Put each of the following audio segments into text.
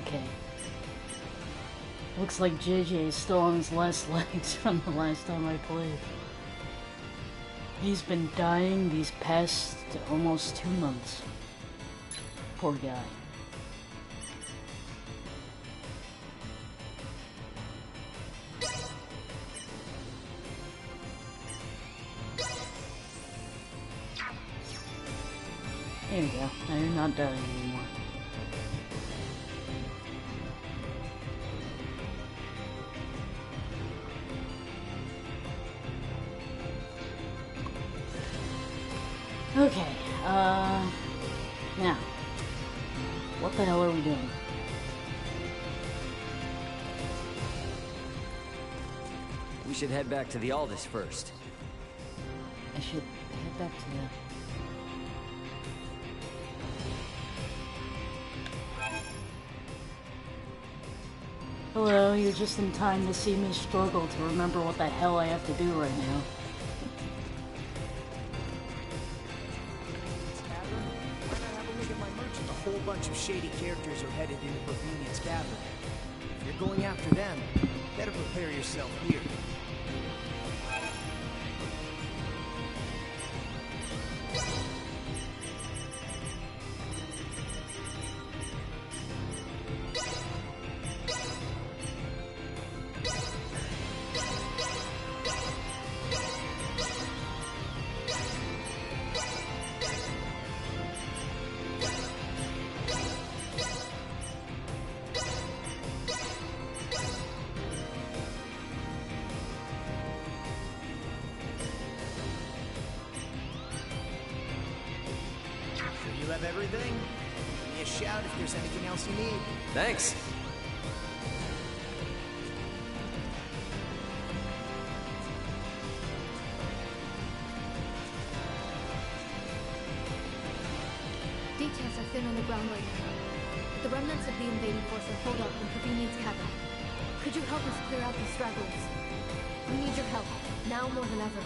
Okay. Looks like JJ is still on his last legs from the last time I played. He's been dying these past almost 2 months. Poor guy. There you go. Now you're not dying anymore. Okay, now, what the hell are we doing? We should head back to the Aldous first. I should head back to the... Hello, you're just in time to see me struggle to remember what the hell I have to do right now. A whole bunch of shady characters are headed into Provenience Cavern. If you're going after them, better prepare yourself here. You have everything? Give me a shout if there's anything else you need. Thanks. Details are thin on the ground right now. But the remnants of the invading force are holed up in Provenience Cavern. Could you help us clear out these stragglers? We need your help, now more than ever.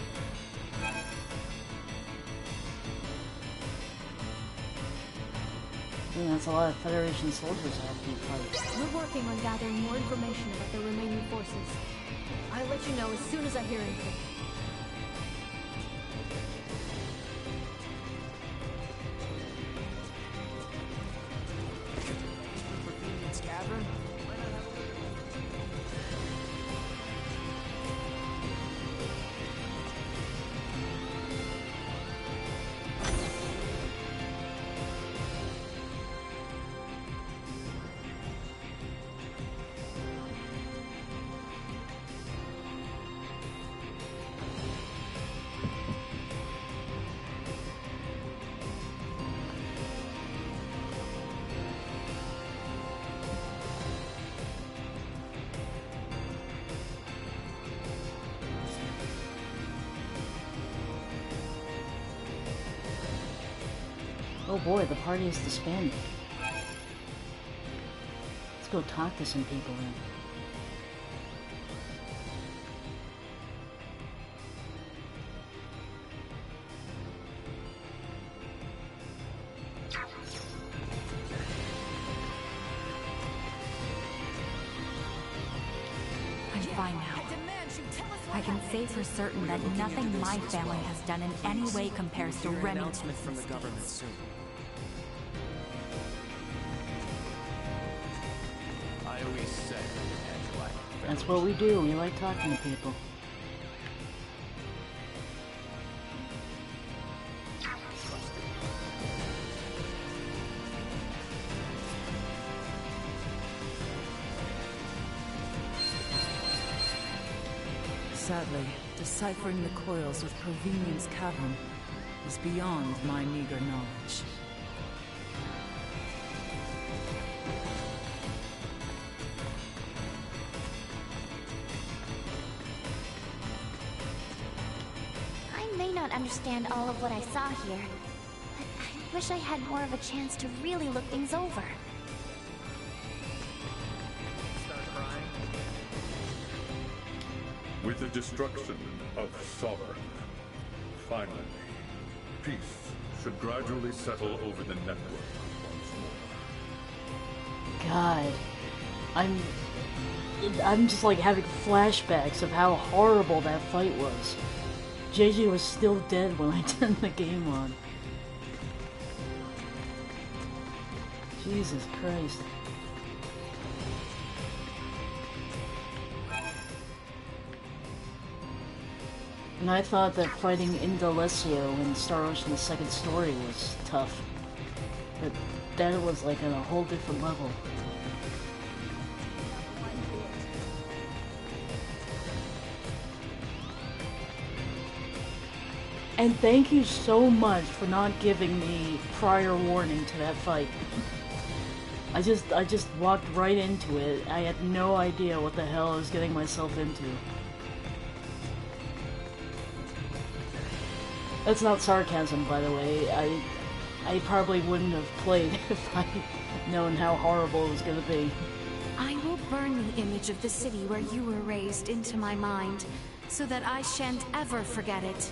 That's a lot of Federation soldiers I have to fight. We're working on gathering more information about the remaining forces. I'll let you know as soon as I hear anything. Provenience Cavern? Oh boy, the party is disbanded. Let's go talk to some people then. I'm fine now. I can say for certain that nothing my family has done in any way compares to Remington's from the government soon. I always said That's what we do. We like talking to people. Sadly, deciphering the coils with Provenience Cavern is beyond my meager knowledge. I may not understand all of what I saw here, but I wish I had more of a chance to really look things over. With the destruction of Sovereign, finally, peace should gradually settle over the network once more. God. I'm just like having flashbacks of how horrible that fight was. JJ was still dead when I turned the game on. Jesus Christ. And I thought that fighting Indalecio in Star Ocean's second story was tough. But that was like on a whole different level. And thank you so much for not giving me prior warning to that fight. I just walked right into it. I had no idea what the hell I was getting myself into. That's not sarcasm, by the way. I probably wouldn't have played if I'd known how horrible it was gonna be. I will burn the image of the city where you were raised into my mind, so that I shan't ever forget it,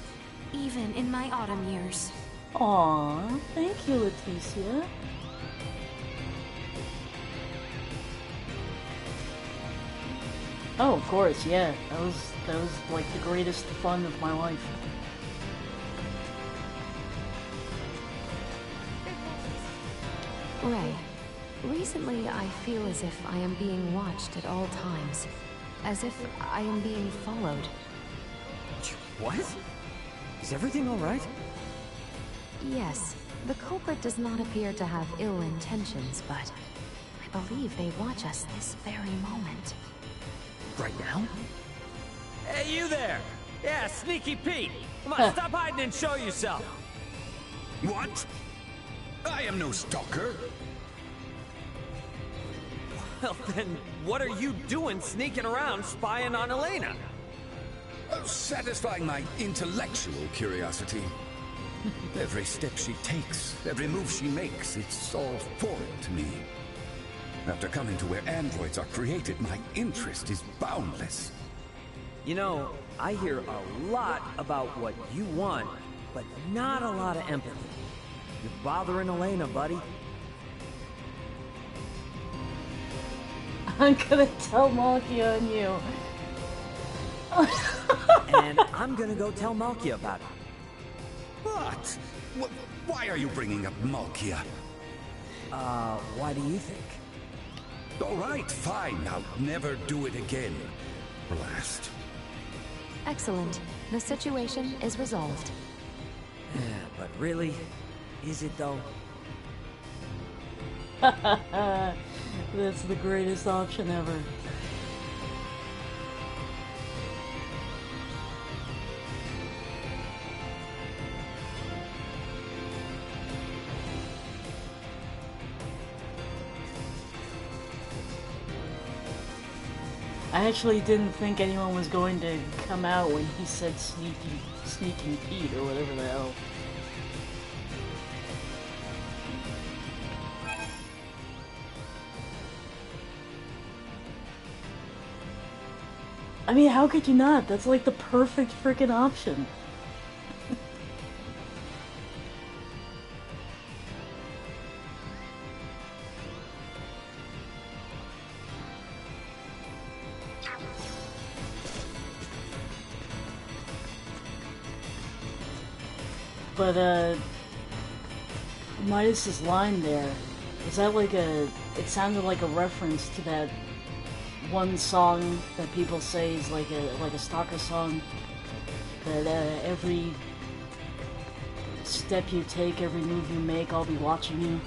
even in my autumn years. Aww, thank you, Leticia. Oh, of course, yeah. That was like the greatest fun of my life. Ray, recently I feel as if I am being watched at all times. As if I am being followed. What? Is everything alright? Yes, the culprit does not appear to have ill intentions, but I believe they watch us this very moment. Right now? Hey, you there! Yeah, Sneaky Pete! Come on, stop hiding and show yourself! What? I am no stalker. Well, then, what are you doing sneaking around spying on Elena? Satisfying my intellectual curiosity. Every step she takes, every move she makes, it's all foreign to me. After coming to where androids are created, my interest is boundless. You know, I hear a lot about what you want, but not a lot of empathy. You're bothering Elena, buddy. I'm gonna tell Malkia and you. And I'm gonna go tell Malkia about it. What? Why are you bringing up Malkia? Why do you think? All right, fine. I'll never do it again. Blast. Excellent. The situation is resolved. But really, is it though? That's the greatest option ever. I actually didn't think anyone was going to come out when he said Sneaking Pete or whatever the hell. I mean, how could you not? That's like the perfect freaking option. But, Midas's line there, is that like it sounded like a reference to that one song that people say is like a stalker song, that every step you take, every move you make, I'll be watching you.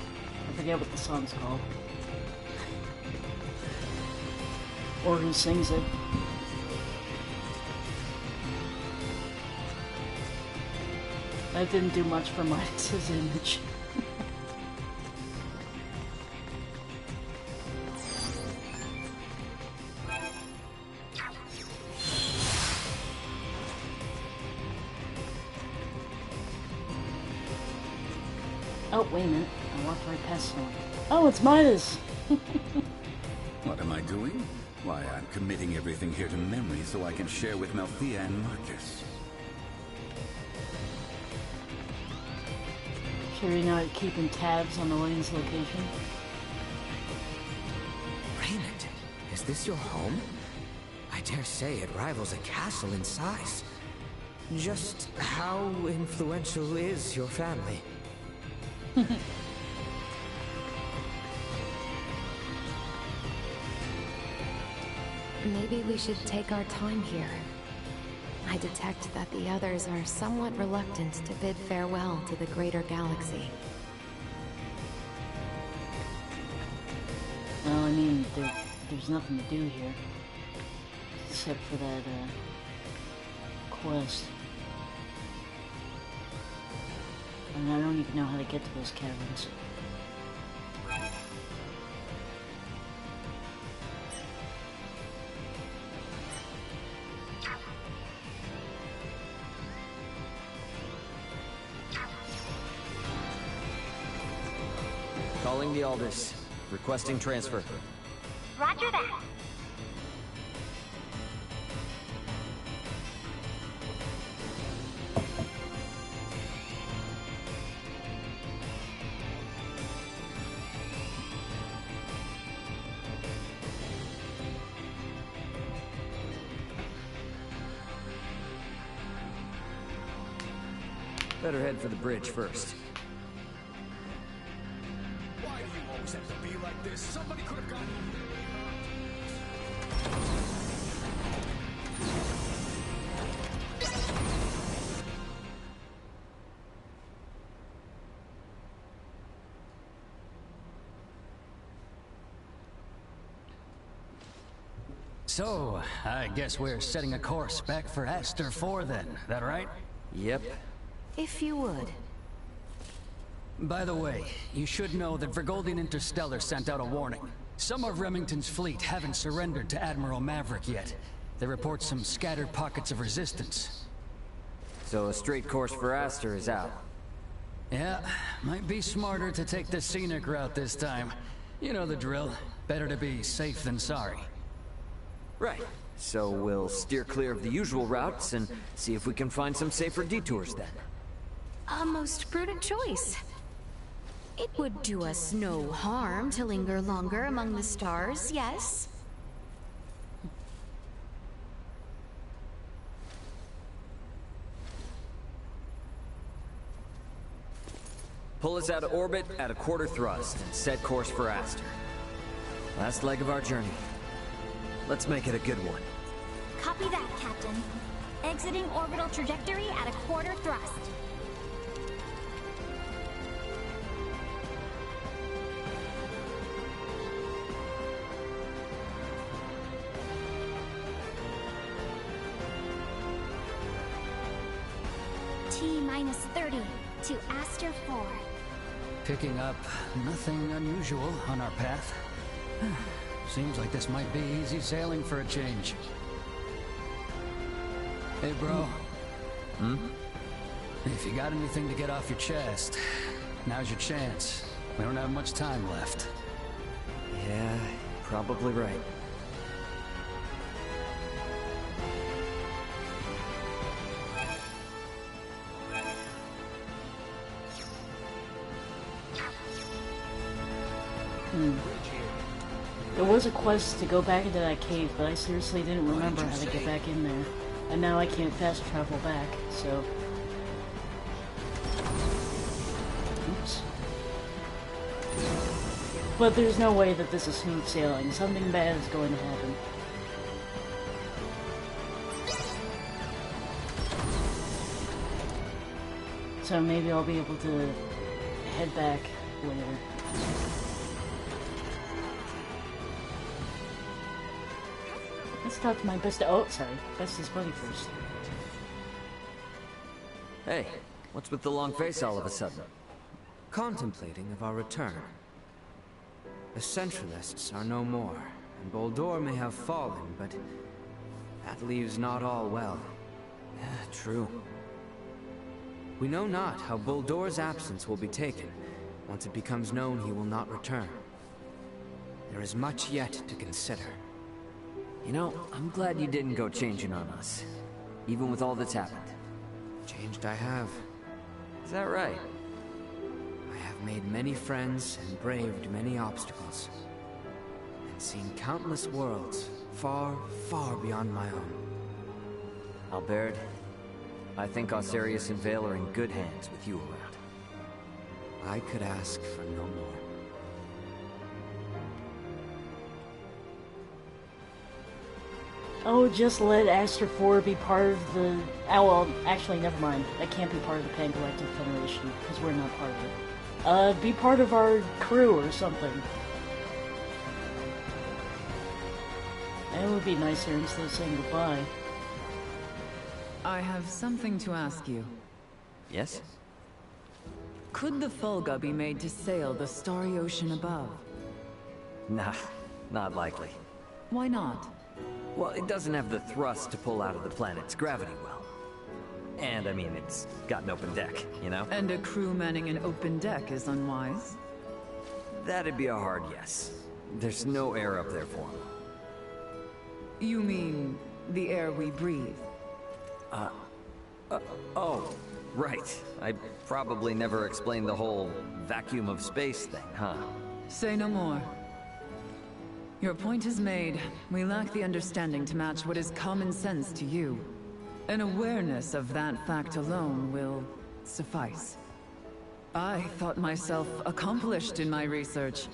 I forget what the song's called. Or who sings it. That didn't do much for Midas's image. Oh, wait a minute. I walked right past someone. Oh, it's Midas! What am I doing? Why, I'm committing everything here to memory so I can share with Melthea and Marcus. Sure you're not keeping tabs on Elaine's location? Raymond, Is this your home? I dare say it rivals a castle in size. Just how influential is your family? Maybe we should take our time here. I detect that the others are somewhat reluctant to bid farewell to the greater galaxy. Well, I mean, there's nothing to do here. Except for that, quest. And I don't even know how to get to those caverns. Calling the Alders. Requesting transfer. Roger that. Better head for the bridge first. Why do you always have to be like this? Somebody could have gotten... So, I guess we're setting a course back for Aster 4 then, that right? Yep. If you would. By the way, you should know that Vergoldian Interstellar sent out a warning. Some of Remington's fleet haven't surrendered to Admiral Maverick yet. They report some scattered pockets of resistance. So a straight course for Aster is out. Yeah, might be smarter to take the scenic route this time. You know the drill. Better to be safe than sorry. Right. So we'll steer clear of the usual routes and see if we can find some safer detours then. A most prudent choice. It would do us no harm to linger longer among the stars, yes? Pull us out of orbit at a quarter thrust and set course for Aster. Last leg of our journey. Let's make it a good one. Copy that, Captain. Exiting orbital trajectory at a quarter thrust. T-minus 30 to Aster 4. Picking up nothing unusual on our path. Seems like this might be easy sailing for a change. Hey, bro. If you got anything to get off your chest, now's your chance. We don't have much time left. Yeah, probably right. There was a quest to go back into that cave, but I seriously didn't remember how to get back in there. And now I can't fast travel back, so... Oops. But there's no way that this is smooth sailing. Something bad is going to happen. So maybe I'll be able to head back later. Let's talk to my bestest buddy first. Hey, what's with the long face all of a sudden? Contemplating of our return. The Centralists are no more, and Boldore may have fallen, but that leaves not all well. Yeah, true. We know not how Boldore's absence will be taken. Once it becomes known he will not return. There is much yet to consider. You know, I'm glad you didn't go changing on us. Even with all that's happened. Changed I have. Is that right? I have made many friends and braved many obstacles. And seen countless worlds, far, far beyond my own. Albert, I think Osirius and Vale are in good hands with you around. I could ask for no more. Oh, just let Aster 4 be part of the... Oh, well, actually, never mind. That can't be part of the Pan Galactic Federation, because we're not part of it. Be part of our crew or something. It would be nicer instead of saying goodbye. I have something to ask you. Yes? Could the Fulga be made to sail the starry ocean above? Nah, not likely. Why not? Well, it doesn't have the thrust to pull out of the planet's gravity well. And, I mean, it's got an open deck, you know? And a crew manning an open deck is unwise? That'd be a hard yes. There's no air up there for 'em. You mean the air we breathe? Oh, right. I probably never explained the whole vacuum of space thing, huh? Say no more. Your point is made. We lack the understanding to match what is common sense to you. An awareness of that fact alone will suffice. I thought myself accomplished in my research.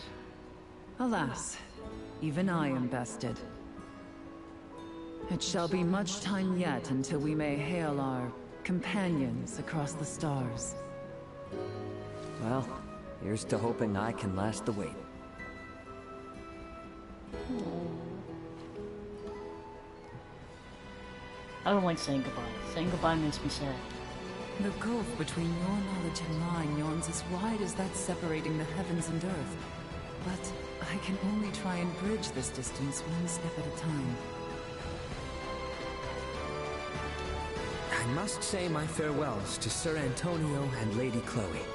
Alas, even I am bested. It shall be much time yet until we may hail our companions across the stars. Well, here's to hoping I can last the wait. I don't like saying goodbye. Saying goodbye makes me sad. The gulf between your knowledge and mine yawns as wide as that separating the heavens and earth. But I can only try and bridge this distance one step at a time. I must say my farewells to Sir Antonio and Lady Chloe.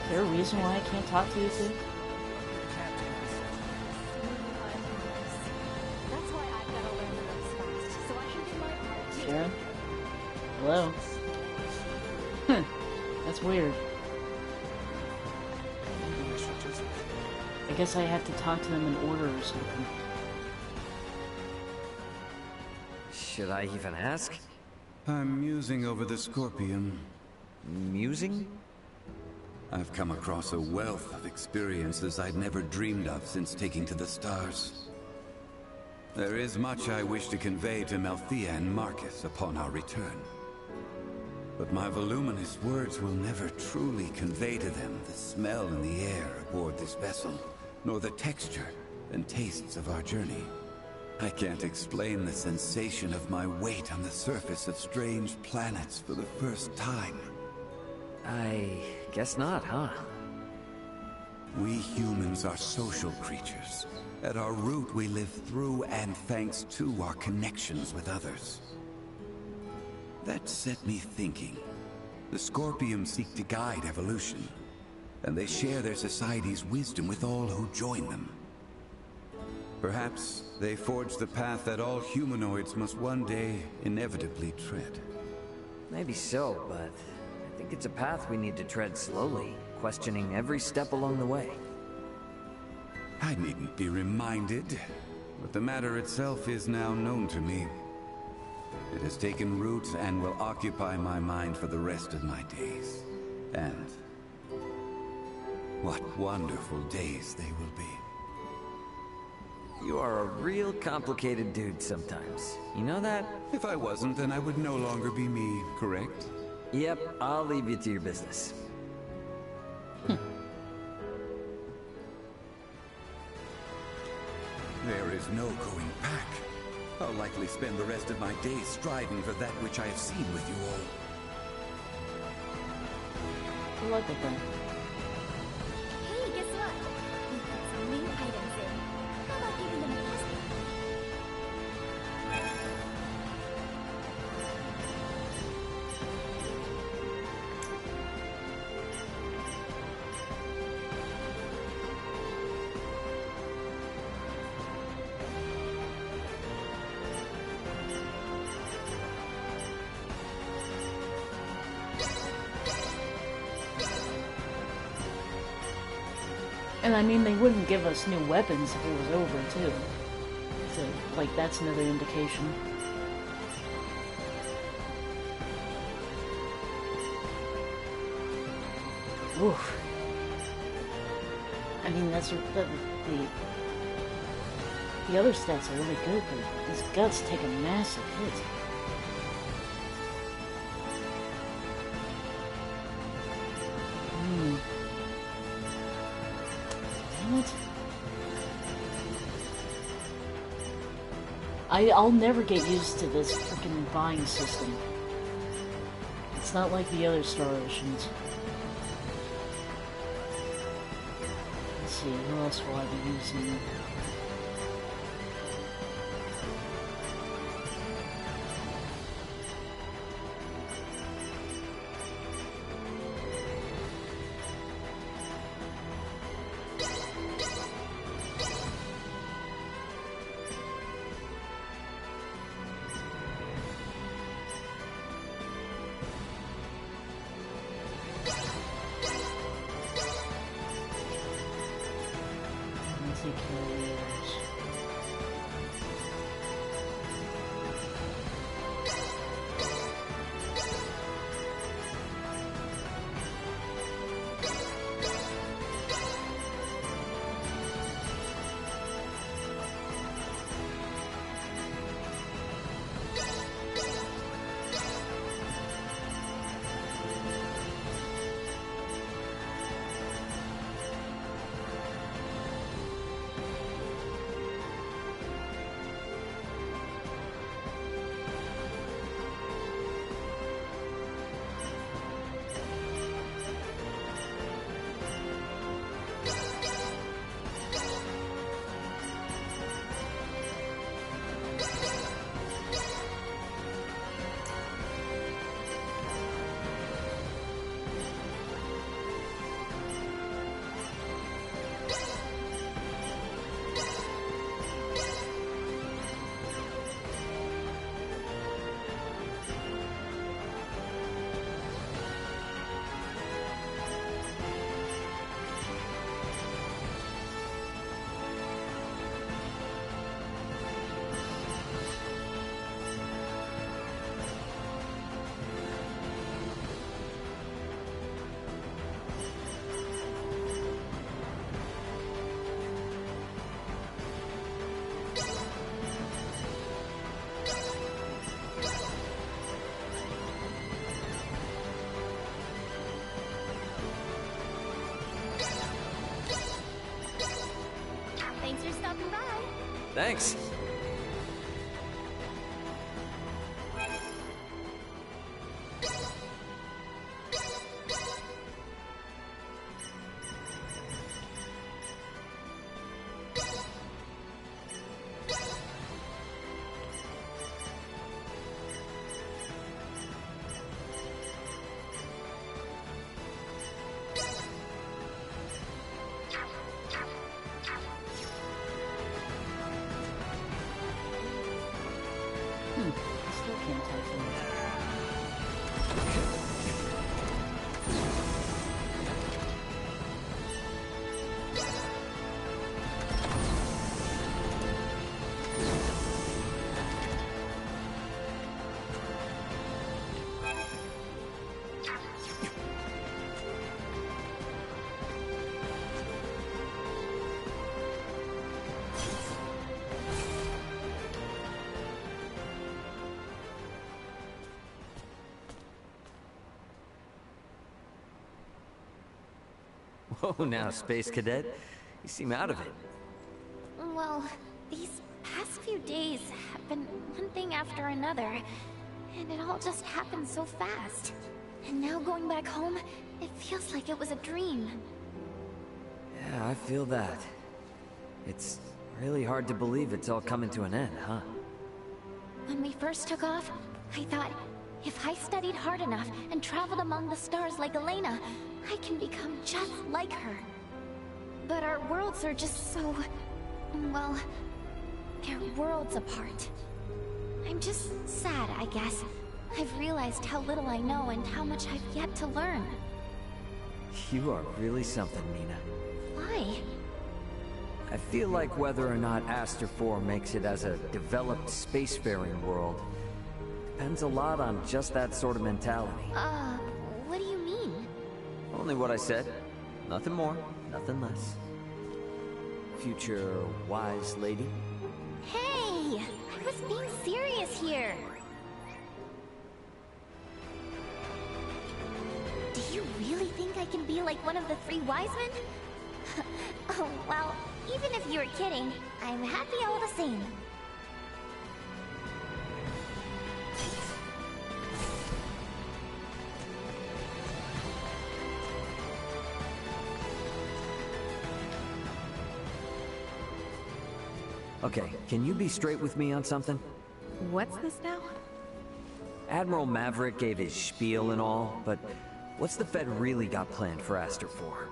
Is there a reason why I can't talk to you two? That's why I've got to learn the ropes fast, so I can do my part. Sharon? Hello? That's weird. I guess I have to talk to them in order or something. Should I even ask? I'm musing over the Scorpion. Musing? I've come across a wealth of experiences I'd never dreamed of since taking to the stars. There is much I wish to convey to Melthea and Marcus upon our return. But my voluminous words will never truly convey to them the smell in the air aboard this vessel, nor the texture and tastes of our journey. I can't explain the sensation of my weight on the surface of strange planets for the first time. I guess not, huh? We humans are social creatures. At our root, we live through and thanks to our connections with others. That set me thinking. The Scorpions seek to guide evolution, and they share their society's wisdom with all who join them. Perhaps they forge the path that all humanoids must one day inevitably tread. Maybe so, but I think it's a path we need to tread slowly, questioning every step along the way. I needn't be reminded, but the matter itself is now known to me. It has taken root and will occupy my mind for the rest of my days. And what wonderful days they will be. You are a real complicated dude sometimes. You know that? If I wasn't, then I would no longer be me, correct? Yep, I'll leave you to your business. There is no going back. I'll likely spend the rest of my days striving for that which I have seen with you all. I like it then. Hey, guess what? We put some new items in. How about giving them a test? And I mean, they wouldn't give us new weapons if it was over, too. So, like, that's another indication. Oof. I mean, that's the other stats are really good, but his guts take a massive hit. Damn it. I'll never get used to this freaking buying system. It's not like the other Star Oceans. Let's see, who else will I be using? Thanks. Oh, now, Space Cadet. You seem out of it. Well, these past few days have been one thing after another, and it all just happened so fast. And now going back home, it feels like it was a dream. Yeah, I feel that. It's really hard to believe it's all coming to an end, huh? When we first took off, I thought, if I studied hard enough and traveled among the stars like Elena, I can become just like her. But our worlds are just so... well... they're worlds apart. I'm just sad, I guess. I've realized how little I know and how much I've yet to learn. You are really something, Mina. Why? I feel like whether or not Aster 4 makes it as a developed spacefaring world depends a lot on just that sort of mentality. What do you mean? Only what I said. Nothing more, nothing less. Future wise lady. Hey! I was being serious here! Do you really think I can be like one of the three wise men? Oh, well, even if you were kidding, I'm happy all the same. Okay, can you be straight with me on something? What's this now? Admiral Maverick gave his spiel and all, but what's the Fed really got planned for Aster 4?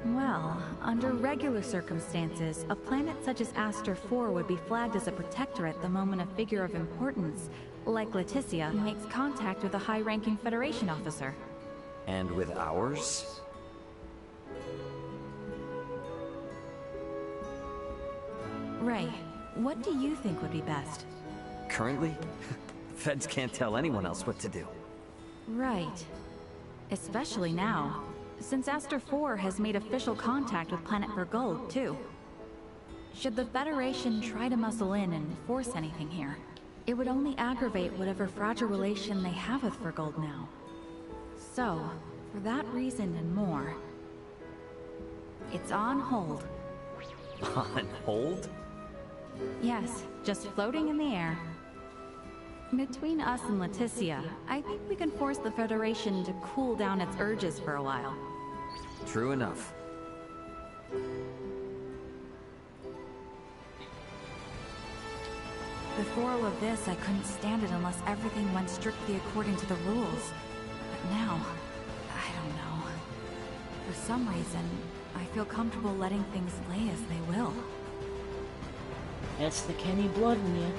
Well, under regular circumstances, a planet such as Aster 4 would be flagged as a protectorate the moment a figure of importance, like Leticia, makes contact with a high-ranking Federation officer. And with ours? Ray, what do you think would be best? Currently? Feds can't tell anyone else what to do. Right. Especially now, since Aster 4 has made official contact with Planet Vergold, too. Should the Federation try to muscle in and force anything here, it would only aggravate whatever fragile relation they have with Vergold now. So, for that reason and more, it's on hold. On hold? Yes, just floating in the air. Between us and Leticia, I think we can force the Federation to cool down its urges for a while. True enough. Before all of this, I couldn't stand it unless everything went strictly according to the rules. But now, I don't know. For some reason, I feel comfortable letting things lay as they will. That's the Kenny blood in you.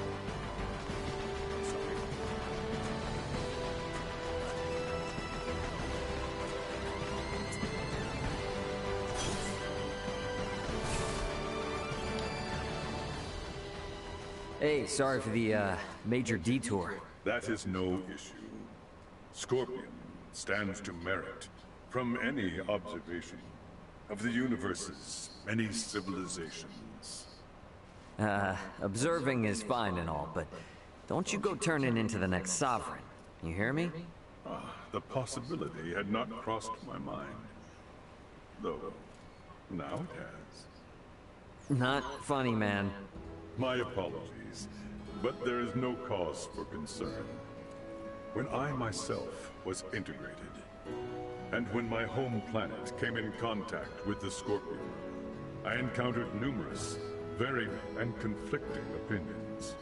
Hey, sorry for the, major detour. That is no issue. Scorpion stands to merit from any observation of the universe's many civilizations. Observing is fine and all, but don't you go turning into the next sovereign. You hear me? The possibility had not crossed my mind. Though, now it has. Not funny, man. My apologies, but there is no cause for concern. When I myself was integrated, and when my home planet came in contact with the Scorpion, I encountered numerous, varied, and conflicting opinions.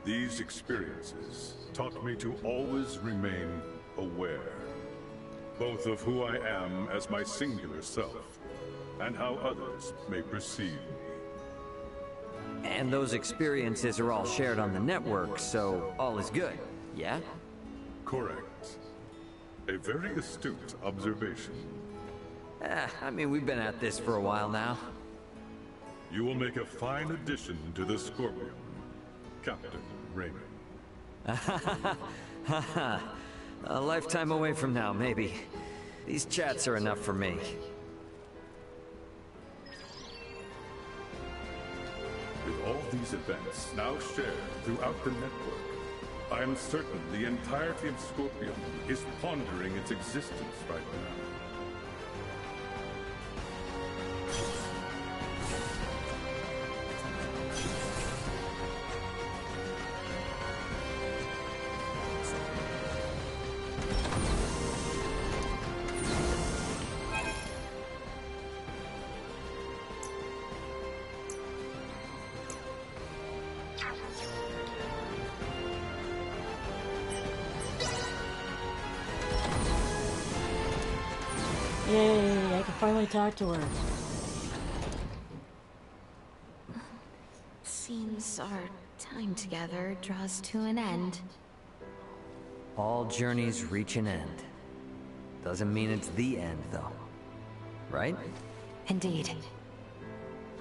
These experiences taught me to always remain aware, both of who I am as my singular self, and how others may perceive me. And those experiences are all shared on the network, so all is good, yeah? Correct. A very astute observation. I mean, we've been at this for a while now. You will make a fine addition to the Scorpion, Captain Raymond. A lifetime away from now, maybe. These chats are enough for me. With all these events now shared throughout the network, I am certain the entirety of Scorpion is pondering its existence right now. Yay, I can finally talk to her. Seems our time together draws to an end. All journeys reach an end. Doesn't mean it's the end, though. Right? Indeed.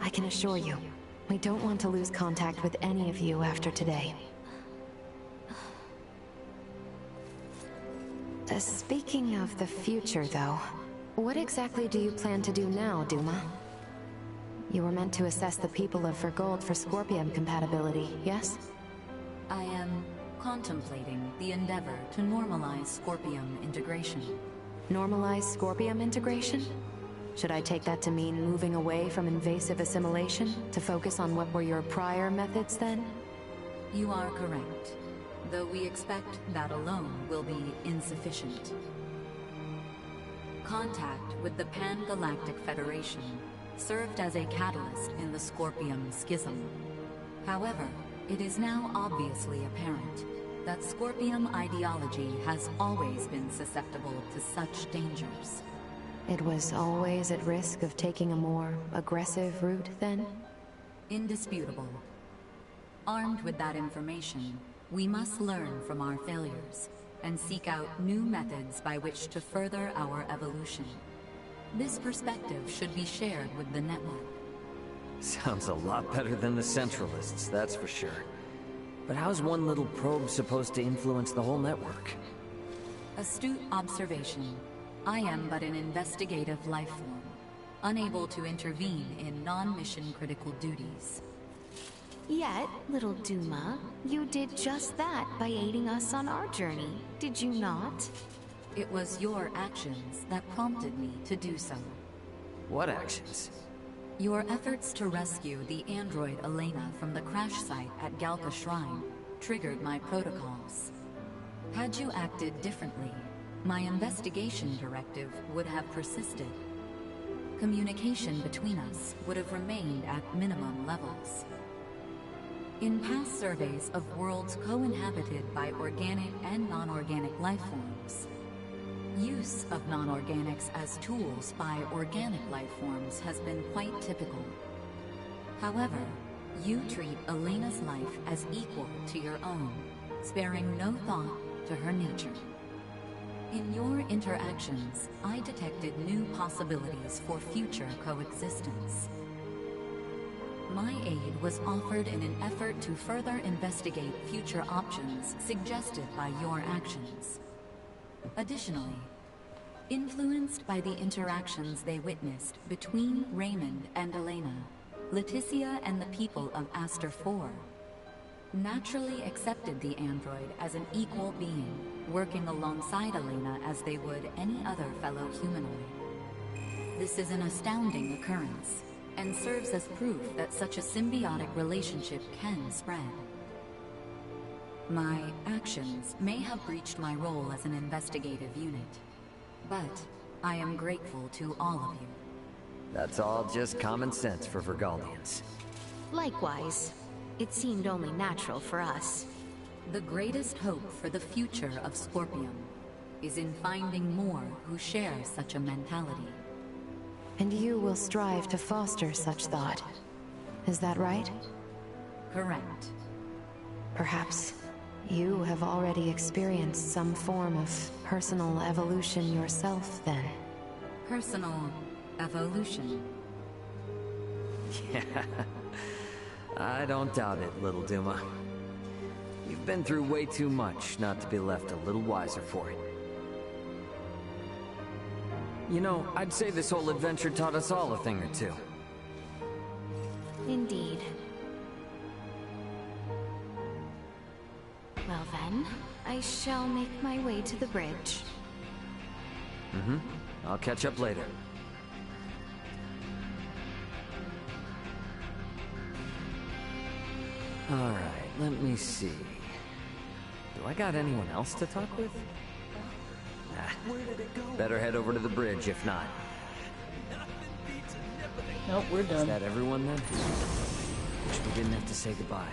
I can assure you, we don't want to lose contact with any of you after today. Speaking of the future, though, what exactly do you plan to do now, Duma? You were meant to assess the people of Vergold for Scorpium compatibility, yes? I am contemplating the endeavor to normalize Scorpium integration. Normalize Scorpium integration? Should I take that to mean moving away from invasive assimilation to focus on what were your prior methods then? You are correct, though we expect that alone will be insufficient. Contact with the Pan-Galactic Federation served as a catalyst in the Scorpium Schism. However, it is now obviously apparent that Scorpium ideology has always been susceptible to such dangers. It was always at risk of taking a more aggressive route, then? Indisputable. Armed with that information, we must learn from our failures and seek out new methods by which to further our evolution. This perspective should be shared with the network. Sounds a lot better than the Centralists, that's for sure. But how's one little probe supposed to influence the whole network? Astute observation. I am but an investigative life form, unable to intervene in non-mission critical duties. Yet, little Duma, you did just that by aiding us on our journey, did you not? It was your actions that prompted me to do so. What actions? Your efforts to rescue the android Elena from the crash site at Galka Shrine triggered my protocols. Had you acted differently, my investigation directive would have persisted. Communication between us would have remained at minimum levels. In past surveys of worlds co-inhabited by organic and non-organic life forms, use of non-organics as tools by organic life forms has been quite typical. However, you treat Elena's life as equal to your own, sparing no thought to her nature. In your interactions, I detected new possibilities for future coexistence. My aid was offered in an effort to further investigate future options suggested by your actions. Additionally, influenced by the interactions they witnessed between Raymond and Elena, Leticia and the people of Aster IV naturally accepted the android as an equal being, working alongside Elena as they would any other fellow humanoid. This is an astounding occurrence, and serves as proof that such a symbiotic relationship can spread. My actions may have breached my role as an investigative unit, but I am grateful to all of you. That's all just common sense for Vergaldians. Likewise. It seemed only natural for us. The greatest hope for the future of Scorpium is in finding more who share such a mentality. And you will strive to foster such thought. Is that right? Correct. Perhaps you have already experienced some form of personal evolution yourself, then. Personal evolution. Yeah. I don't doubt it, little Duma. You've been through way too much not to be left a little wiser for it. You know, I'd say this whole adventure taught us all a thing or two. Indeed. Well then, I shall make my way to the bridge. Mm-hmm. I'll catch up later. Alright, let me see. Do I got anyone else to talk with? Better head over to the bridge, if not. Nope, we're done. Is that everyone then? Wish we didn't have to say goodbye,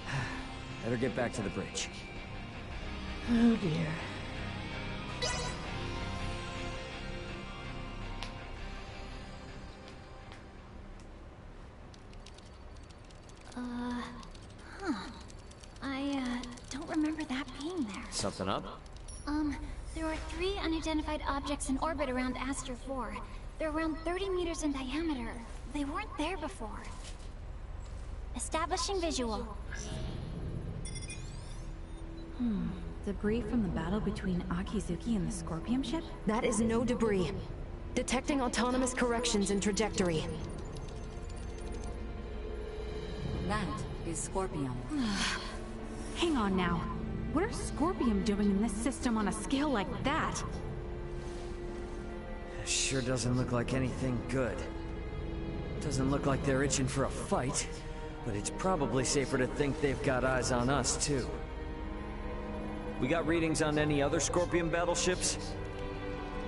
but... Better get back to the bridge. Oh dear. I don't remember that being there. Something up? There were 3 unidentified objects in orbit around Aster IV. They're around 30 meters in diameter. They weren't there before. Establishing visual. Debris from the battle between Akizuki and the Scorpion ship? That is no debris. Detecting autonomous corrections in trajectory. That is Scorpion. Hang on now. What are Scorpion doing in this system on a scale like that? Sure doesn't look like anything good. Doesn't look like they're itching for a fight, but it's probably safer to think they've got eyes on us, too. We got readings on any other Scorpion battleships?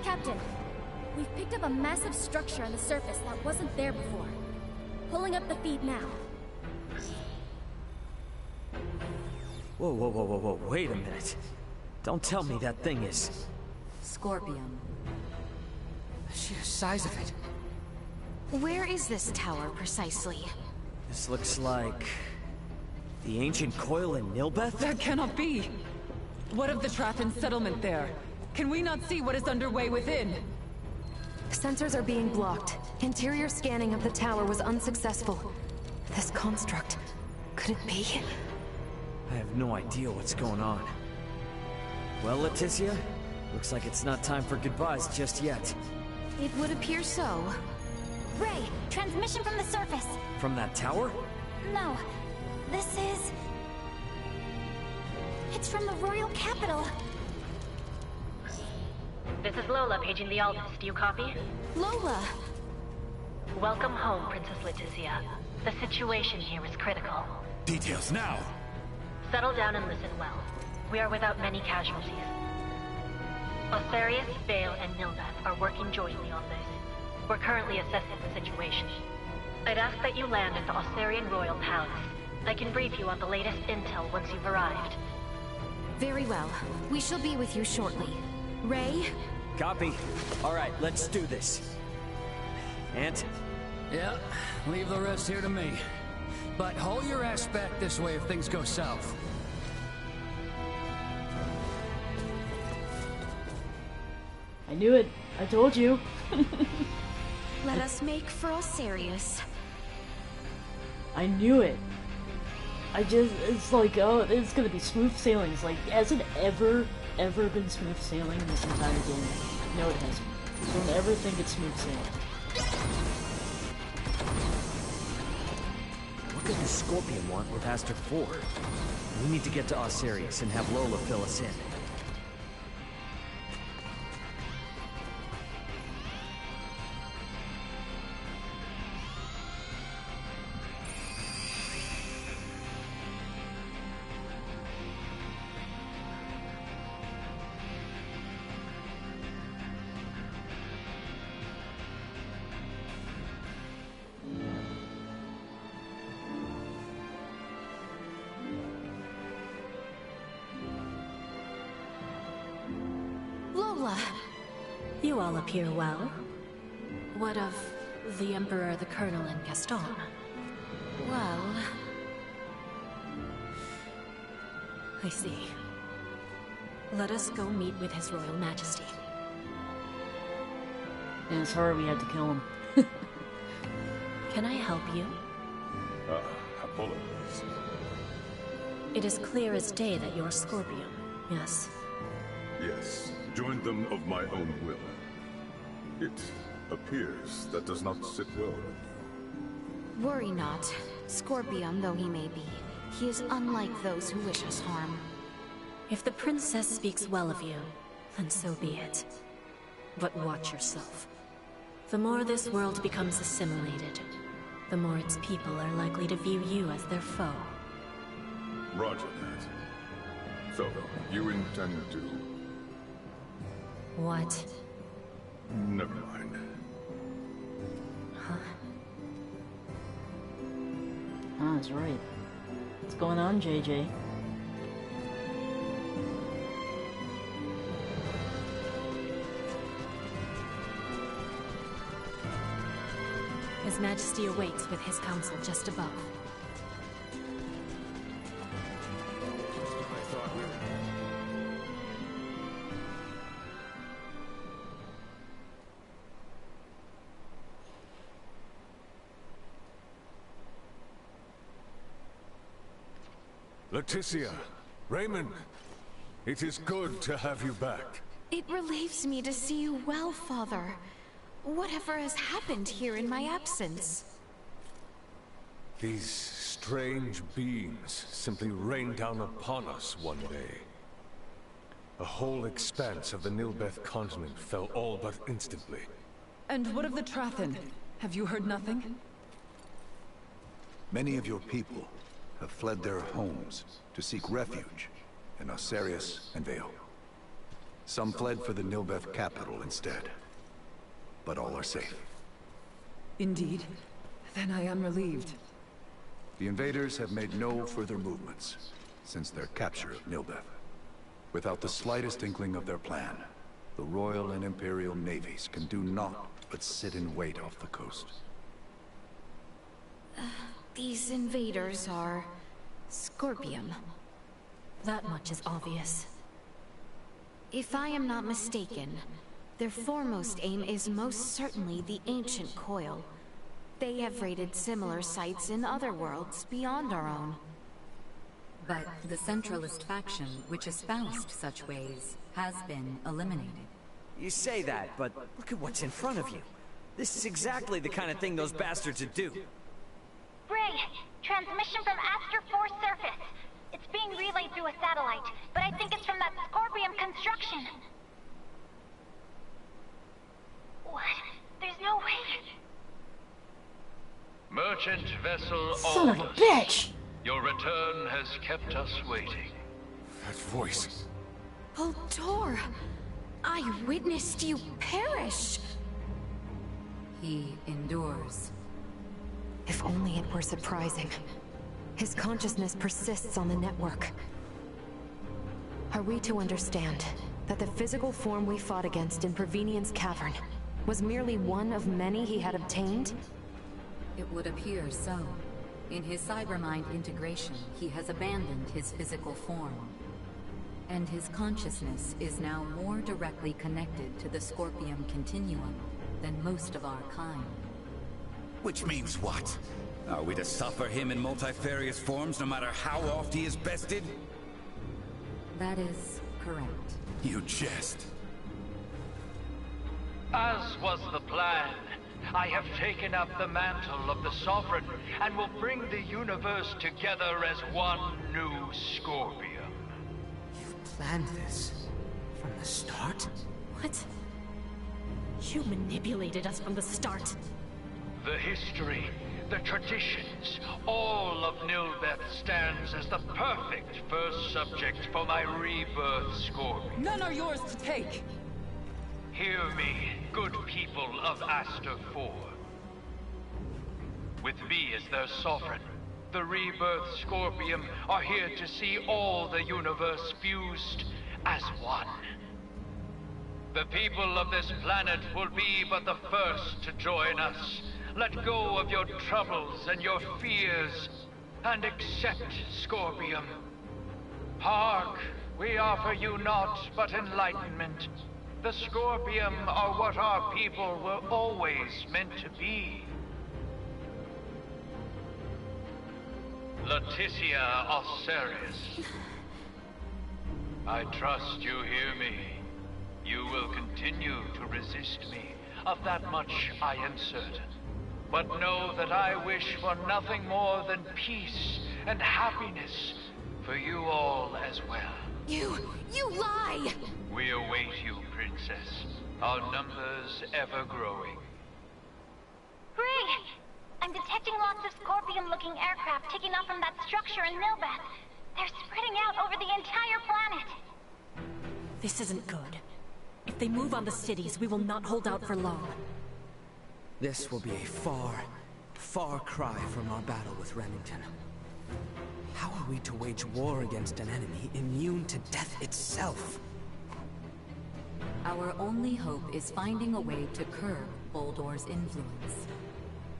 Captain, we've picked up a massive structure on the surface that wasn't there before. Pulling up the feed now. Whoa, whoa, whoa, whoa, whoa, wait a minute. Don't tell me that thing is... Scorpion. The sheer size of it. Where is this tower, precisely? This looks like... the ancient coil in Nilbeth? That cannot be! What of the Trathan settlement there? Can we not see what is underway within? Sensors are being blocked. Interior scanning of the tower was unsuccessful. This construct... could it be? I have no idea what's going on. Well, Leticia, looks like it's not time for goodbyes just yet. It would appear so. Ray, transmission from the surface. From that tower? No, this is... it's from the royal capital. This is Lola paging the Aldous. Do you copy? Lola! Welcome home, Princess Leticia. The situation here is critical. Details now! Settle down and listen well. We are without many casualties. Osarius, Vale, and Nilbeth are working jointly on this. We're currently assessing the situation. I'd ask that you land at the Osarian Royal Palace. I can brief you on the latest intel once you've arrived. Very well. We shall be with you shortly. Ray? Copy. Alright, let's do this. Ant? Yeah, leave the rest here to me. But haul your ass back this way if things go south. I knew it. I told you. Let us make for Osarius. I knew it. It's like, oh, it's gonna be smooth sailing. It's like, has it ever been smooth sailing this entire game? No, it hasn't. Don't ever think it's smooth sailing. What could the Scorpion want with Aster 4? We need to get to Osarius and have Lola fill us in. Lola! You all appear well. What of the Emperor, the Colonel, and Gaston? Well... I see. Let us go meet with His Royal Majesty. And sorry we had to kill him. Can I help you? Apologies. It is clear as day that you're Scorpion, yes? Yes, joined them of my own will. It appears that does not sit well with you. Worry not. Scorpion though he may be, he is unlike those who wish us harm. If the princess speaks well of you, then so be it. But watch yourself. The more this world becomes assimilated, the more its people are likely to view you as their foe. Roger that. So, you intend to... What? Never mind. Huh? Ah, that's right. What's going on, JJ? His Majesty awaits with his council just above. Leticia, Raymond, it is good to have you back. It relieves me to see you well, Father. Whatever has happened here in my absence? These strange beings simply rained down upon us one day. The whole expanse of the Nilbeth continent fell all but instantly. And what of the Trathen? Have you heard nothing? Many of your people have fled their homes to seek refuge in Osirius and Vale. Some fled for the Nilbeth capital instead, but all are safe. Indeed. Then I am relieved. The invaders have made no further movements since their capture of Nilbeth. Without the slightest inkling of their plan, the Royal and Imperial navies can do naught but sit and wait off the coast. These invaders are Scorpium. That much is obvious. If I am not mistaken, their foremost aim is most certainly the ancient coil. They have raided similar sites in other worlds beyond our own. But the Centralist faction, which espoused such ways, has been eliminated. You say that, but look at what's in front of you. This is exactly the kind of thing those bastards would do. Ray, transmission from Aster 4 surface. It's being relayed through a satellite, but I think it's from that Scorpium construction. What? There's no way. Merchant vessel Son of a Aldous. bitch! Your return has kept us waiting. That voice. Ultor! I witnessed you perish! He endures. If only it were surprising. His consciousness persists on the network. Are we to understand that the physical form we fought against in Provenient's cavern was merely one of many he had obtained? It would appear so. In his cybermind integration, he has abandoned his physical form. And his consciousness is now more directly connected to the Scorpium continuum than most of our kind. Which means what? Are we to suffer him in multifarious forms no matter how oft he is bested? That is correct. You jest. As was the plan, I have taken up the mantle of the Sovereign and will bring the universe together as one new Scorpium. Planned this from the start? What? You manipulated us from the start. The history, the traditions, all of Nilbeth stands as the perfect first subject for my rebirth, Scorpion. None are yours to take! Hear me, good people of Aster 4. With me as their sovereign, the rebirth Scorpium are here to see all the universe fused as one. The people of this planet will be but the first to join us. Let go of your troubles and your fears, and accept Scorpium. Hark, we offer you naught but enlightenment. The Scorpium are what our people were always meant to be. Leticia Osirius. I trust you hear me. You will continue to resist me. Of that much I am certain. But know that I wish for nothing more than peace and happiness for you all as well. You lie! We await you, Princess. Our numbers ever growing. Ray! I'm detecting lots of Scorpium-looking aircraft taking off from that structure in Nilbeth. They're spreading out over the entire planet. This isn't good. If they move on the cities, we will not hold out for long. This will be a far, far cry from our battle with Remington. How are we to wage war against an enemy immune to death itself? Our only hope is finding a way to curb Boldor's influence.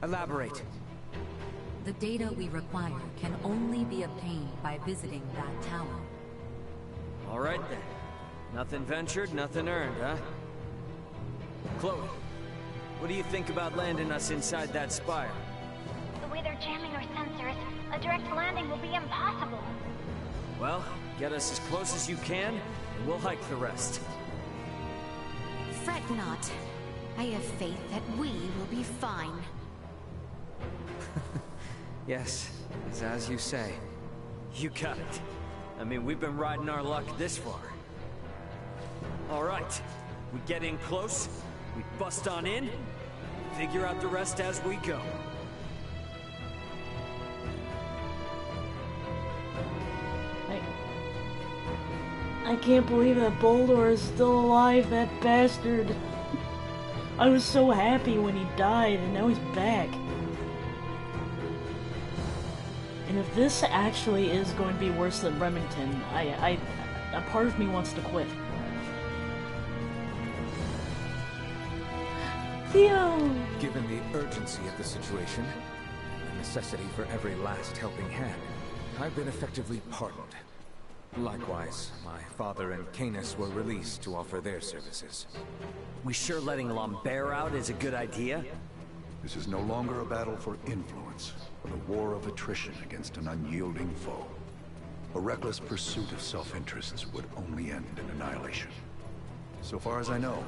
Elaborate. The data we require can only be obtained by visiting that tower. All right then. Nothing ventured, nothing earned, huh? Chloe, what do you think about landing us inside that spire? The way they're jamming our sensors, a direct landing will be impossible. Well, get us as close as you can, and we'll hike the rest. Fret not. I have faith that we will be fine. Yes, it's as you say. You got it. I mean, we've been riding our luck this far. All right, we get in close, we bust on in, figure out the rest as we go. I can't believe that Boldor is still alive, that bastard. I was so happy when he died, and now he's back. And if this actually is going to be worse than Remington, a part of me wants to quit. Theo! Given the urgency of the situation, the necessity for every last helping hand, I've been effectively pardoned. Likewise, my father and Canis were released to offer their services. We sure letting Lambert out is a good idea? This is no longer a battle for influence, but a war of attrition against an unyielding foe. A reckless pursuit of self-interests would only end in annihilation. So far as I know,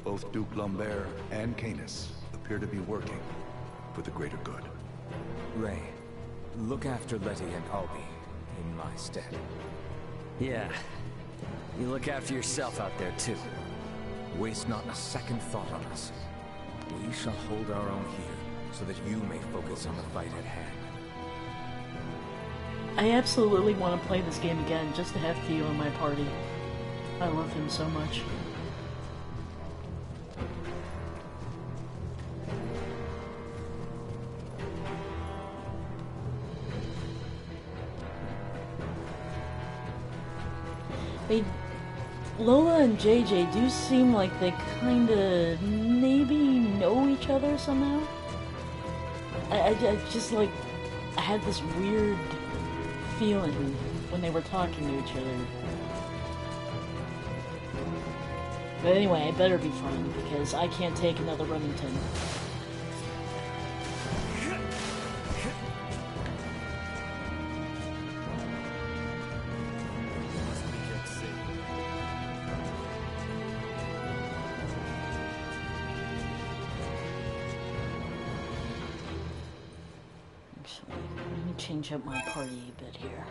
both Duke Lambert and Canis appear to be working for the greater good. Ray, look after Letty and Albie in my stead. Yeah. You look after yourself out there, too. Waste not a second thought on us. We shall hold our own here, so that you may focus on the fight at hand. I absolutely want to play this game again, just to have Theo in my party. I love him so much. Lola and JJ do seem like they kinda maybe know each other somehow. I just like, I had this weird feeling when they were talking to each other. But anyway, it better be fun, because I can't take another Remington. Let me change up my party a bit here.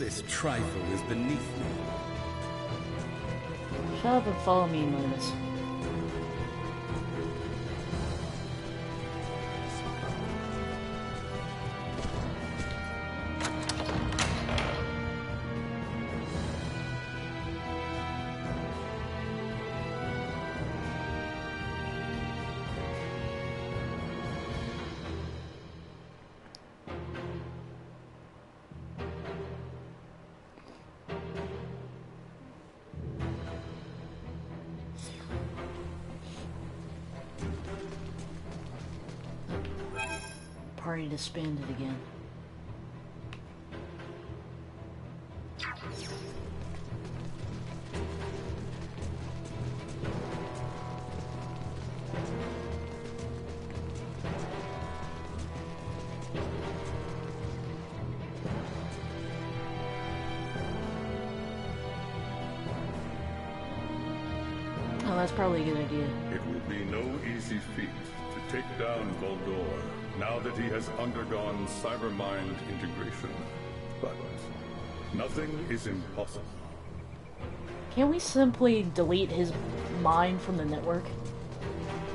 This trifle is beneath me. Shut up and follow me, Linus. Party disbanded again. Oh, that's probably a good idea. It will be no easy feat to take down Voldor now that he has undergone cybermind integration. But nothing is impossible. Can't we simply delete his mind from the network?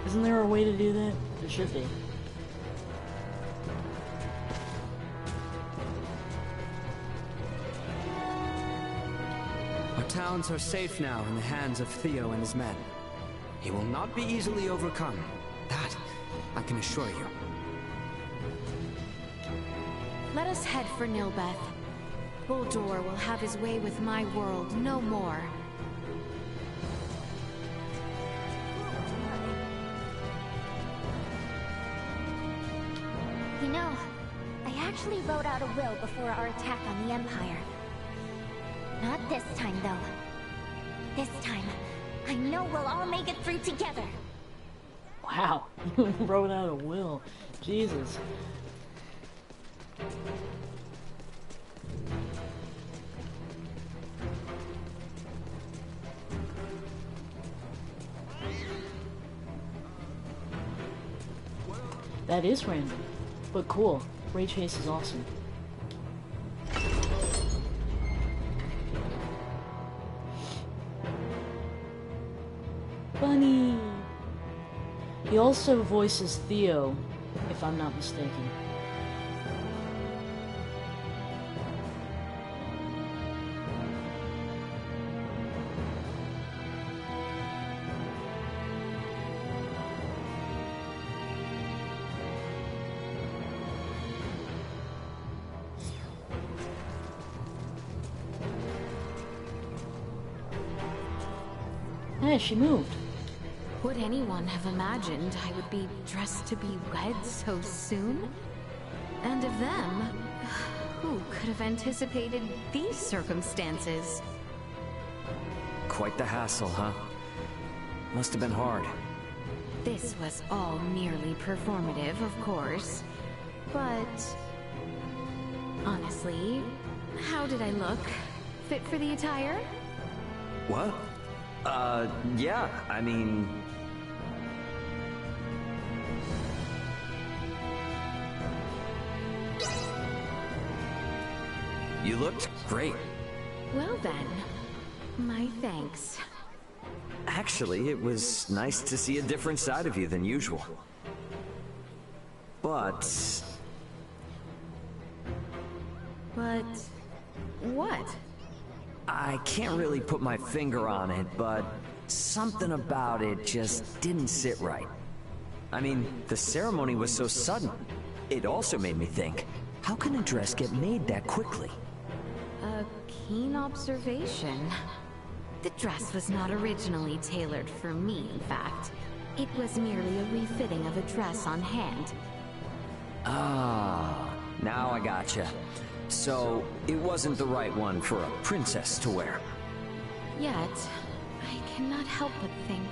Isn't there a way to do that? There should be. Our towns are safe now in the hands of Theo and his men. He will not be easily overcome. That I can assure you. Let us head for Nilbeth. Voldor will have his way with my world no more. You know, I actually wrote out a will before our attack on the Empire. Not this time, though. This time, I know we'll all make it through together. Wow, you wrote out a will. Jesus. That is random, but cool. Ray Chase is awesome. Bunny! He also voices Theo, if I'm not mistaken. Hey, she moved. Would anyone have imagined I would be dressed to be wed so soon? And of them, who could have anticipated these circumstances? Quite the hassle, huh? Must have been hard. This was all merely performative, of course. But... honestly, how did I look? Fit for the attire? What? Yeah, I mean... You looked great. Well then, my thanks. Actually, it was nice to see a different side of you than usual. But... what? I can't really put my finger on it, but something about it just didn't sit right. I mean, the ceremony was so sudden. It also made me think, how can a dress get made that quickly? A keen observation. The dress was not originally tailored for me, in fact. It was merely a refitting of a dress on hand. Ah, now I gotcha. So, it wasn't the right one for a princess to wear. Yet, I cannot help but think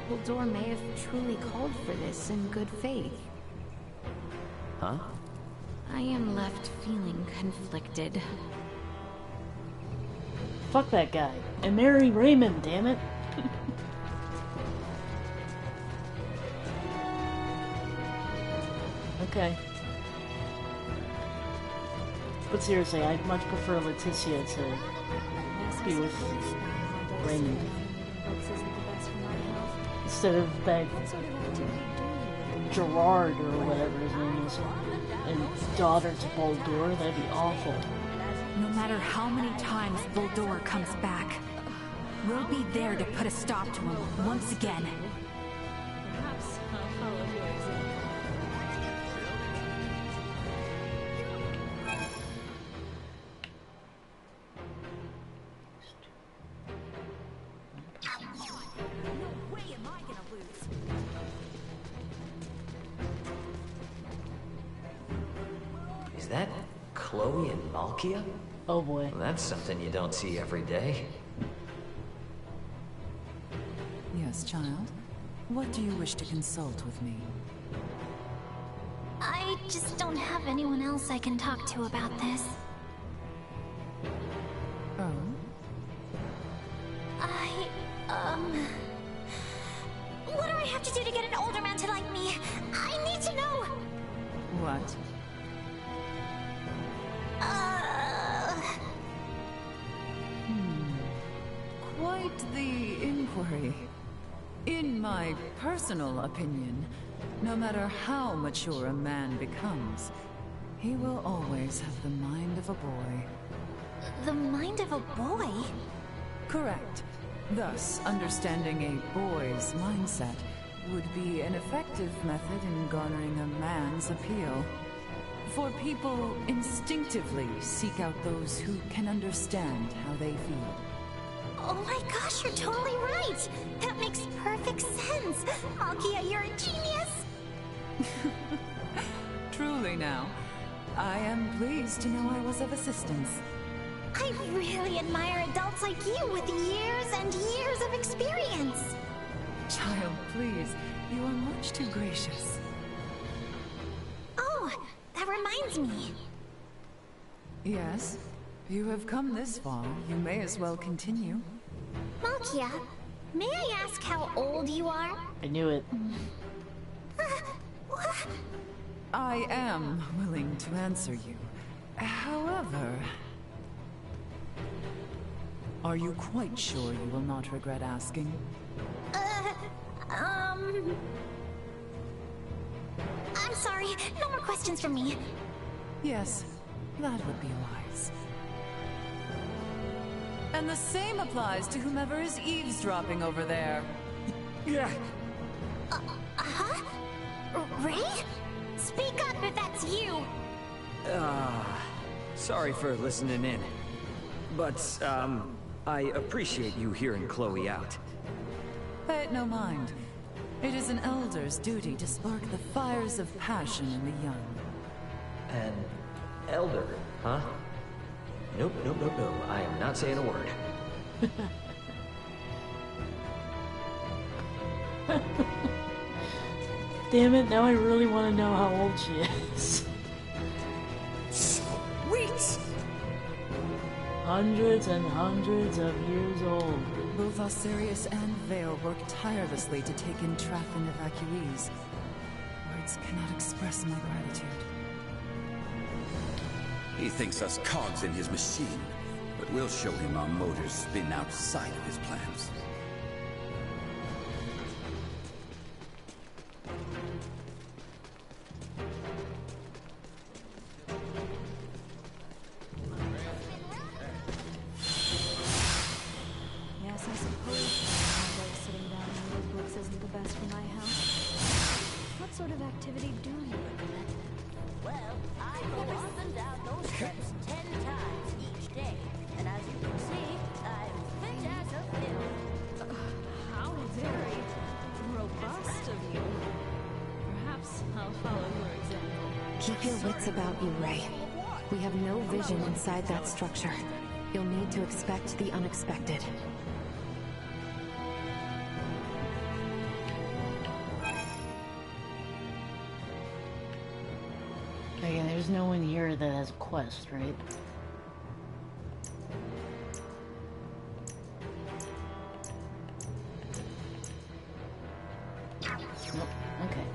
Voldor may have truly called for this in good faith. Huh? I am left feeling conflicted. Fuck that guy. And marry Raymond, damn it. Okay. But seriously, I'd much prefer Leticia to be with Raymond. Instead of that Gerard or whatever his name is, and daughter to Baldur, that'd be awful. No matter how many times Baldur comes back, we'll be there to put a stop to him once again. Perhaps I'll follow your example. No way am I gonna lose. Is that Chloe and Malkia? Oh boy. Well, that's something you don't see every day. Yes, child. What do you wish to consult with me? I just don't have anyone else I can talk to about this. Oh? What do I have to do to get an older man to like me? I need to know! What? Quite the inquiry. In my personal opinion, no matter how mature a man becomes, he will always have the mind of a boy. The mind of a boy? Correct. Thus, understanding a boy's mindset would be an effective method in garnering a man's appeal. For people instinctively seek out those who can understand how they feel. Oh my gosh, you're totally right! That makes perfect sense! Malkia, you're a genius! Truly now. I am pleased to know I was of assistance. I really admire adults like you with years and years of experience! Child, please. You are much too gracious. Oh, that reminds me. Yes? You have come this far. You may as well continue. Malkia, may I ask how old you are? I knew it. I am willing to answer you. However... Are you quite sure you will not regret asking? I'm sorry, no more questions from me. Yes, that would be wise. And the same applies to whomever is eavesdropping over there. Yeah. Huh? Ray? Speak up if that's you! Sorry for listening in. But, I appreciate you hearing Chloe out. Pay it no mind. It is an elder's duty to spark the fires of passion in the young. An elder, huh? Nope. I am not saying a word. Damn it, now I really want to know how old she is. Sweet! Hundreds and hundreds of years old. Both Osirius and Vale worked tirelessly to take in Traffin evacuees. Words cannot express my gratitude. He thinks us cogs in his machine, but we'll show him our motors spin outside of his plans. Yes, I suppose sitting down and read books isn't the best for my health. What sort of activity do you recommend? Well, I go up and down those steps 10 times each day, and as you can see, I'm fit as a fiddle. How very robust of you. Perhaps I'll follow your example. Keep your wits about you, Ray. We have no vision inside that structure. You'll need to expect the unexpected. Okay, there's no one here that has a quest, right? Nope. Okay.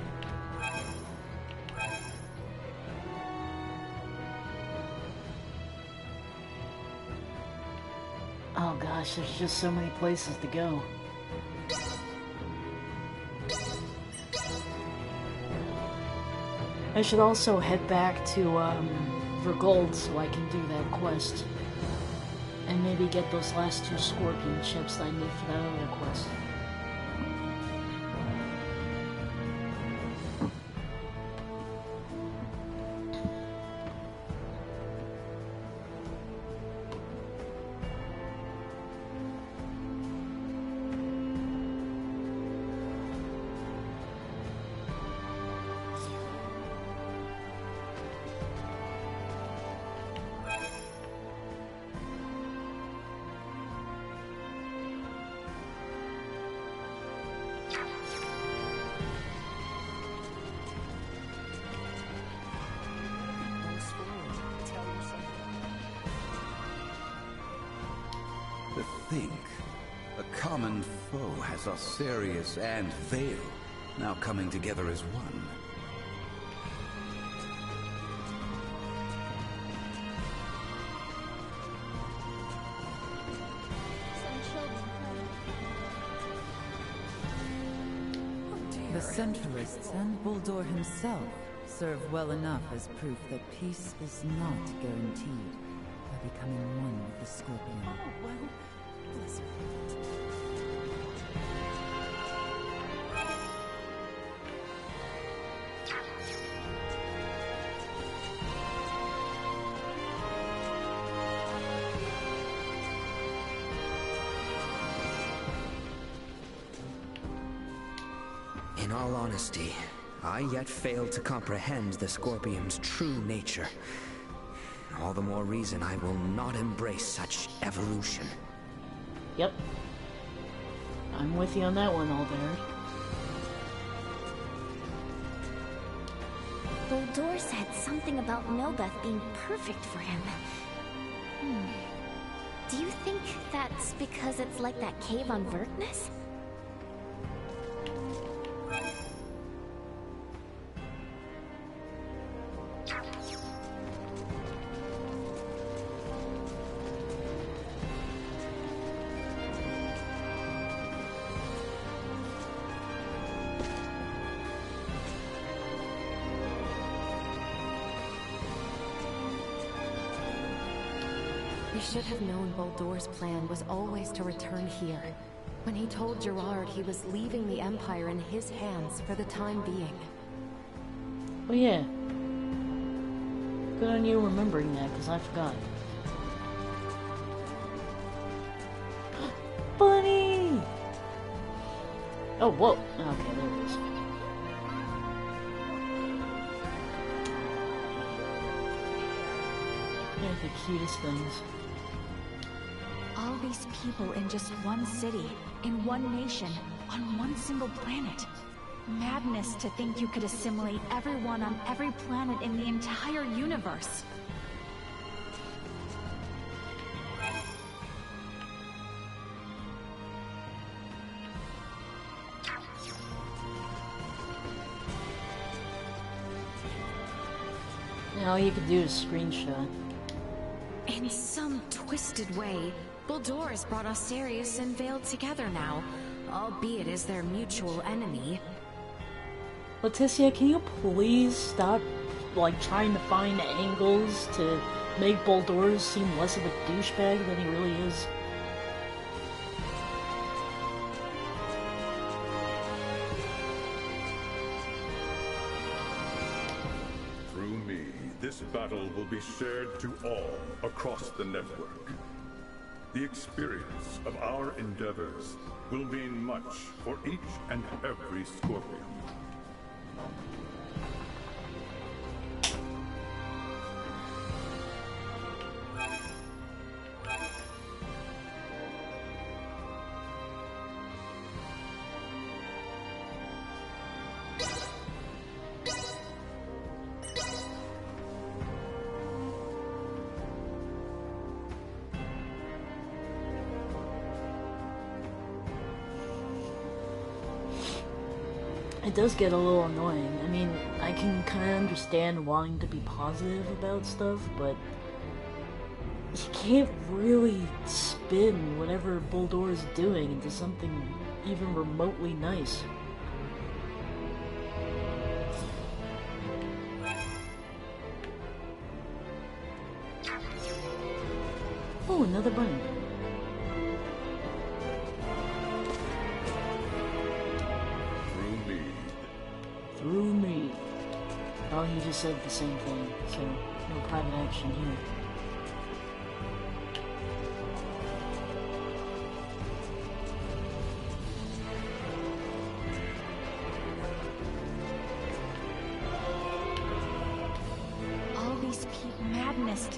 gosh, there's just so many places to go. I should also head back to Vergold so I can do that quest. And maybe get those last 2 Scorpion chips that I need for that other quest. To think, a common foe has Osirius and Vale now coming together as one. The Centralists and Bulldor himself serve well enough as proof that peace is not guaranteed by becoming one with the Scorpion. Oh, well, bless her. In all honesty, I yet fail to comprehend the Scorpion's true nature. All the more reason I will not embrace such evolution. Yep. I'm with you on that one, Albert. Boldor said something about Nilbeth being perfect for him. Do you think that's because it's like that cave on Verkness? We should have known Boldor's plan was always to return here. When he told Gerard he was leaving the Empire in his hands for the time being. Oh yeah. Good on you remembering that, because I forgot. Bunny! Oh, whoa. Okay, there it is. They're the cutest things. All these people in just one city, in one nation, on one single planet. Madness to think you could assimilate everyone on every planet in the entire universe. Now all you can do is screenshot. In some twisted way, Bulldor has brought Osirius and Vale together now, albeit as their mutual enemy. Leticia, can you please stop, like, trying to find angles to make Boldor seem less of a douchebag than he really is? Through me, this battle will be shared to all across the network. The experience of our endeavors will mean much for each and every Scorpion. It does get a little annoying. I mean, I can kind of understand wanting to be positive about stuff, but he can't really spin whatever Bulldor is doing into something even remotely nice. Oh, another bunny. Through me. Oh, he just said the same thing, so no private action here. All these people... Madness.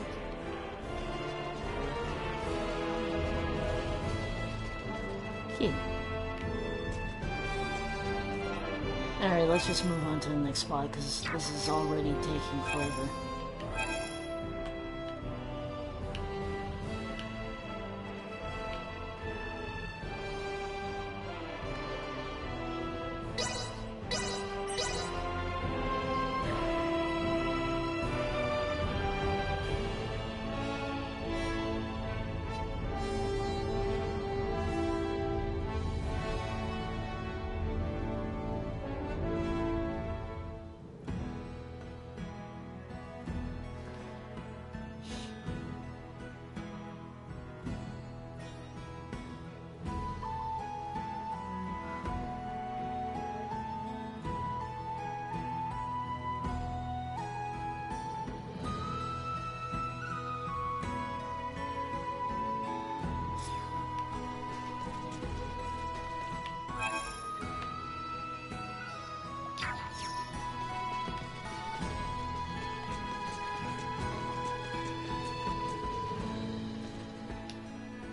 Cute. Alright, let's just move on to the next spot, because this is already taking forever.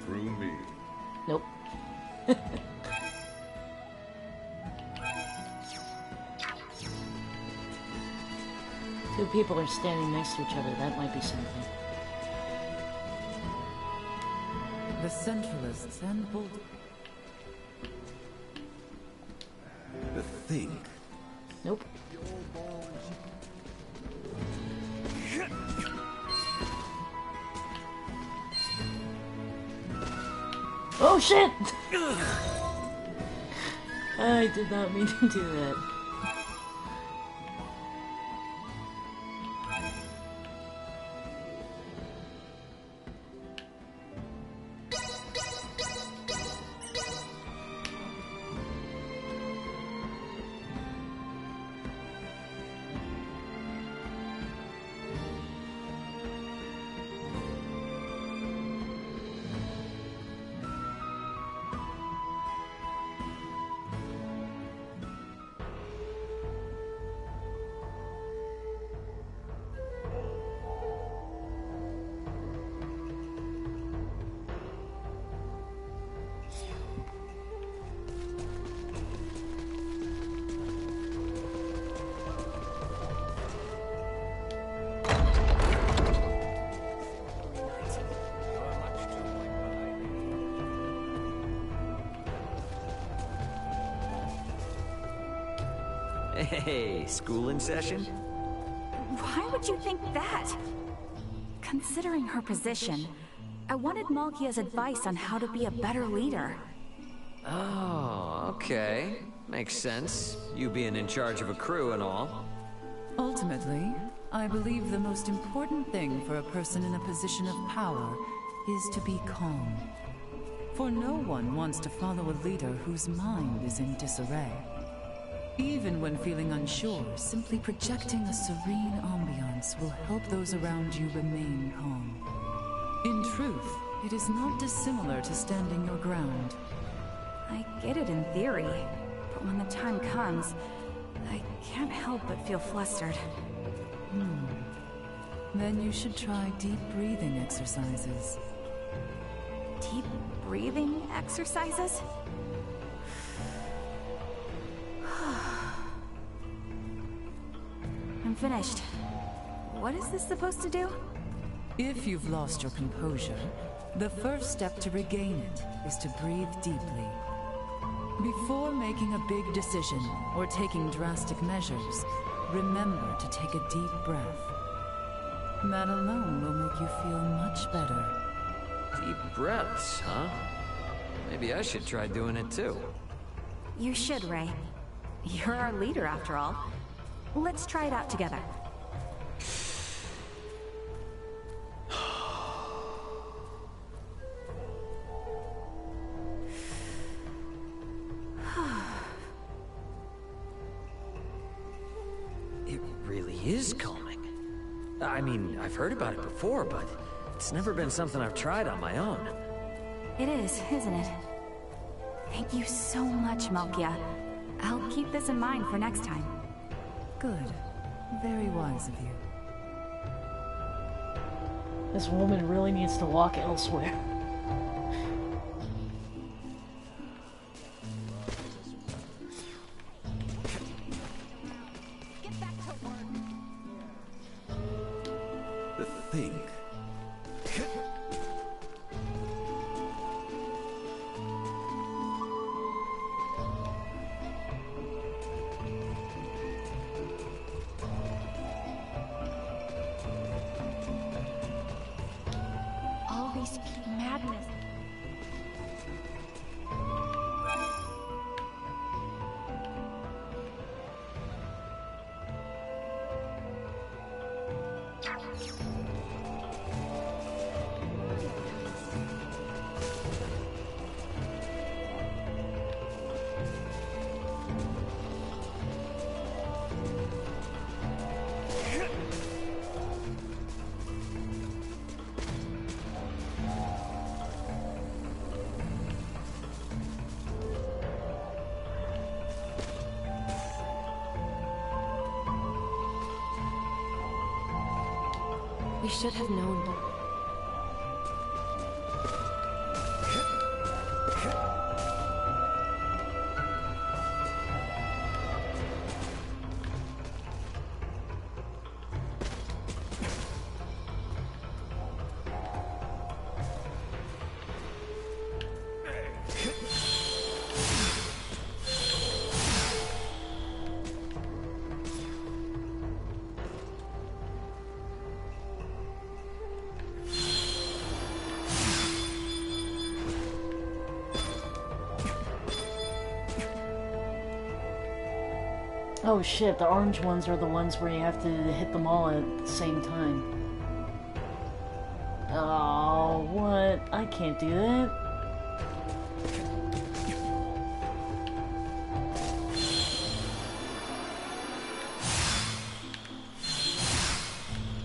Through me. Nope. Two people are standing next to each other. That might be something. The Centralists and Bull... The thing. Nope. Oh shit! I did not mean to do that. Hey, school in session? Why would you think that? Considering her position, I wanted Malkia's advice on how to be a better leader. Oh, okay. Makes sense. You being in charge of a crew and all. Ultimately, I believe the most important thing for a person in a position of power is to be calm. For no one wants to follow a leader whose mind is in disarray. Even when feeling unsure, simply projecting a serene ambiance will help those around you remain calm. In truth, it is not dissimilar to standing your ground. I get it in theory, but when the time comes, I can't help but feel flustered. Then you should try deep breathing exercises. Deep breathing exercises? I'm finished. What is this supposed to do? If you've lost your composure, the first step to regain it is to breathe deeply. Before making a big decision or taking drastic measures, remember to take a deep breath. That alone will make you feel much better. Deep breaths, huh? Maybe I should try doing it too. You should, Ray. You're our leader, after all. Let's try it out together. It really is calming. I mean, I've heard about it before, but it's never been something I've tried on my own. It is, isn't it? Thank you so much, Malkia. I'll keep this in mind for next time. Good. Very wise of you. This woman really needs to walk elsewhere. The thing. All these madness. We should have known. Oh shit, the orange ones are the ones where you have to hit them all at the same time. Oh, what? I can't do that.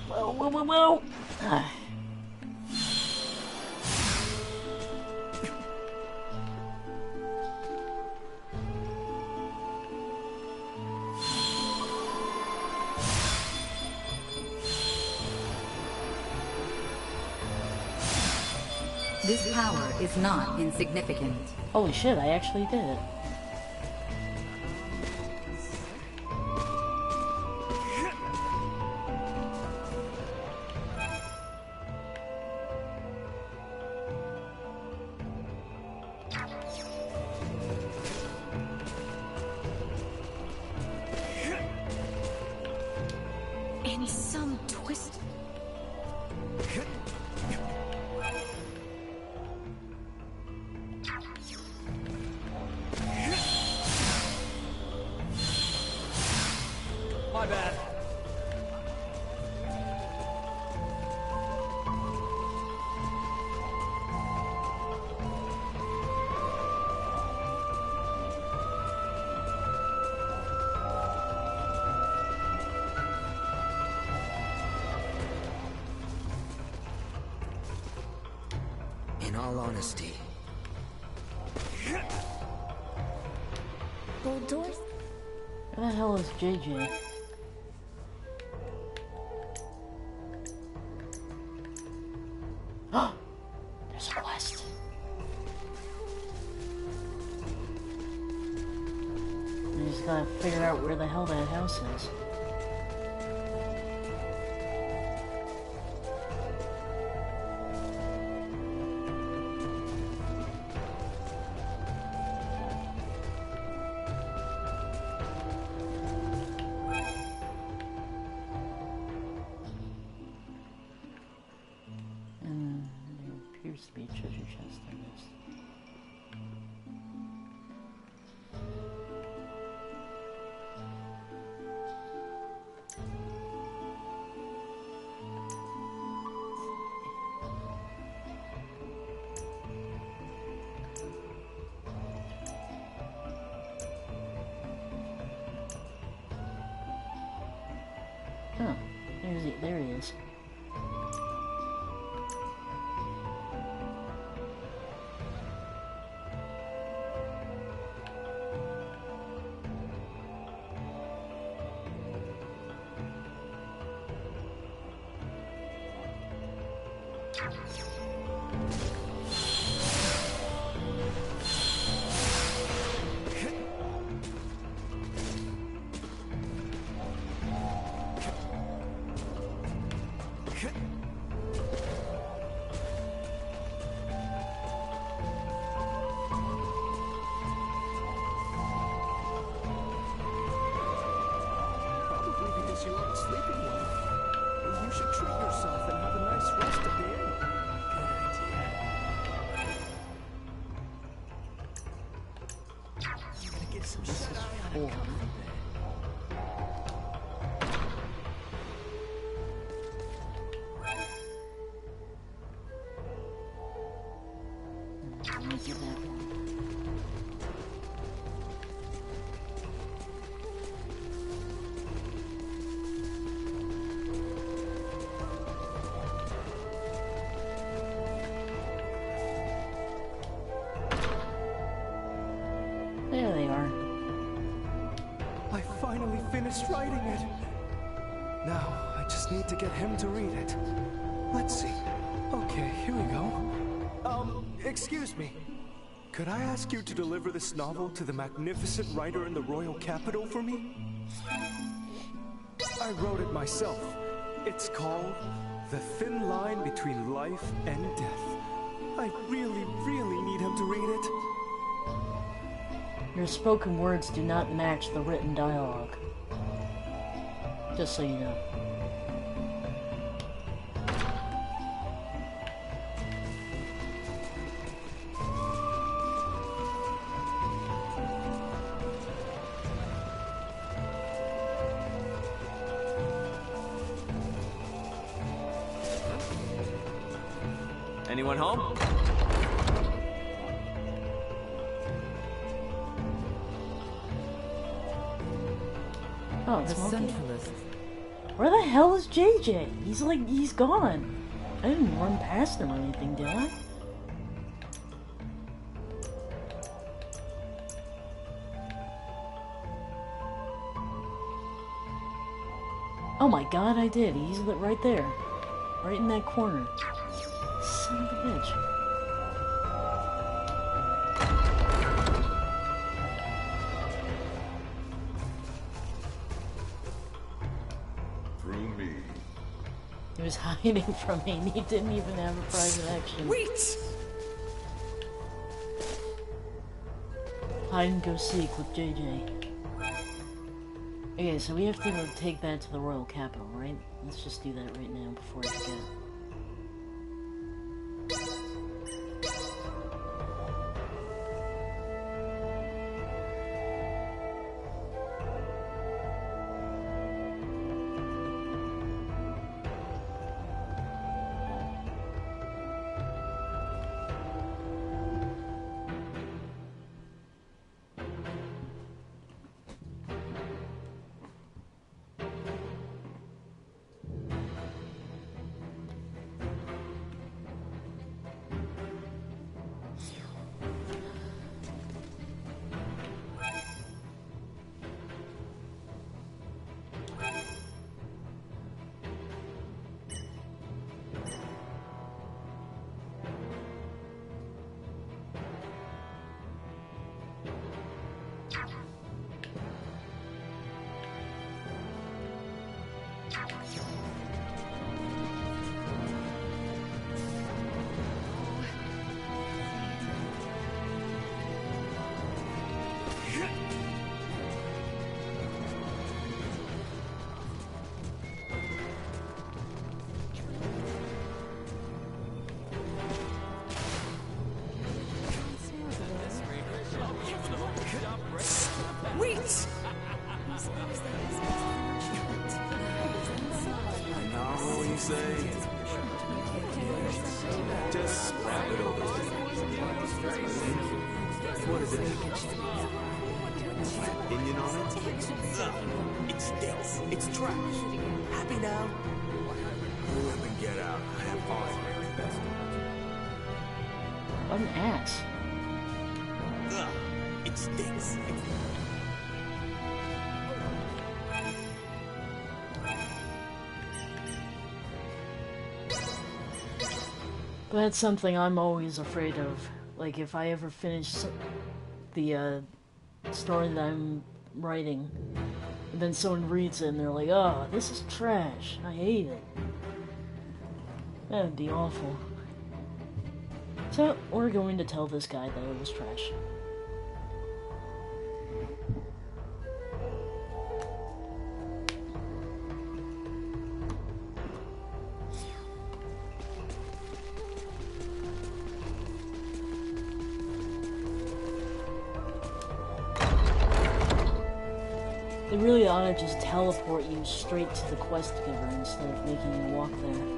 Whoa, whoa, whoa, whoa! Ah. This power is not insignificant. Holy shit, I actually did it. In some twist. My bad. In all honesty, Gold doors? Where the hell is JJ? There's a quest. I just gotta figure out where the hell that house is. appears to be a treasure chest in this. Huh, there he is. You aren't sleeping well. You should treat yourself and have a nice rest at the inn. Good idea. I'm gonna get some shut-eye. Let me get that one. There they are. I finally finished writing it. Now, I just need to get him to read it. Let's see. Okay, here we go. Excuse me. Could I ask you to deliver this novel to the magnificent writer in the royal capital for me? I wrote it myself. It's called The Thin Line Between Life and Death. I really, really need him to read it. Your spoken words do not match the written dialogue. Just so you know. Anyone home? Oh, it's The smoking. Centralist. Where the hell is JJ? He's gone. I didn't run past him or anything, did I? Oh my god, I did. He's right there. Right in that corner. Son of a bitch. Through me. He was hiding from me and he didn't even have a private action. Wait! Hide and go seek with JJ. Okay, so we have to take that to the royal capital, right? Let's just do that right now before I forget. say? Just wrap it over. What is it? Opinion on it? Ugh, it stinks. It's trash. Happy now? Hurry up and get out. I have all my best. What an ass. Ugh, it stinks. But that's something I'm always afraid of. Like, if I ever finish the story that I'm writing, and then someone reads it and they're like, oh, this is trash. I hate it. That'd be awful. So, we're going to tell this guy that it was trash. They really ought to just teleport you straight to the quest giver instead of making you walk there.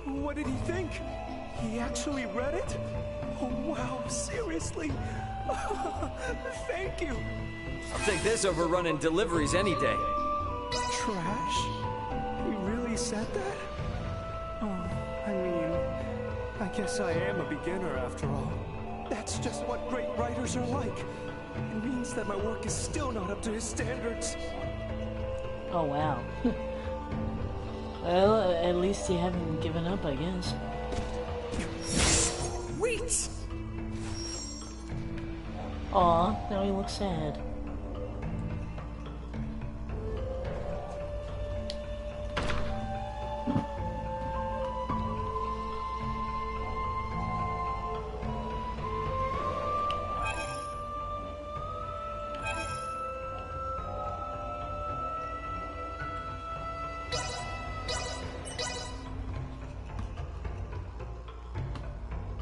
What did he think? He actually read it? Oh wow, seriously? Thank you! I'll take this over running deliveries any day. Trash? He really said that? Oh, I mean, I guess I am a beginner after all. That's just what great writers are like. It means that my work is still not up to his standards. Oh wow. Well, at least you haven't given up, I guess. Wait! Aw, now he looks sad.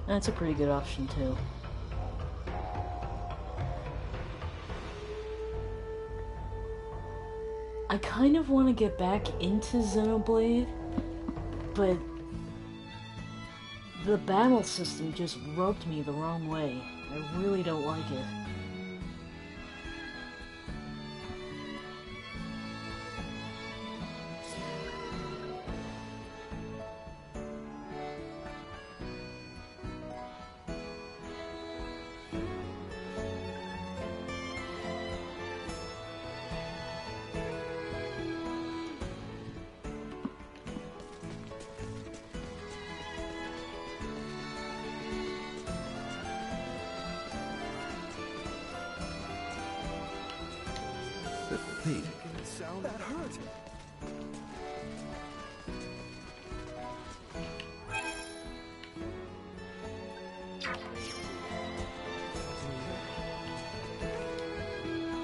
That's a pretty good option, too. I kind of want to get back into Xenoblade, but the battle system just rubbed me the wrong way. I really don't like it. Wait. That hurt.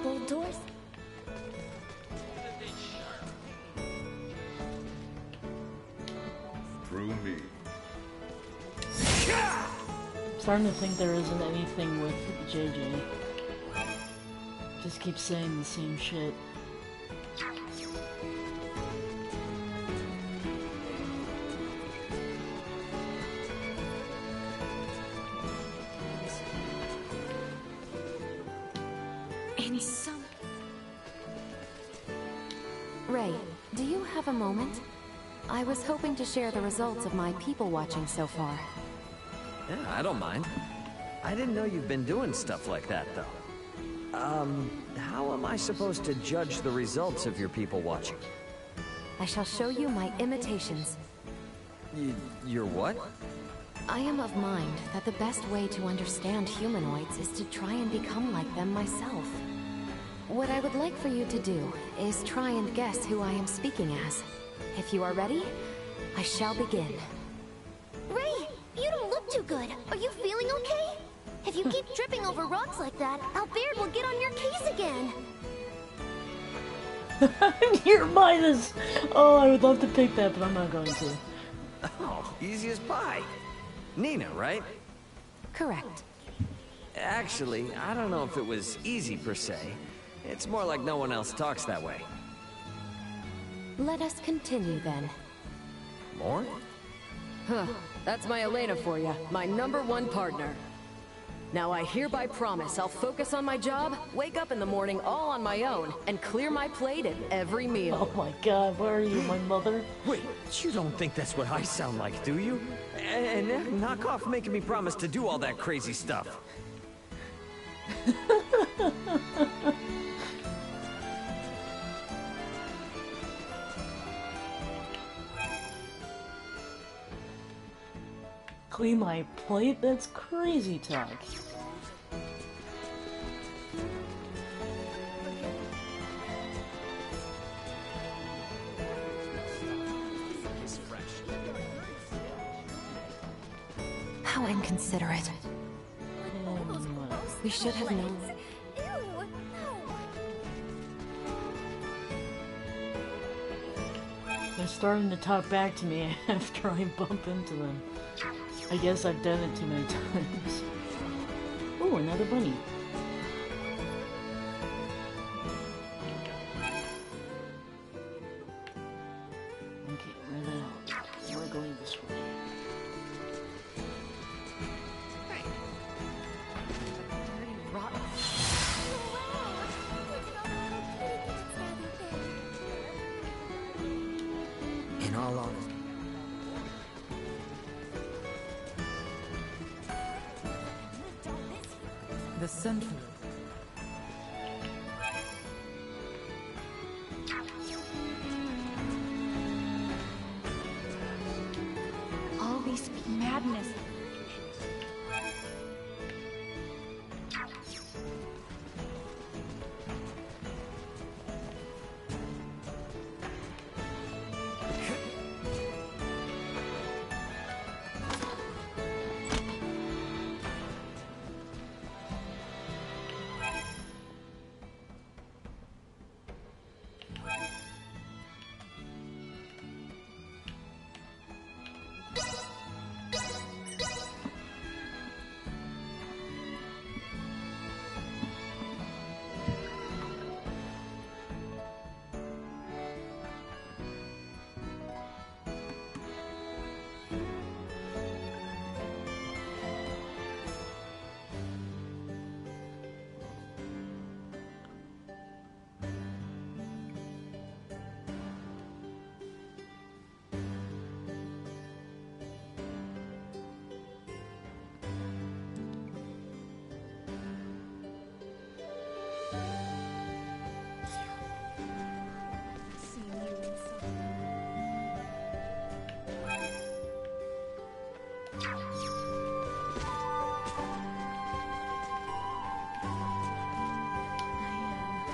Bold doors. Through me. I'm starting to think there isn't anything with JJ. Just keep saying the same shit. In some... Ray, do you have a moment? I was hoping to share the results of my people watching so far. Yeah, I don't mind. I didn't know you've been doing stuff like that, though. How am I supposed to judge the results of your people watching? I shall show you my imitations. Your what? I am of mind that the best way to understand humanoids is to try and become like them myself. What I would like for you to do is try and guess who I am speaking as. If you are ready, I shall begin. Ray, you don't look too good. Are you feeling okay? If you keep tripping over rocks like that, Albert will get on your case again. Your mind is... Oh, I would love to pick that, but I'm not going to. Oh, easy as pie. Nina, right? Correct. Actually, I don't know if it was easy per se. It's more like no one else talks that way. Let us continue then. More? Huh. That's my Elena for you, my #1 partner. Now I hereby promise I'll focus on my job, wake up in the morning all on my own, and clear my plate at every meal. Oh my god, where are you, my mother? Wait, you don't think that's what I sound like, do you? And knock off making me promise to do all that crazy stuff. Clean my plate? That's crazy talk. How inconsiderate. We should have known. They're starting to talk back to me after I bump into them. I guess I've done it too many times. Oh, another bunny. Okay, where the hell? We're going this way. In all honesty, The Central. All this madness.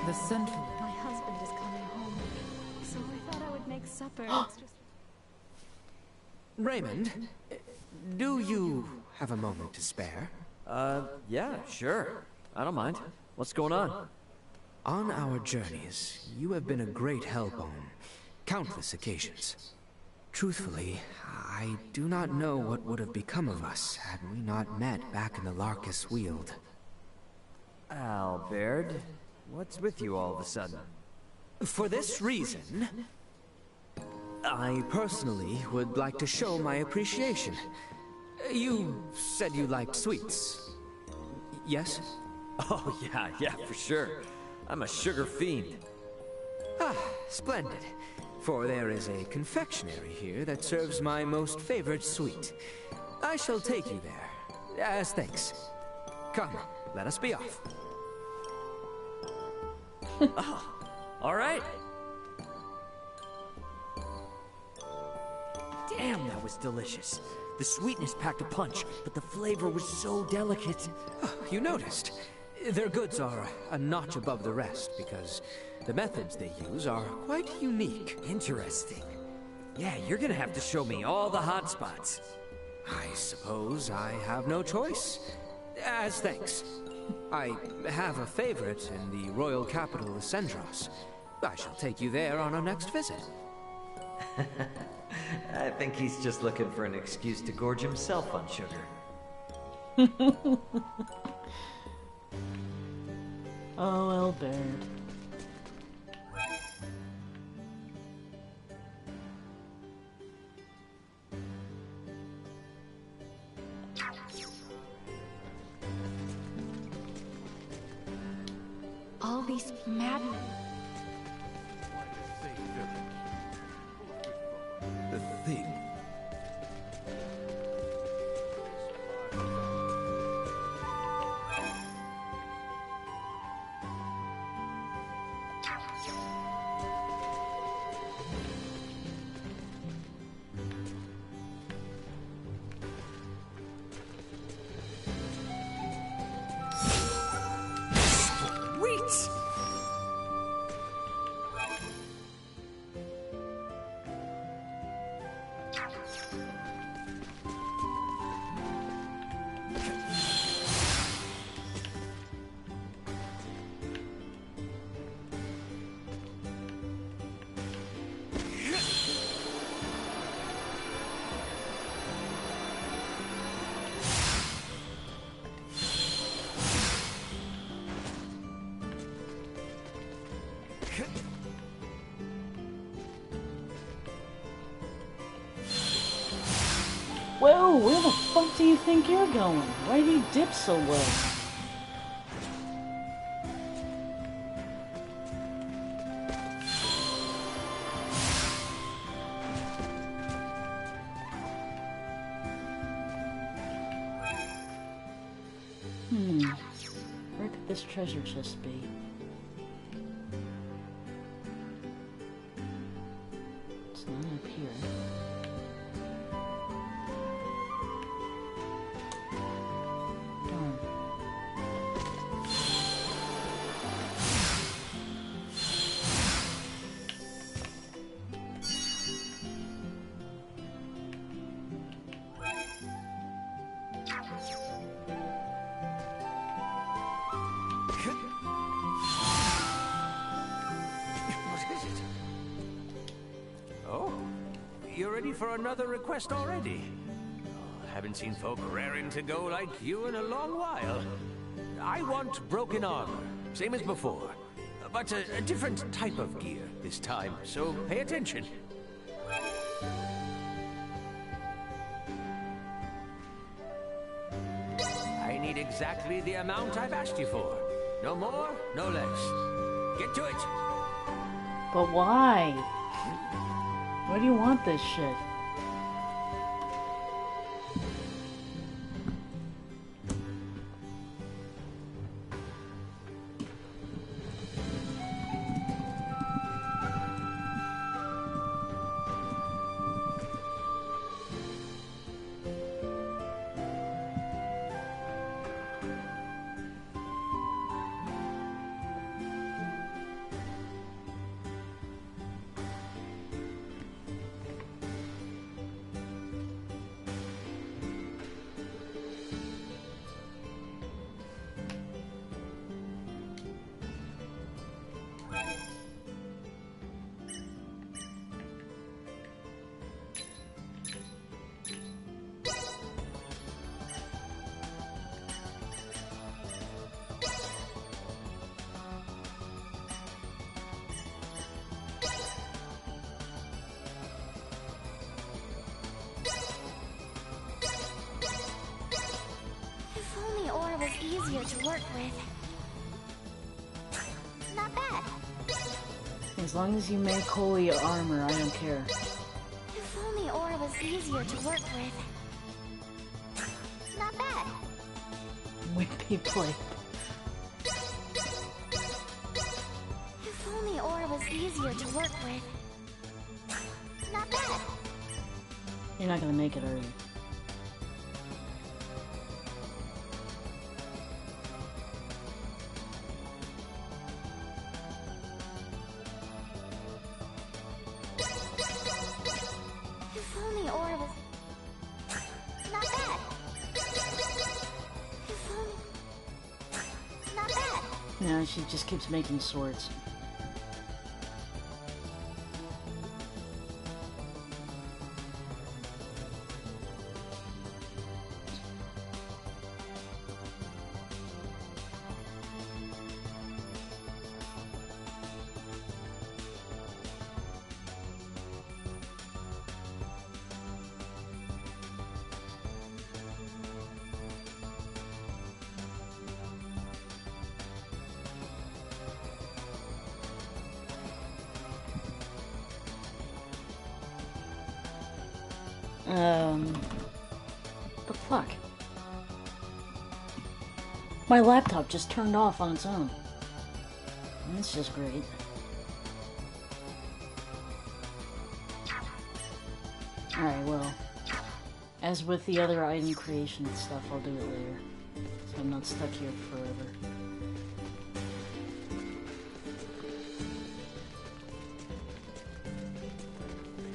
The Central. My husband is coming home, so I thought I would make supper extra. Raymond, do you have a moment to spare? Yeah, sure. I don't mind. What's going on? On our journeys, you have been a great help on countless occasions. Truthfully, I do not know what would have become of us had we not met back in the Larkus Weald. Albert, what's with you all of a sudden? For this reason, I personally would like to show my appreciation. You said you liked sweets. Yes? Oh, yeah, for sure. I'm a sugar fiend. Ah, splendid. For there is a confectionery here that serves my most favorite sweet. I shall take you there, as thanks. Come, let us be off. Oh, all right. Damn, that was delicious. The sweetness packed a punch, but the flavor was so delicate. Oh, you noticed. Their goods are a notch above the rest because the methods they use are quite unique. Interesting. Yeah, you're gonna have to show me all the hot spots. I suppose I have no choice. As thanks. I have a favorite in the royal capital of Sendros. I shall take you there on our next visit. I think he's just looking for an excuse to gorge himself on sugar. Oh, Albert. All these madmen. The thing. Whoa, where the fuck do you think you're going? Why do you dip so low? Where could this treasure chest be? It's not up here. You're ready for another request already? Oh, haven't seen folk raring to go like you in a long while. I want broken armor, same as before. But a different type of gear this time, so pay attention. I need exactly the amount I've asked you for. No more, no less. Get to it! But why? Why do you want this shit? Easier to work with. Not bad. As long as you make holy armor, I don't care. If only ore was easier to work with. Not bad. Wimpy play. If only ore was easier to work with. Not bad. You're not gonna make it, are you? Yeah, she just keeps making swords. The fuck? My laptop just turned off on its own. That's just great. Alright, well, as with the other item creation stuff, I'll do it later. So I'm not stuck here forever.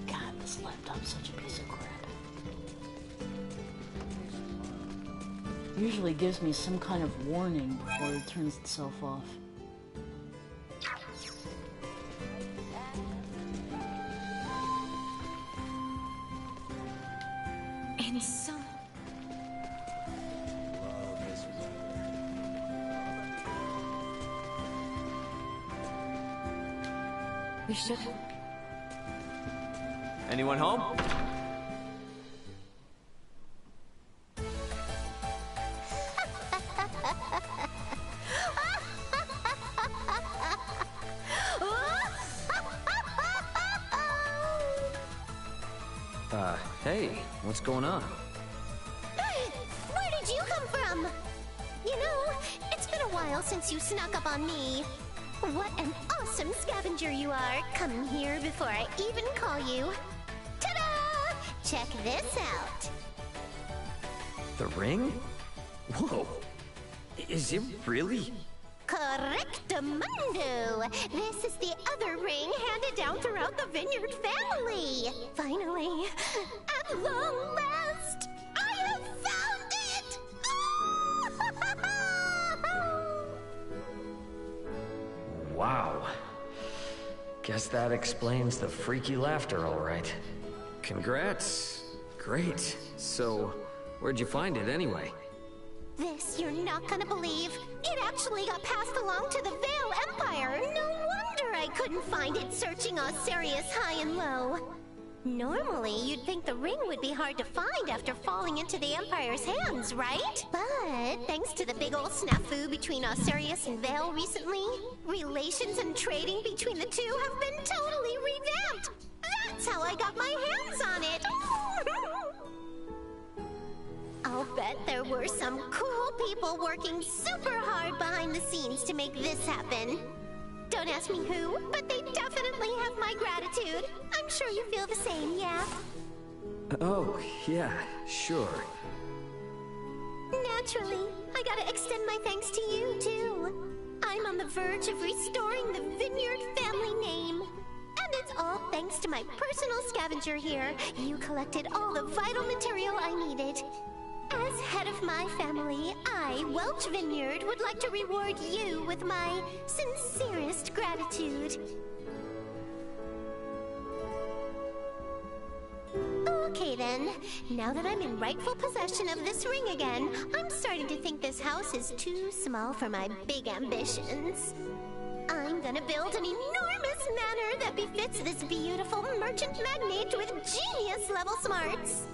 God, this laptop's such a piece of crap. Usually gives me some kind of warning before it turns itself off. In some... We should... Anyone home? Hey, what's going on? Where did you come from? You know, it's been a while since you snuck up on me. What an awesome scavenger you are, coming here before I even call you. Ta-da! Check this out. The ring? Whoa! Is it really? Correctamundo! This is the other ring handed down throughout the Vineyard family! Finally, at long last, I have found it! Wow. Guess that explains the freaky laughter, all right. Congrats. Great. So, where'd you find it anyway? This you're not gonna believe. It actually got passed along to the Vale Empire. No wonder I couldn't find it searching Osirius high and low. Normally, you'd think the ring would be hard to find after falling into the Empire's hands, right? But thanks to the big old snafu between Osirius and Vale recently, relations and trading between the two have been totally revamped. That's how I got my hands on it. I'll bet there were some cool people working super hard behind the scenes to make this happen. Don't ask me who, but they definitely have my gratitude. I'm sure you feel the same, yeah? Oh, yeah, sure. Naturally, I gotta extend my thanks to you, too. I'm on the verge of restoring the Vineyard family name. And it's all thanks to my personal scavenger here. You collected all the vital material I needed. As head of my family, I, Welch Vineyard, would like to reward you with my sincerest gratitude. Okay then, now that I'm in rightful possession of this ring again, I'm starting to think this house is too small for my big ambitions. I'm gonna build an enormous manor that befits this beautiful merchant magnate with genius-level smarts.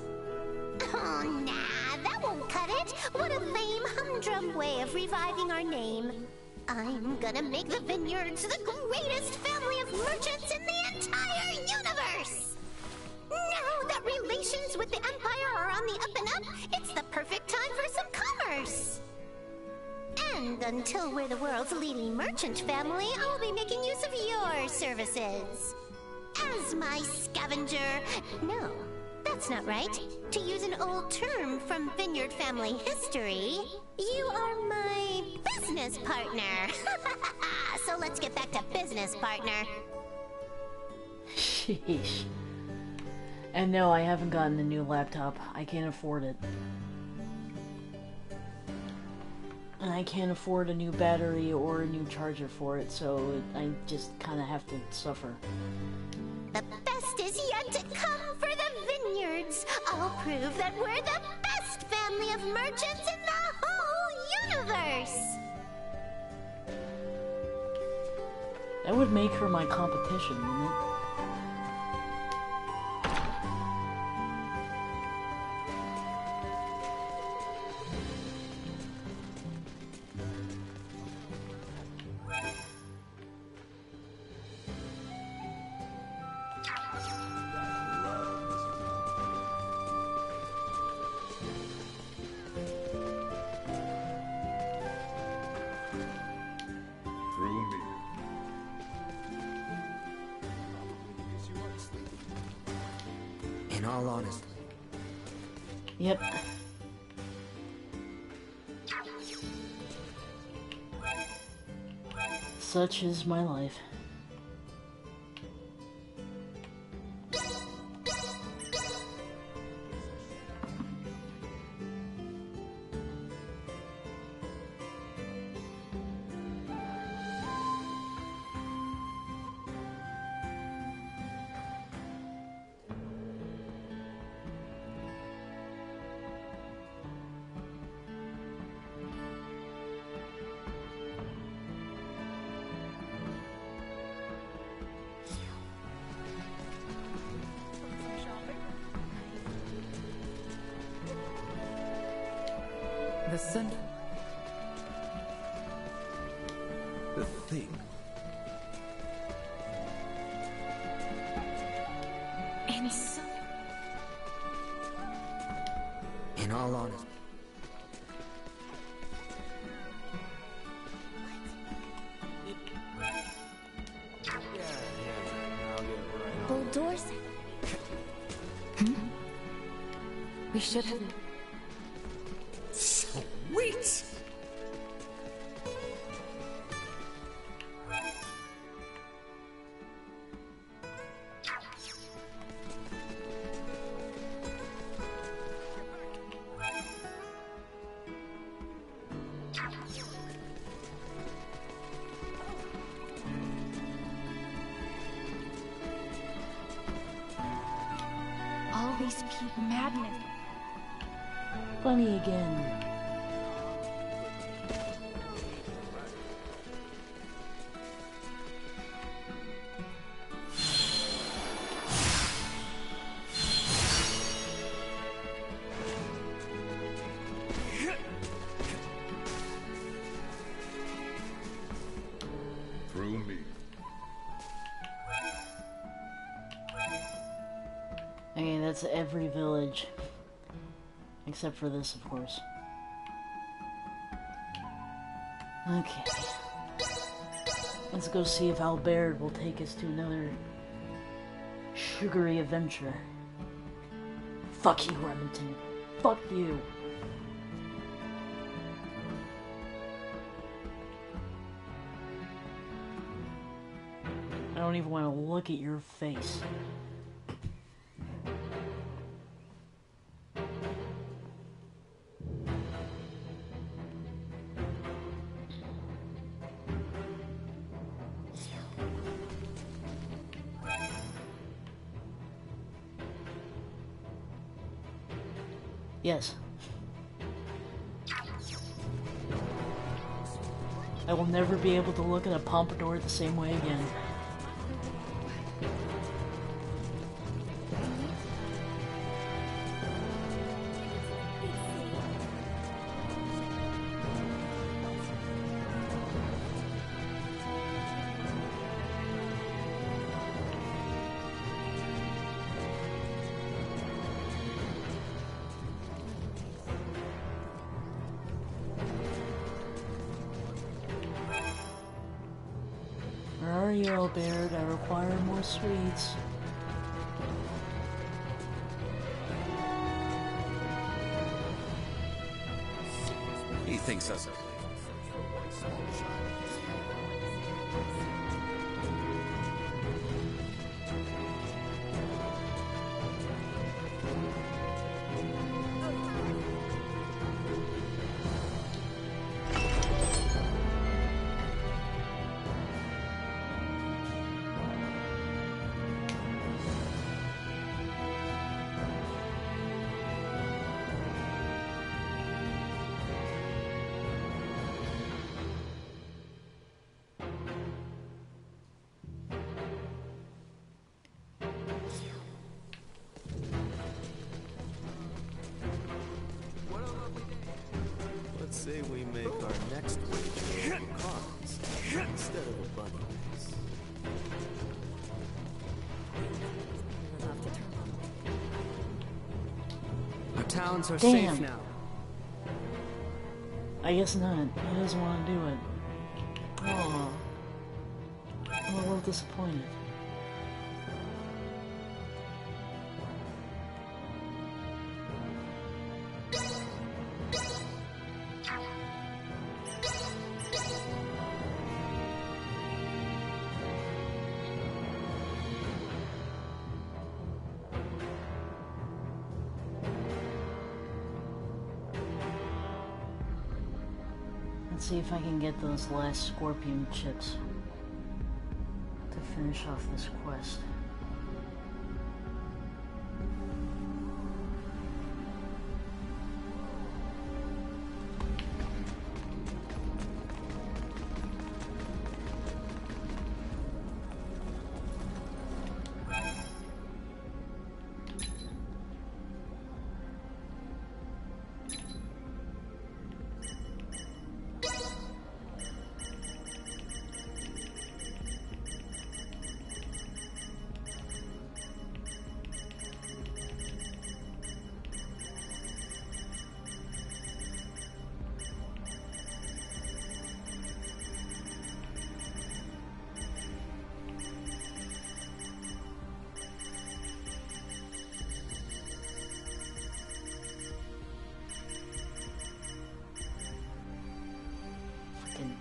Oh, nah, that won't cut it. What a lame, humdrum way of reviving our name. I'm gonna make the Vineyards the greatest family of merchants in the entire universe! Now that relations with the Empire are on the up and up, it's the perfect time for some commerce! And until we're the world's leading merchant family, I'll be making use of your services. As my scavenger... No. That's not right. To use an old term from Vineyard family history, you are my business partner. So let's get back to business, partner. Sheesh. And no, I haven't gotten the new laptop. I can't afford it. And I can't afford a new battery or a new charger for it, so I just kind of have to suffer. The best is yet to come for the vineyards. I'll prove that we're the best family of merchants in the whole universe. That would make her my competition, wouldn't it? In all honesty. Yep. Such is my life. The center. The thing. And so... In all honesty. Bulldoors. We should have... Sweet! All these people... Madness. Funny again. Through me. Okay, that's every village. Except for this, of course. Okay. Let's go see if Albert will take us to another sugary adventure. Fuck you, Remington. Fuck you. I don't even want to look at your face. Yes. I will never be able to look at a pompadour the same way again. Where are you, Albert? I require more sweets. He thinks us. say we make our next wager on cards instead of a bunny race. Our towns are Damn. safe now. I guess not. He doesn't want to do it. Oh, I'm a little disappointed. Let's see if I can get those last scorpion chips to finish off this quest.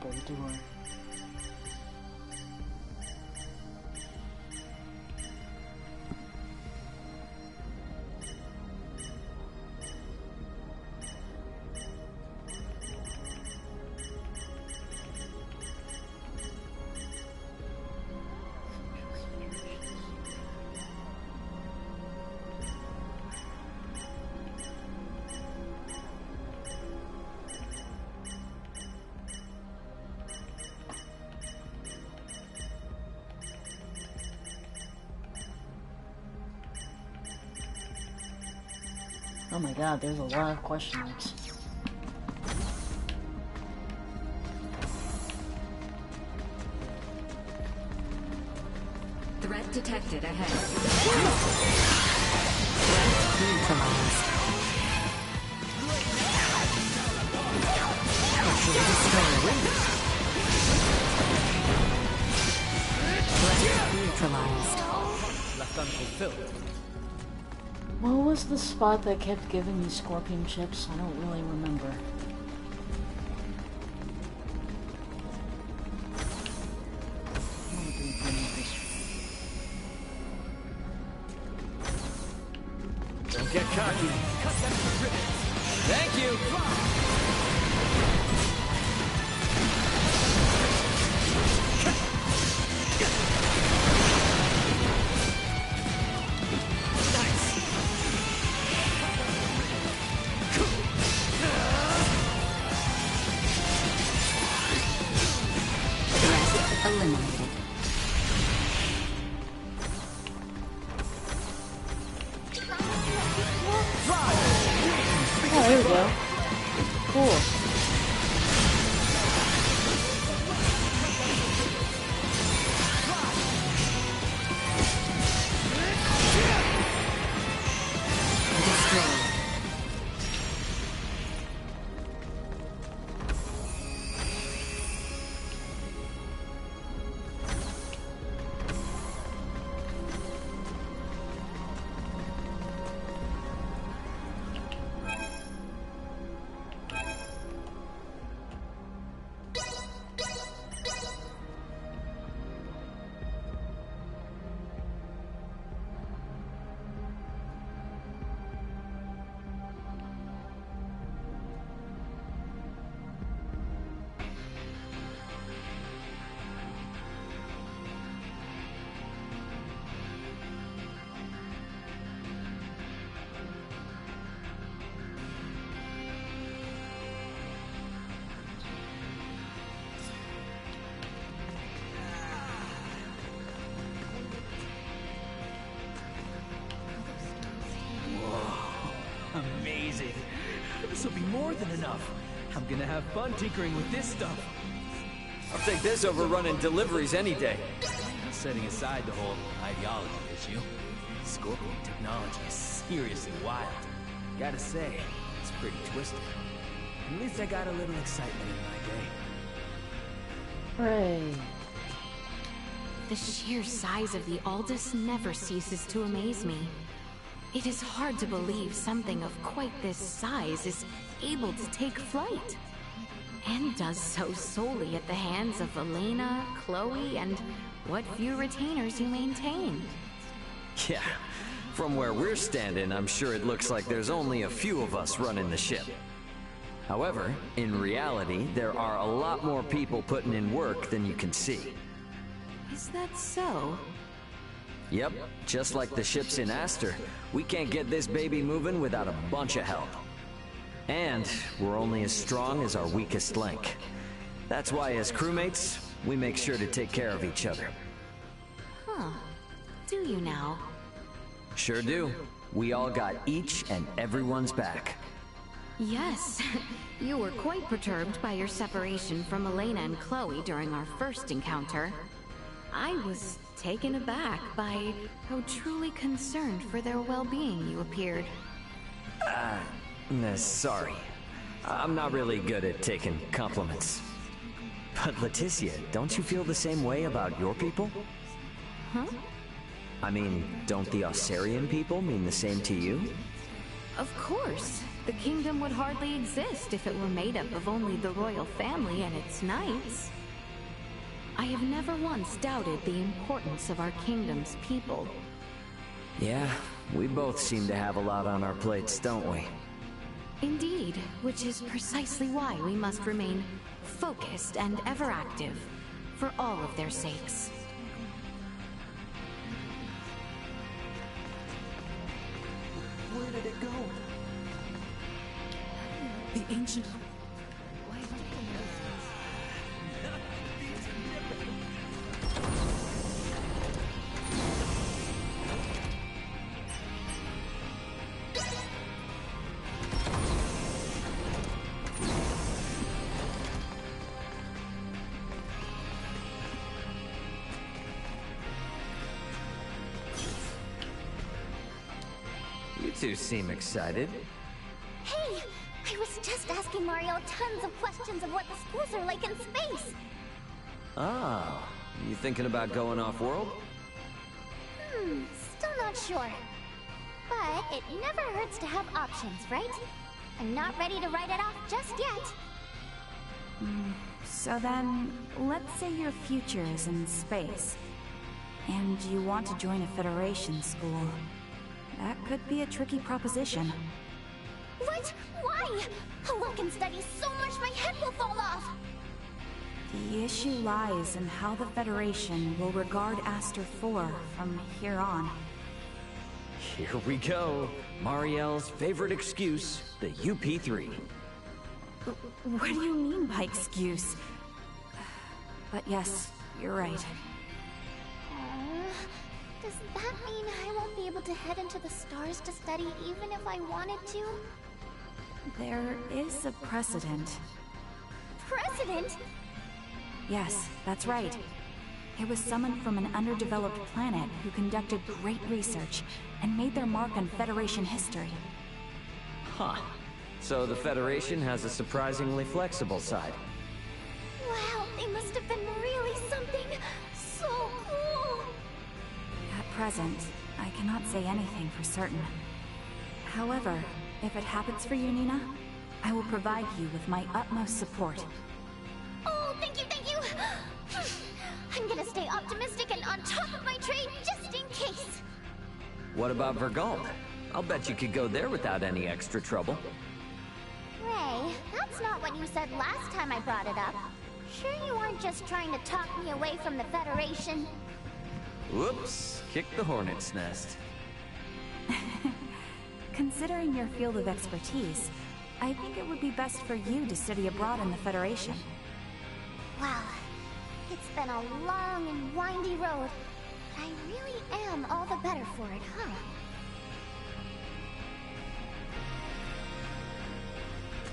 Baltimore. Oh my god, there's a lot of question marks. Threat detected ahead. Threat neutralized. Left unfulfilled. What was the spot that kept giving me scorpion chips? I don't really remember. Don't get cocky. Cut them to ribbons. Thank you. Eliminated. Oh, there we go. Cool. Amazing. This will be more than enough. I'm gonna have fun tinkering with this stuff. I'll take this over running deliveries any day. Setting aside the whole ideology issue, Scorpion technology is seriously wild. Gotta say, it's pretty twisted. At least I got a little excitement in my day. Hooray. The sheer size of the Aldous never ceases to amaze me. It is hard to believe something of quite this size is able to take flight. And does so solely at the hands of Elena, Chloe, and what few retainers you maintain. Yeah, from where we're standing, I'm sure it looks like there's only a few of us running the ship. However, in reality, there are a lot more people putting in work than you can see. Is that so? Yep, just like the ships in Aster, we can't get this baby moving without a bunch of help. And we're only as strong as our weakest link. That's why as crewmates, we make sure to take care of each other. Huh. Do you now? Sure do. We all got each and everyone's back. Yes. You were quite perturbed by your separation from Elena and Chloe during our first encounter. I was taken aback by how truly concerned for their well-being you appeared. Sorry. I'm not really good at taking compliments. But Leticia, don't you feel the same way about your people? Huh? I mean, don't the Osarian people mean the same to you? Of course. The kingdom would hardly exist if it were made up of only the royal family and its knights. I have never once doubted the importance of our kingdom's people. Yeah, we both seem to have a lot on our plates, don't we? Indeed, which is precisely why we must remain focused and ever active, for all of their sakes. Where did it go? The ancient... You two seem excited. Hey! I was just asking Mario tons of questions of what the schools are like in space! Ah, you thinking about going off-world? Still not sure. But it never hurts to have options, right? I'm not ready to write it off just yet. So then, let's say your future is in space, and you want to join a Federation school. That could be a tricky proposition. What? Why? A look and study so much my head will fall off! The issue lies in how the Federation will regard Aster 4 from here on. Here we go. Marielle's favorite excuse, the UP3. What do you mean by excuse? But yes, you're right. Does that mean I won't be able to head into the stars to study even if I wanted to? There is a precedent. Precedent? Yes, that's right. It was someone from an underdeveloped planet who conducted great research and made their mark on Federation history. Huh. So the Federation has a surprisingly flexible side. Wow, they must have been really something so cool! At present, I cannot say anything for certain. However, if it happens for you, Nina, I will provide you with my utmost support. Oh, thank you, thank you! I'm gonna stay optimistic and on top of my trade just in case! What about Vergald? I'll bet you could go there without any extra trouble. Ray, that's not what you said last time I brought it up. Sure you aren't just trying to talk me away from the Federation? Whoops, kicked the hornet's nest. Considering your field of expertise, I think it would be best for you to study abroad in the Federation. Wow, it's been a long and windy road, but I really am all the better for it, huh?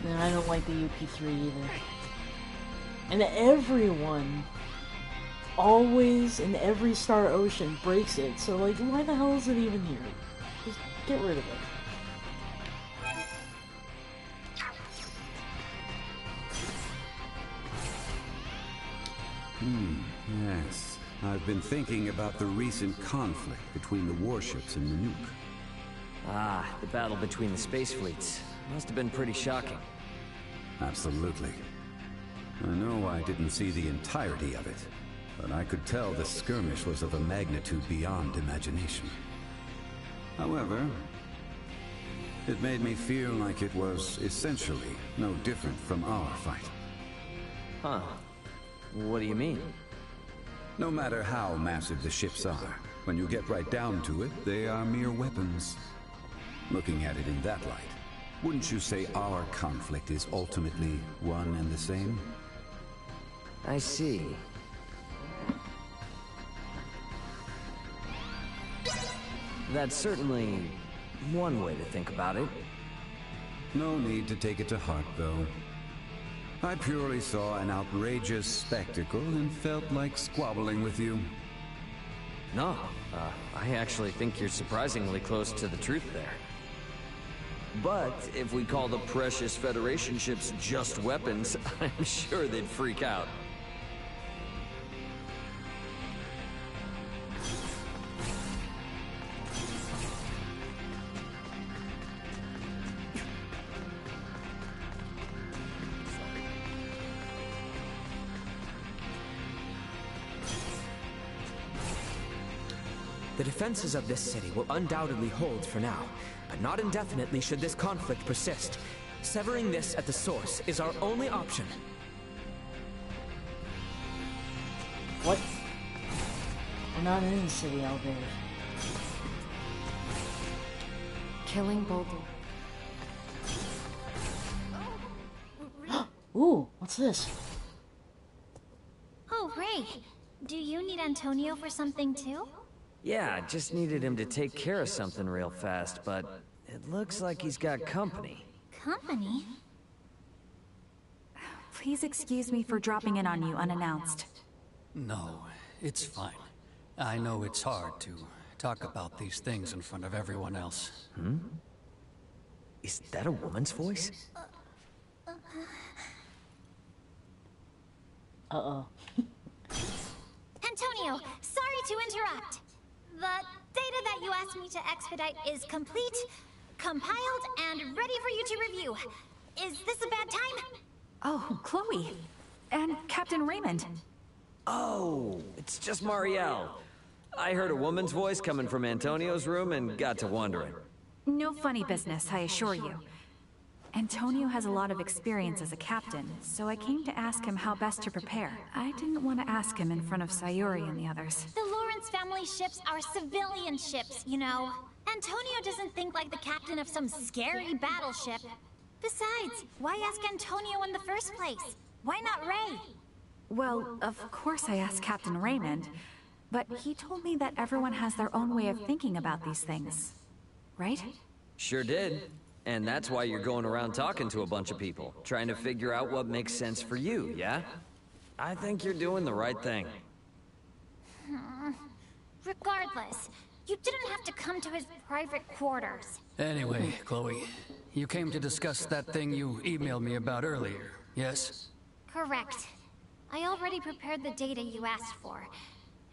And I don't like the UP3 either. And everyone, always in every Star Ocean, breaks it. So, like, why the hell is it even here? Just get rid of it. Yes. I've been thinking about the recent conflict between the warships and the nuke. Ah, the battle between the space fleets. Must have been pretty shocking. Absolutely. I know I didn't see the entirety of it, but I could tell the skirmish was of a magnitude beyond imagination. However, it made me feel like it was essentially no different from our fight. Huh. What do you mean? No matter how massive the ships are, when you get right down to it, they are mere weapons. Looking at it in that light, wouldn't you say our conflict is ultimately one and the same? I see. That's certainly one way to think about it. No need to take it to heart, though. I purely saw an outrageous spectacle and felt like squabbling with you. No, I actually think you're surprisingly close to the truth there. But if we call the precious Federation ships just weapons, I'm sure they'd freak out. The defenses of this city will undoubtedly hold for now, but not indefinitely should this conflict persist. Severing this at the source is our only option. What? We're not in the city, Albert. Killing Boulder. Ooh, what's this? Oh, Ray. Do you need Antonio for something too? Yeah, just needed him to take care of something real fast, but it looks like he's got company. Company? Please excuse me for dropping in on you unannounced. No, it's fine. I know it's hard to talk about these things in front of everyone else. Hmm? Is that a woman's voice? Uh-oh. Antonio, sorry to interrupt. The data that you asked me to expedite is complete, compiled, and ready for you to review. Is this a bad time? Oh, Chloe. And Captain Raymond. Oh, it's just Marielle. I heard a woman's voice coming from Antonio's room and got to wondering. No funny business, I assure you. Antonio has a lot of experience as a captain, so I came to ask him how best to prepare. I didn't want to ask him in front of Sayuri and the others. The Lawrence family ships are civilian ships, you know. Antonio doesn't think like the captain of some scary battleship. Besides, why ask Antonio in the first place? Why not Ray? Well, of course I asked Captain Raymond, but he told me that everyone has their own way of thinking about these things. Right? Sure did. And that's why you're going around talking to a bunch of people, trying to figure out what makes sense for you, yeah? I think you're doing the right thing. Regardless, you didn't have to come to his private quarters. Anyway, Chloe, you came to discuss that thing you emailed me about earlier, yes? Correct. I already prepared the data you asked for,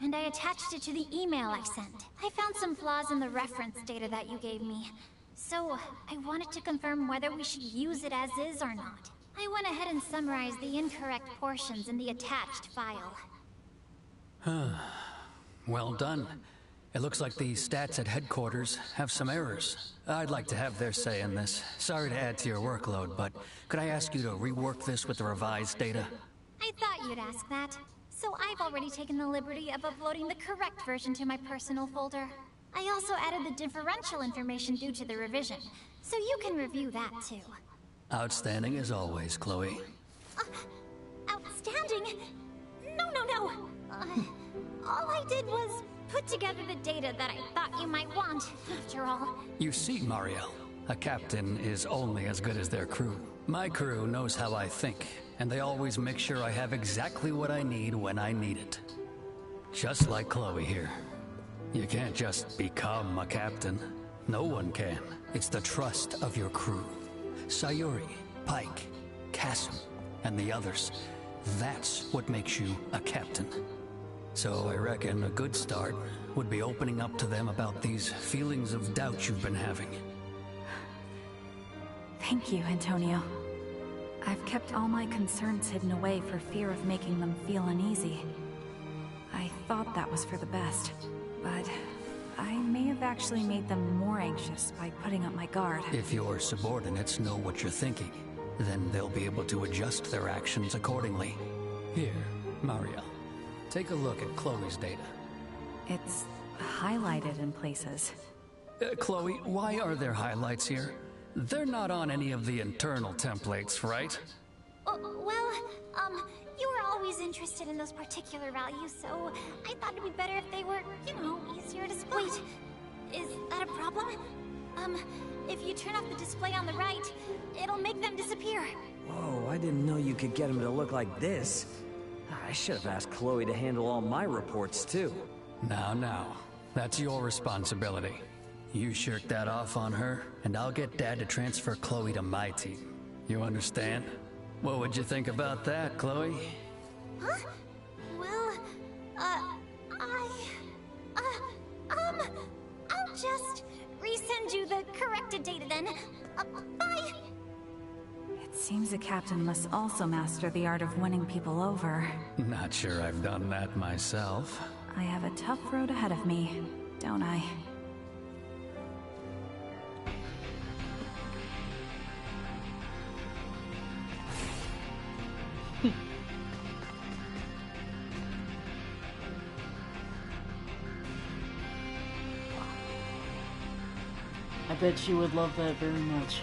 and I attached it to the email I sent. I found some flaws in the reference data that you gave me, so I wanted to confirm whether we should use it as is or not. I went ahead and summarized the incorrect portions in the attached file. Well done. It looks like the stats at headquarters have some errors. I'd like to have their say in this. Sorry to add to your workload, but could I ask you to rework this with the revised data? I thought you'd ask that, so I've already taken the liberty of uploading the correct version to my personal folder. I also added the differential information due to the revision, so you can review that too. Outstanding as always, Chloe. Outstanding? No. All I did was put together the data that I thought you might want, after all. You see, Marielle, A captain is only as good as their crew. My crew knows how I think, and they always make sure I have exactly what I need when I need it. Just like Chloe here. You can't just become a captain. No one can. It's the trust of your crew. Sayuri, Pike, Cassim, and the others. That's what makes you a captain. So I reckon a good start would be opening up to them about these feelings of doubt you've been having. Thank you, Antonio. I've kept all my concerns hidden away for fear of making them feel uneasy. I thought that was for the best, but I may have actually made them more anxious by putting up my guard. If your subordinates know what you're thinking, then they'll be able to adjust their actions accordingly. Here, Maria, take a look at Chloe's data. It's highlighted in places. Chloe, why are there highlights here? They're not on any of the internal templates, right? You were always interested in those particular values, so I thought it'd be better if they were, easier to spot. Wait, is that a problem? If you turn off the display on the right, it'll make them disappear. Whoa, I didn't know you could get them to look like this. I should have asked Chloe to handle all my reports, too. Now, that's your responsibility. You shirk that off on her, and I'll get Dad to transfer Chloe to my team. You understand? What would you think about that, Chloe? Huh? Well, I'll just resend you the corrected data then. Bye! It seems a captain must also master the art of winning people over. Not sure I've done that myself. I have a tough road ahead of me, don't I? I bet she would love that very much.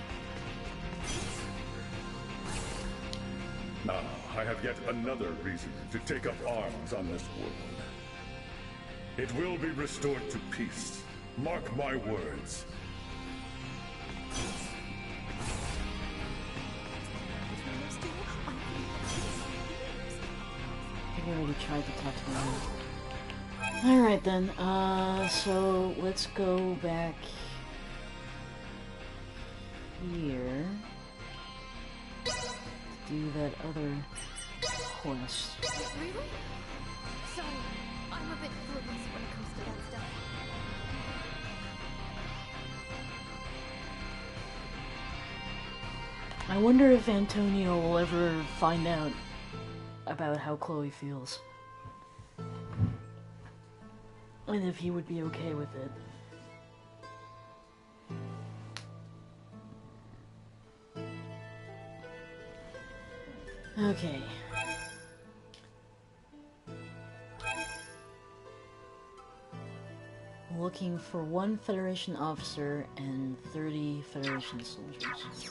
Now, I have yet another reason to take up arms on this world. It will be restored to peace. Mark my words. I already tried to talk to him. Alright then, so let's go back here to do that other quest. Really? Sorry, I'm a bit clueless when it comes to that stuff. I wonder if Antonio will ever find out about how Chloe feels. And if he would be okay with it. Okay. Looking for 1 Federation officer and 30 Federation soldiers.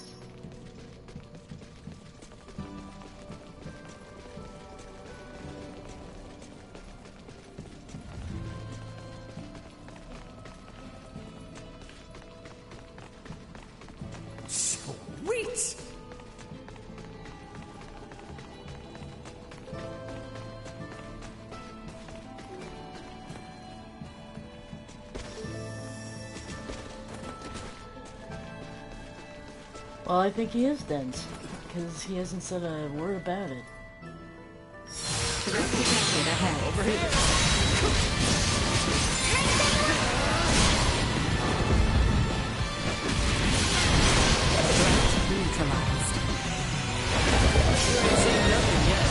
Sweet! Well, I think he is dense, because he hasn't said a word about it. Over here. Neutralized. Nothing yet.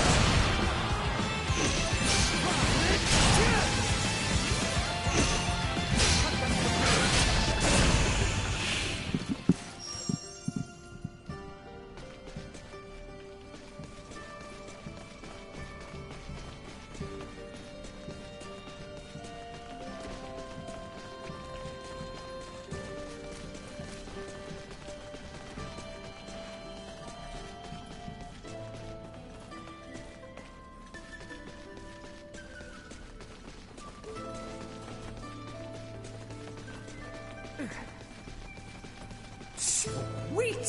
Sweet!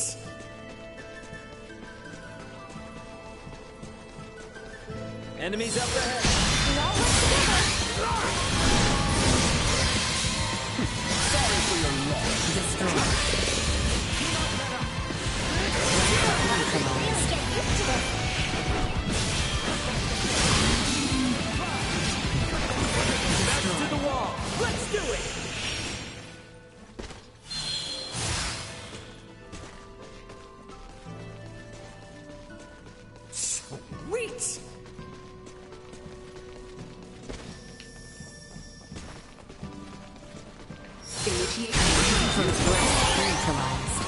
Enemies up ahead. We all work together. Sorry for your loss. Destroy. Really get used to this. Back to the wall. Let's do it. Sweet! Initiate neutralized.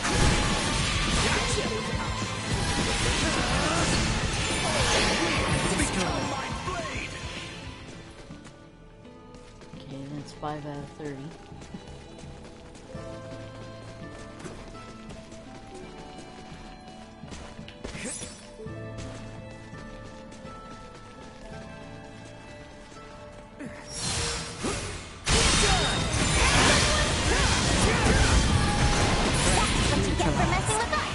Okay, that's 5 out of 30. What you get for messing with us?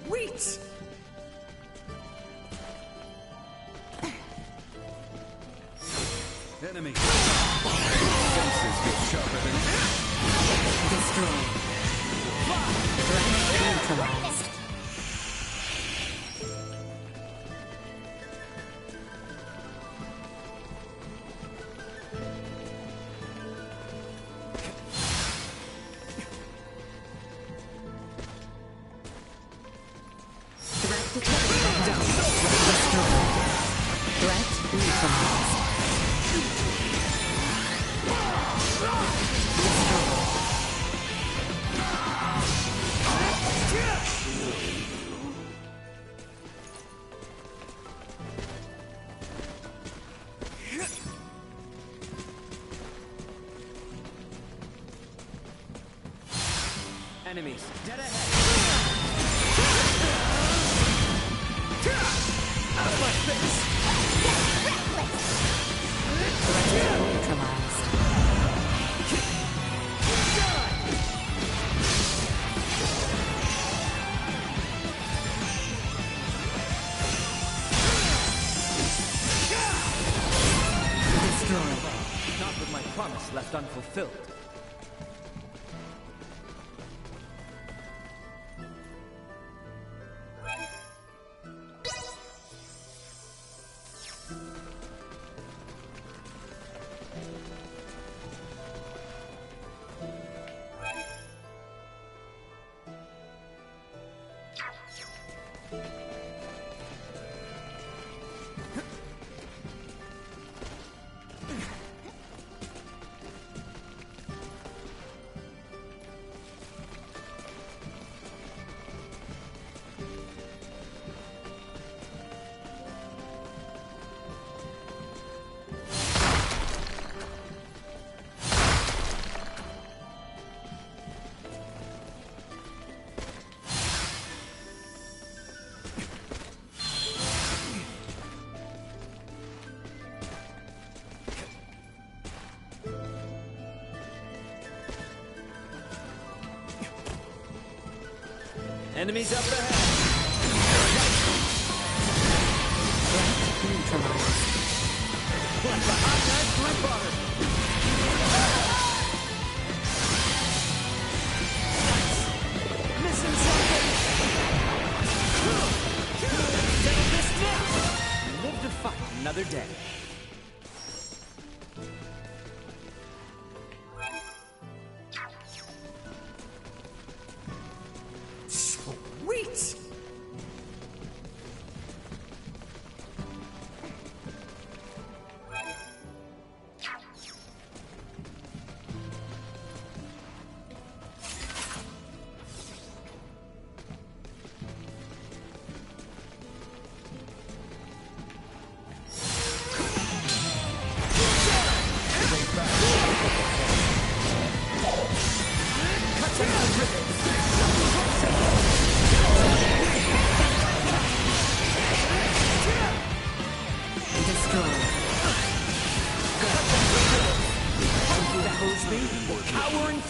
Sweet! Enemy. Senses get sharper than Destroy. Neutralized. Threat detected. Destroy. Threat neutralized. Enemies dead ahead. Out of my face. Threat neutralized. Destroy. Not with my promise left unfulfilled. Enemies up ahead. Neutralized. Like a hot knife through butter. Missing something. Settle this now. Live to fight another day. Sweet!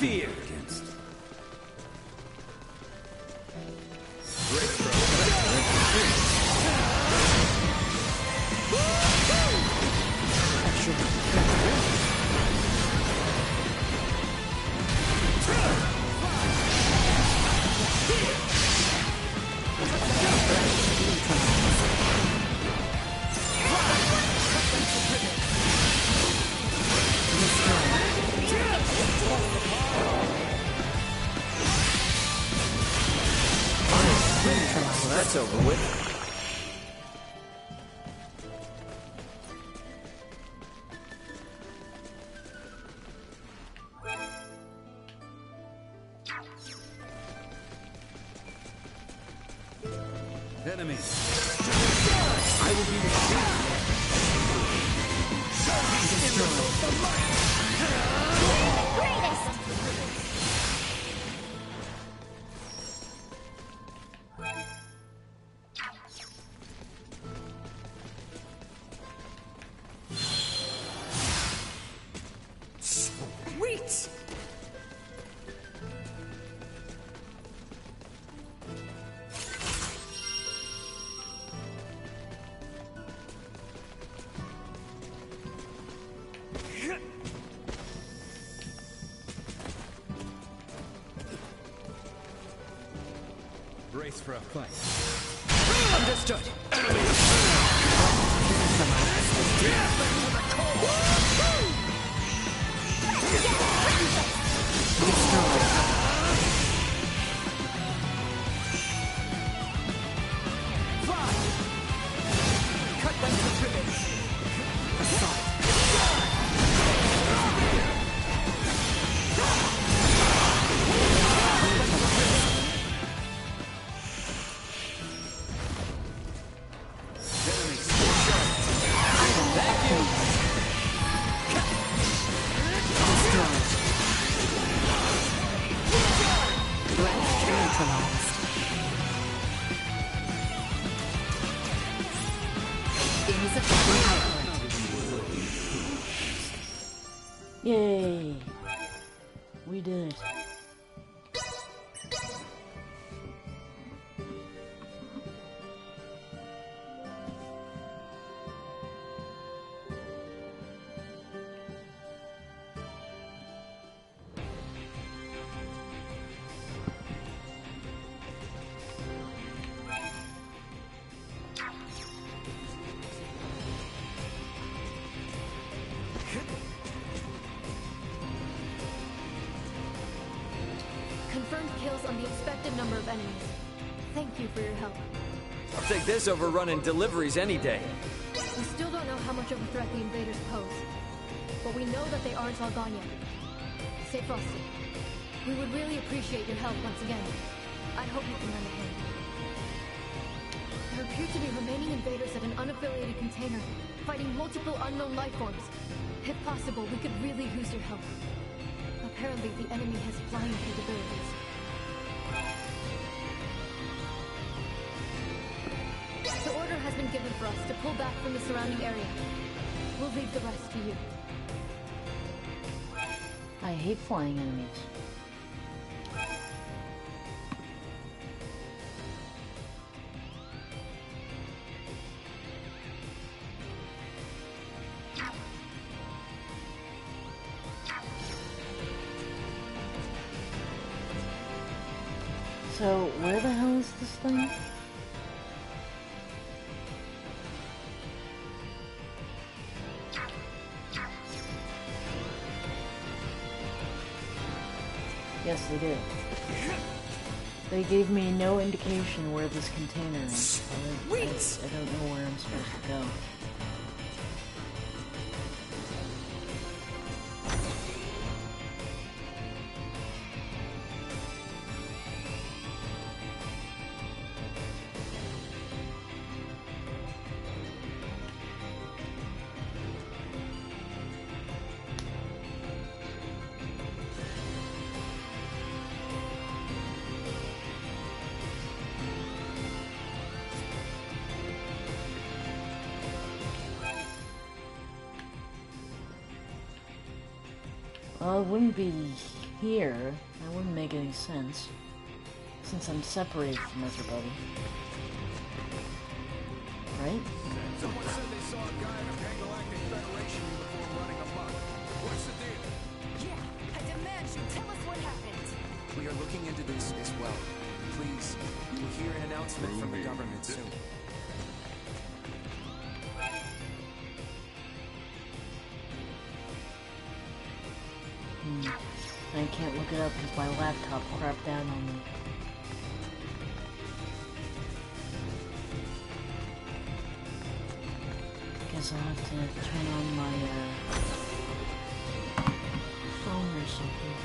fear. Against. That's over with. Enemies. I will be the Sweet! Brace for a fight. Understood. Yay! We did it. Confirmed kills on the expected number of enemies. Thank you for your help. I'll take this over running deliveries any day. We still don't know how much of a threat the invaders pose, but we know that they aren't all gone yet. Stay frosty. We would really appreciate your help once again. I hope you can lend a hand. There appear to be remaining invaders at an unaffiliated container, fighting multiple unknown life forms. If possible, we could really use your help. Apparently, the enemy has flying capabilities. The order has been given for us to pull back from the surrounding area. We'll leave the rest to you. I hate flying enemies. So, where the hell is this thing? Yes, they did. They gave me no indication where this container is. I don't know where I'm supposed to go. Well, it wouldn't be here, that wouldn't make any sense, since I'm separated from everybody. Right? Someone said they saw a guy in a Pan-Galactic Federation uniform running amok. What's the deal? Yeah, I demand you tell us what happened. We are looking into this as well. Please, you will hear an announcement from the government soon. I can't look it up because my laptop crapped down on me. Guess I'll have to turn on my phone or something.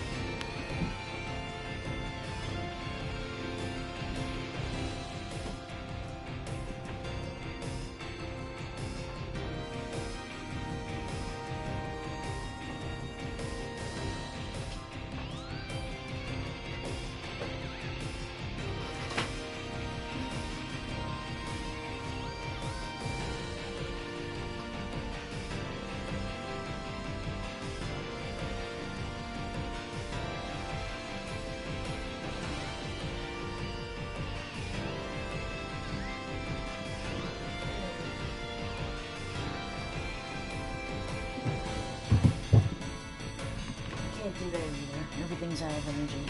Can't do that either. Everything's out of energy.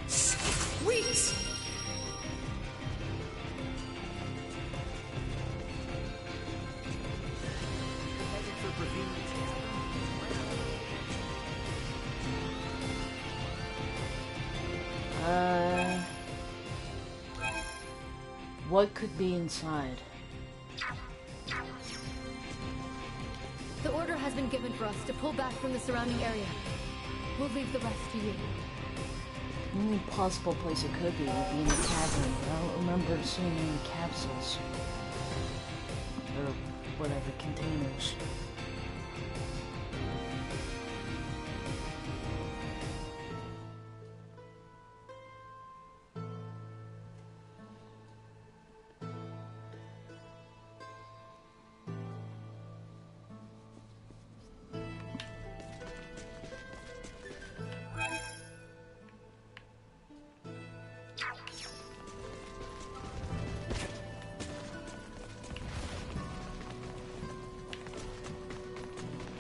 Sweet! What could be inside? The order has been given for us to pull back from the surrounding area. We'll leave the rest to you. The only possible place it could be would be in the cavern, but I don't remember seeing any capsules. Or whatever, containers.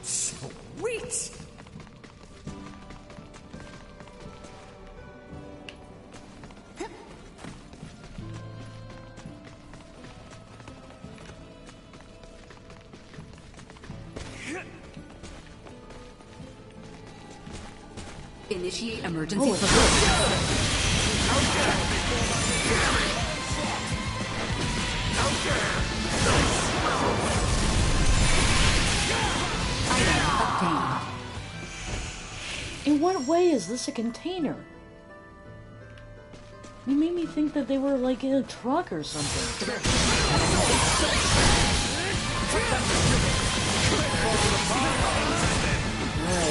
Sweet! Initiate emergency In what way is this a container? You made me think that they were like in a truck or something.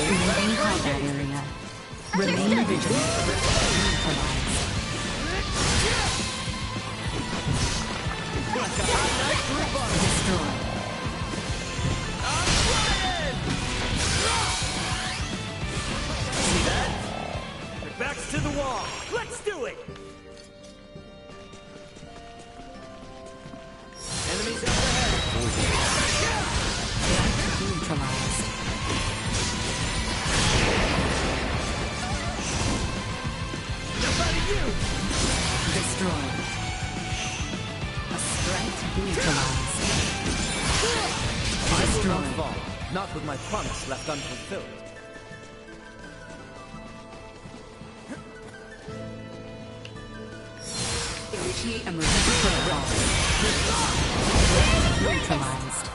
Remain combat area. Remain vigilant. Destroy. See that? Their backs to the wall. Let's do it! Enemies up ahead. Neutralized. Nobody you! Destroyed. A strength neutralized. I will not fall, not with my promise left unfulfilled. Initiate emergency protocol. Neutralized.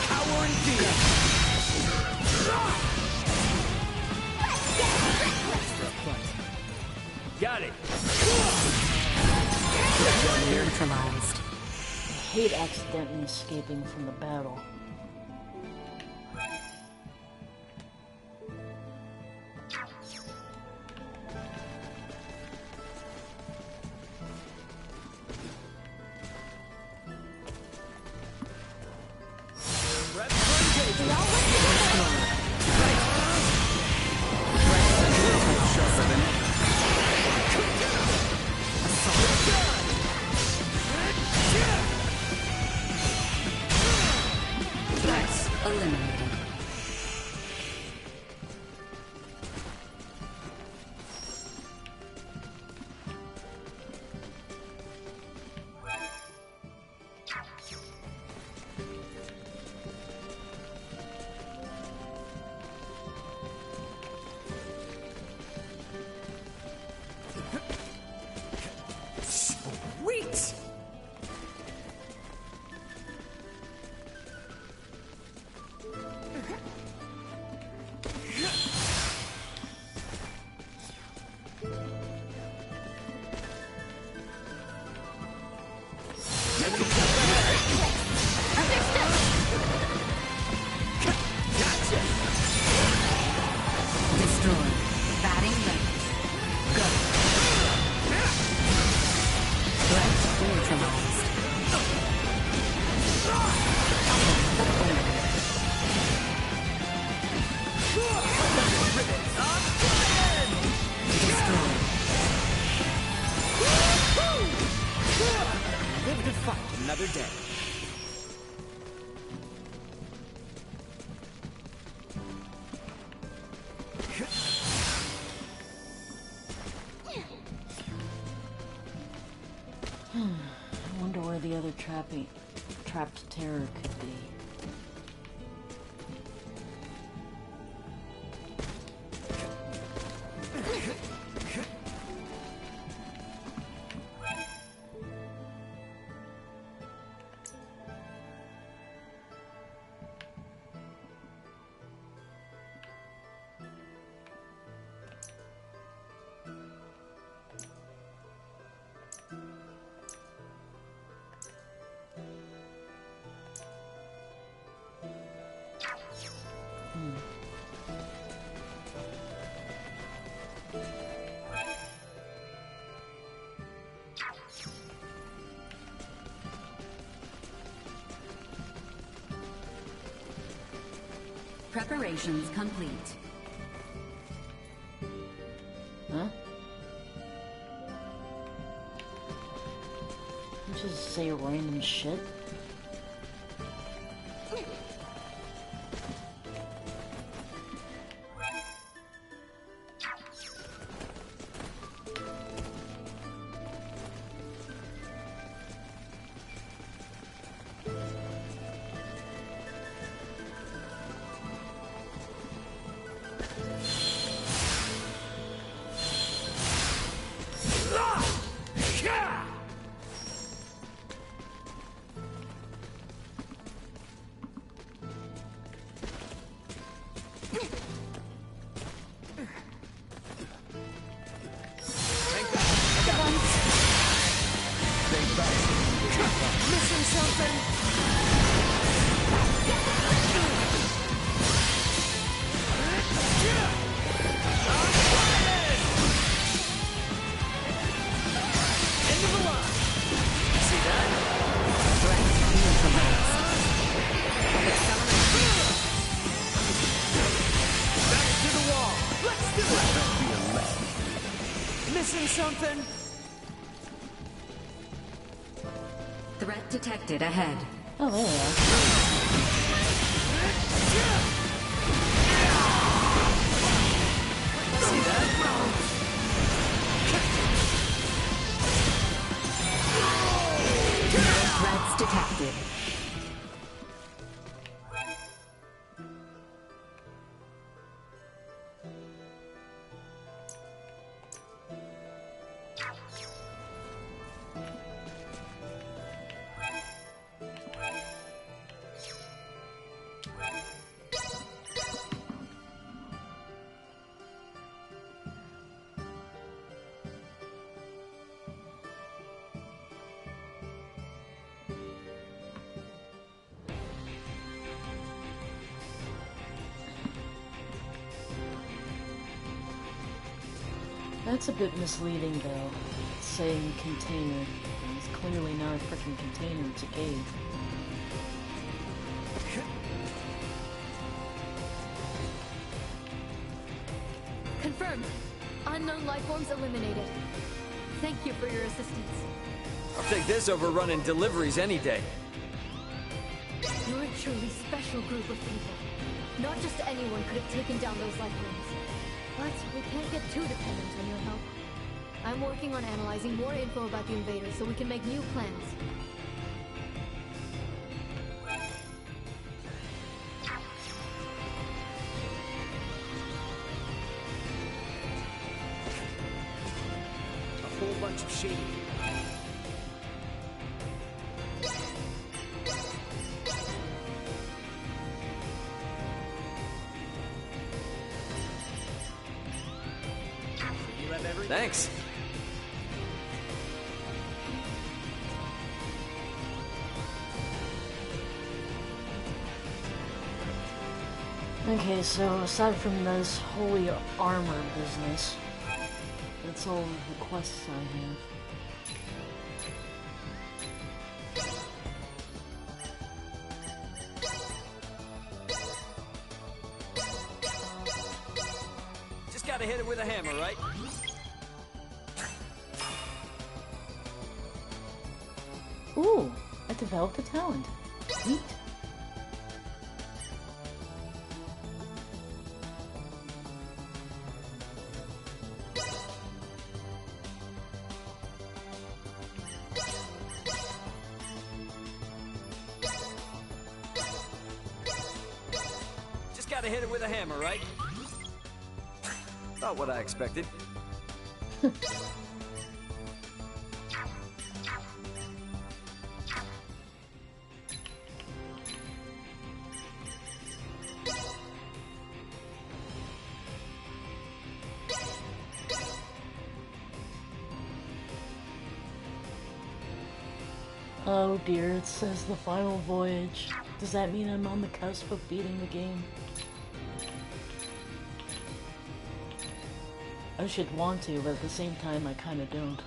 Power and fear! Got it! Neutralized. I hate accidentally escaping from the battle. Sweet! Destroyed. Batting ready. Go. Threat neutralized. Live to fight another day. I wonder where the other trapped terror could be. Preparations complete. Huh? You just say random shit? Missing something? End of the line. See that? Threat neutralized. Back to the wall. Let's do it. That'll be a lesson. Missing something? Threat detected ahead. Oh, there we are. See that? No threats detected. That's a bit misleading, though. It's saying container. It's clearly not a freaking container, it's a cave. Confirmed. Unknown life forms eliminated. Thank you for your assistance. I'll take this over running deliveries any day. You're a truly special group of people. Not just anyone could have taken down those life forms. But we can't get too dependent on your help. I'm working on analyzing more info about the invaders so we can make new plans. A whole bunch of shady. Thanks. Okay, so aside from this holy armor business, that's all the quests I have. Just gotta hit it with a hammer, right? Ooh, I developed a talent. Neat. Just gotta hit it with a hammer, right? Not what I expected. Oh dear, it says the final voyage. Does that mean I'm on the cusp of beating the game? I should want to, but at the same time I kinda don't.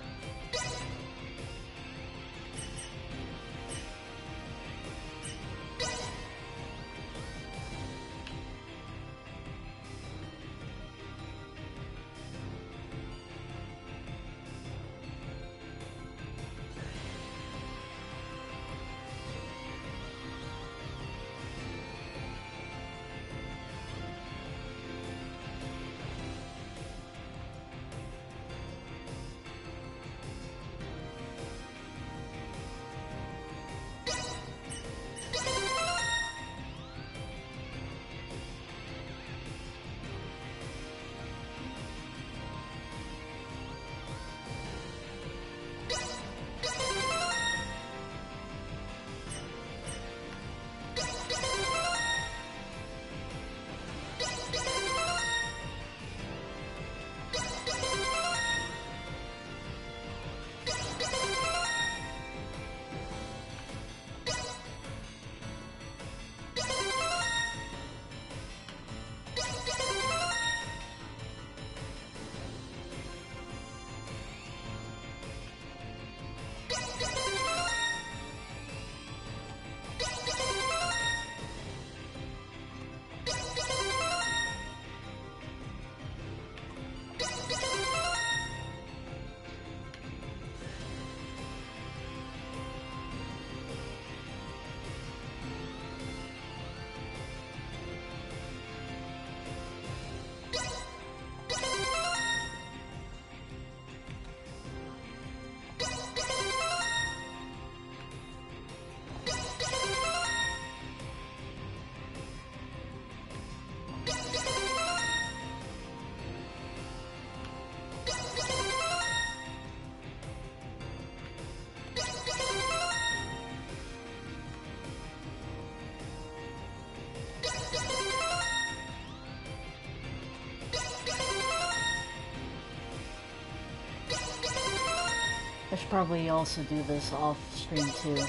I should probably also do this off stream too. It's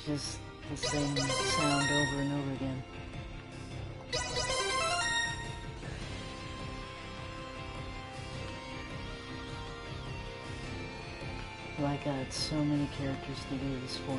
just the same sound over and over again. I got so many characters to do this for.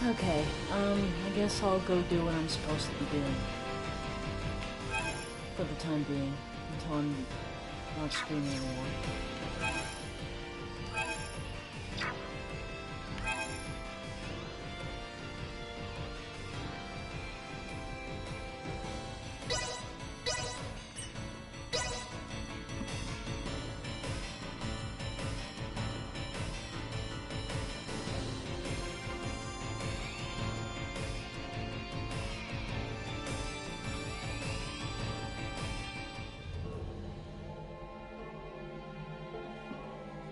Okay, I guess I'll go do what I'm supposed to be doing. For the time being, until I'm not streaming anymore.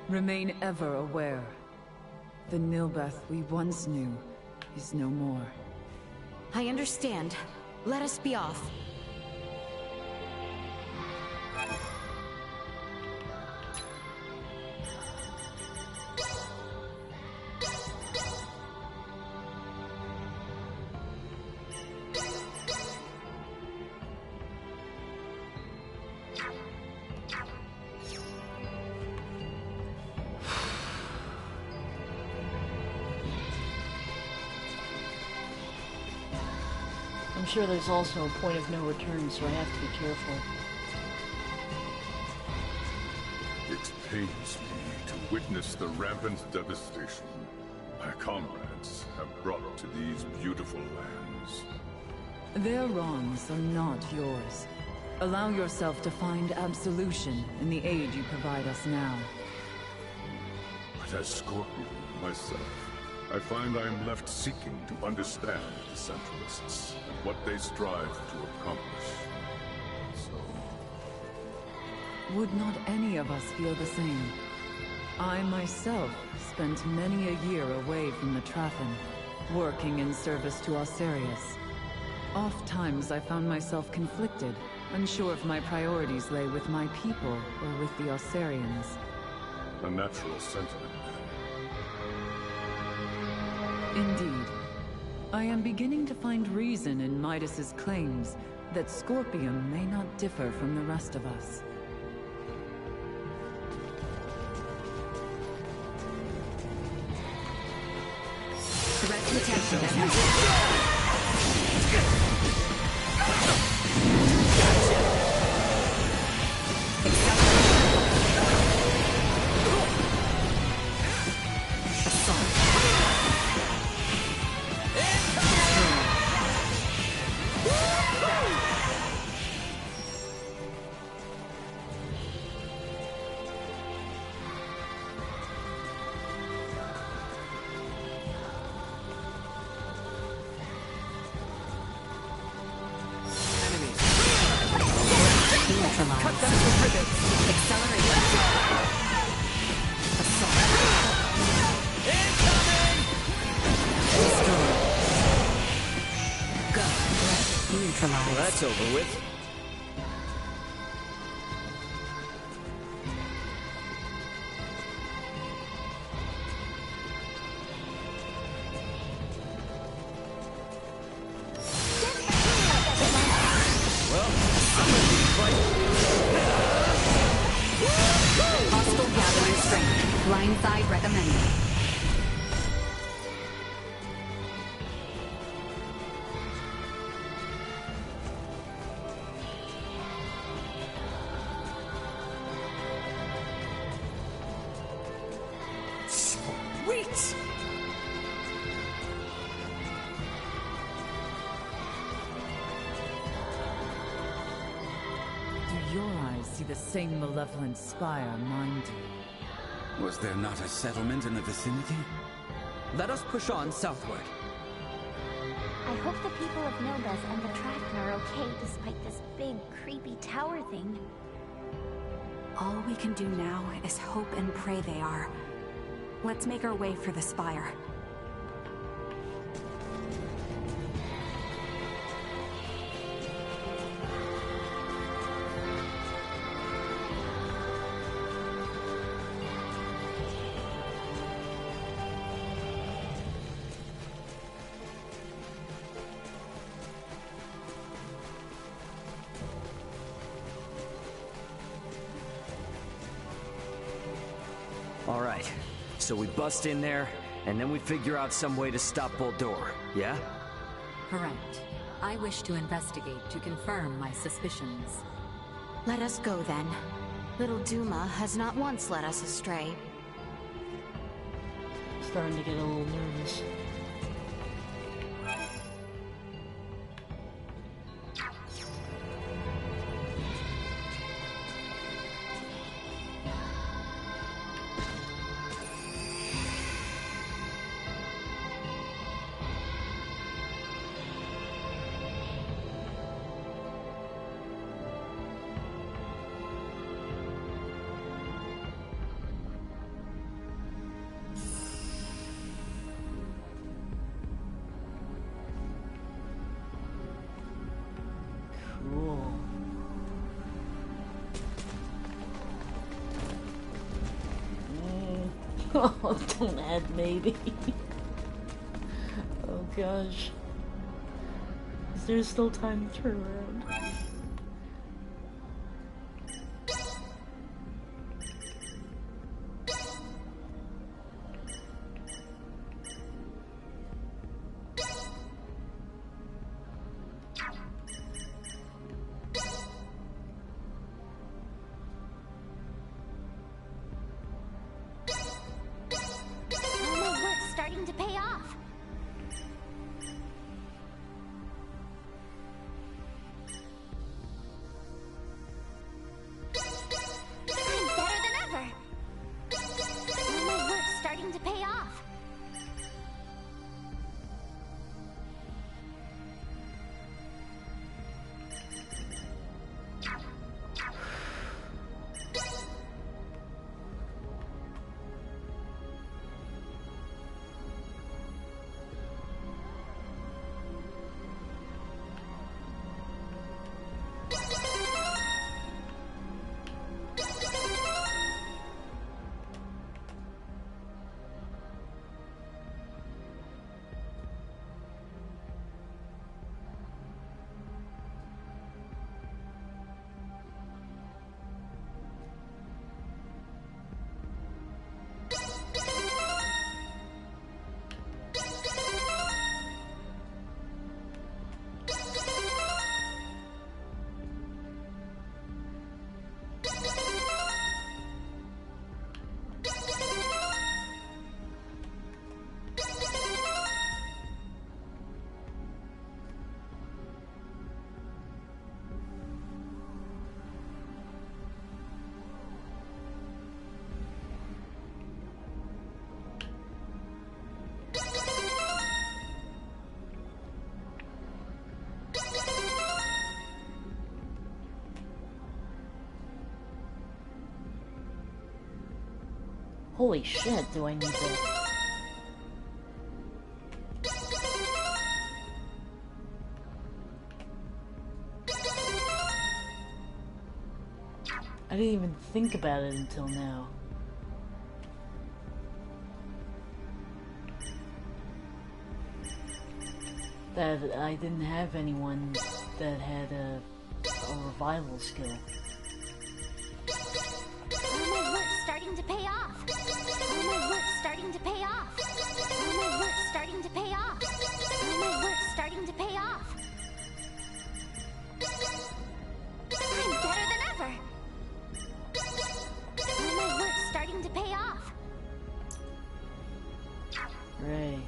Remain ever aware. The Nilbeth we once knew is no more. I understand. Let us be off. I'm sure there's also a point of no return, so I have to be careful. It pains me to witness the rampant devastation my comrades have brought to these beautiful lands. Their wrongs are not yours. Allow yourself to find absolution in the aid you provide us now. But as Scorpion myself, I find I am left seeking to understand the Centralists and what they strive to accomplish. So... Would not any of us feel the same? I myself spent many a year away from the Traffin, working in service to Osarius. Oft-times I found myself conflicted, unsure if my priorities lay with my people or with the Osarians. A natural sentiment. Indeed. I am beginning to find reason in Midas's claims that Scorpion may not differ from the rest of us. Threat detected. Cut them to ribbons! Accelerate! Assault! Incoming! Destroy! Go! Neutralize! Well, that's over with. Hostile gathering strength. Blindside recommended. Sweet! Do your eyes see the same malevolent spire mine do? Was there not a settlement in the vicinity? Let us push on southward. I hope the people of Nilbeth and the Traffin are okay despite this big, creepy tower thing. All we can do now is hope and pray they are. Let's make our way for the spire. Right. So we bust in there, and then we figure out some way to stop Boldore, yeah? Correct. I wish to investigate to confirm my suspicions. Let us go then. Little Duma has not once led us astray. Starting to get a little nervous. Cool. Oh, don't add maybe. Oh gosh. Is there still time to turn around? All my work's starting to pay off. I'm better than ever. All my work's starting to pay off. Holy shit, do I need that? I didn't even think about it until now. That I didn't have anyone that had a revival skill. All my work's starting to pay off. All my work's starting to pay off. All my work's starting to pay off. All my work's starting to pay off. I'm better than ever. All my work's starting to pay off. Ray.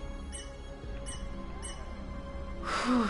Whew.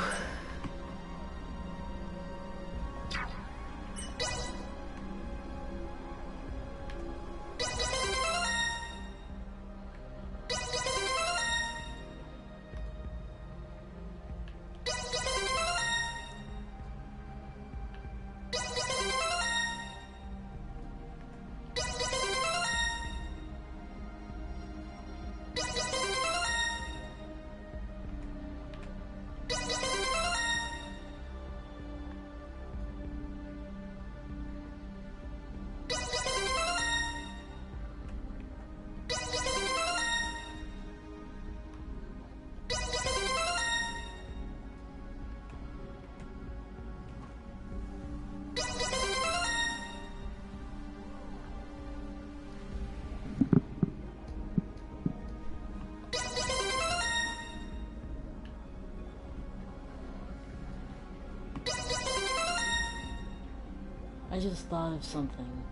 I just thought of something.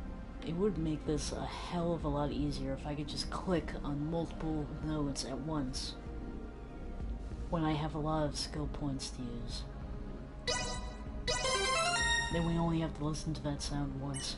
It would make this a hell of a lot easier if I could just click on multiple nodes at once, when I have a lot of skill points to use. Then we only have to listen to that sound once.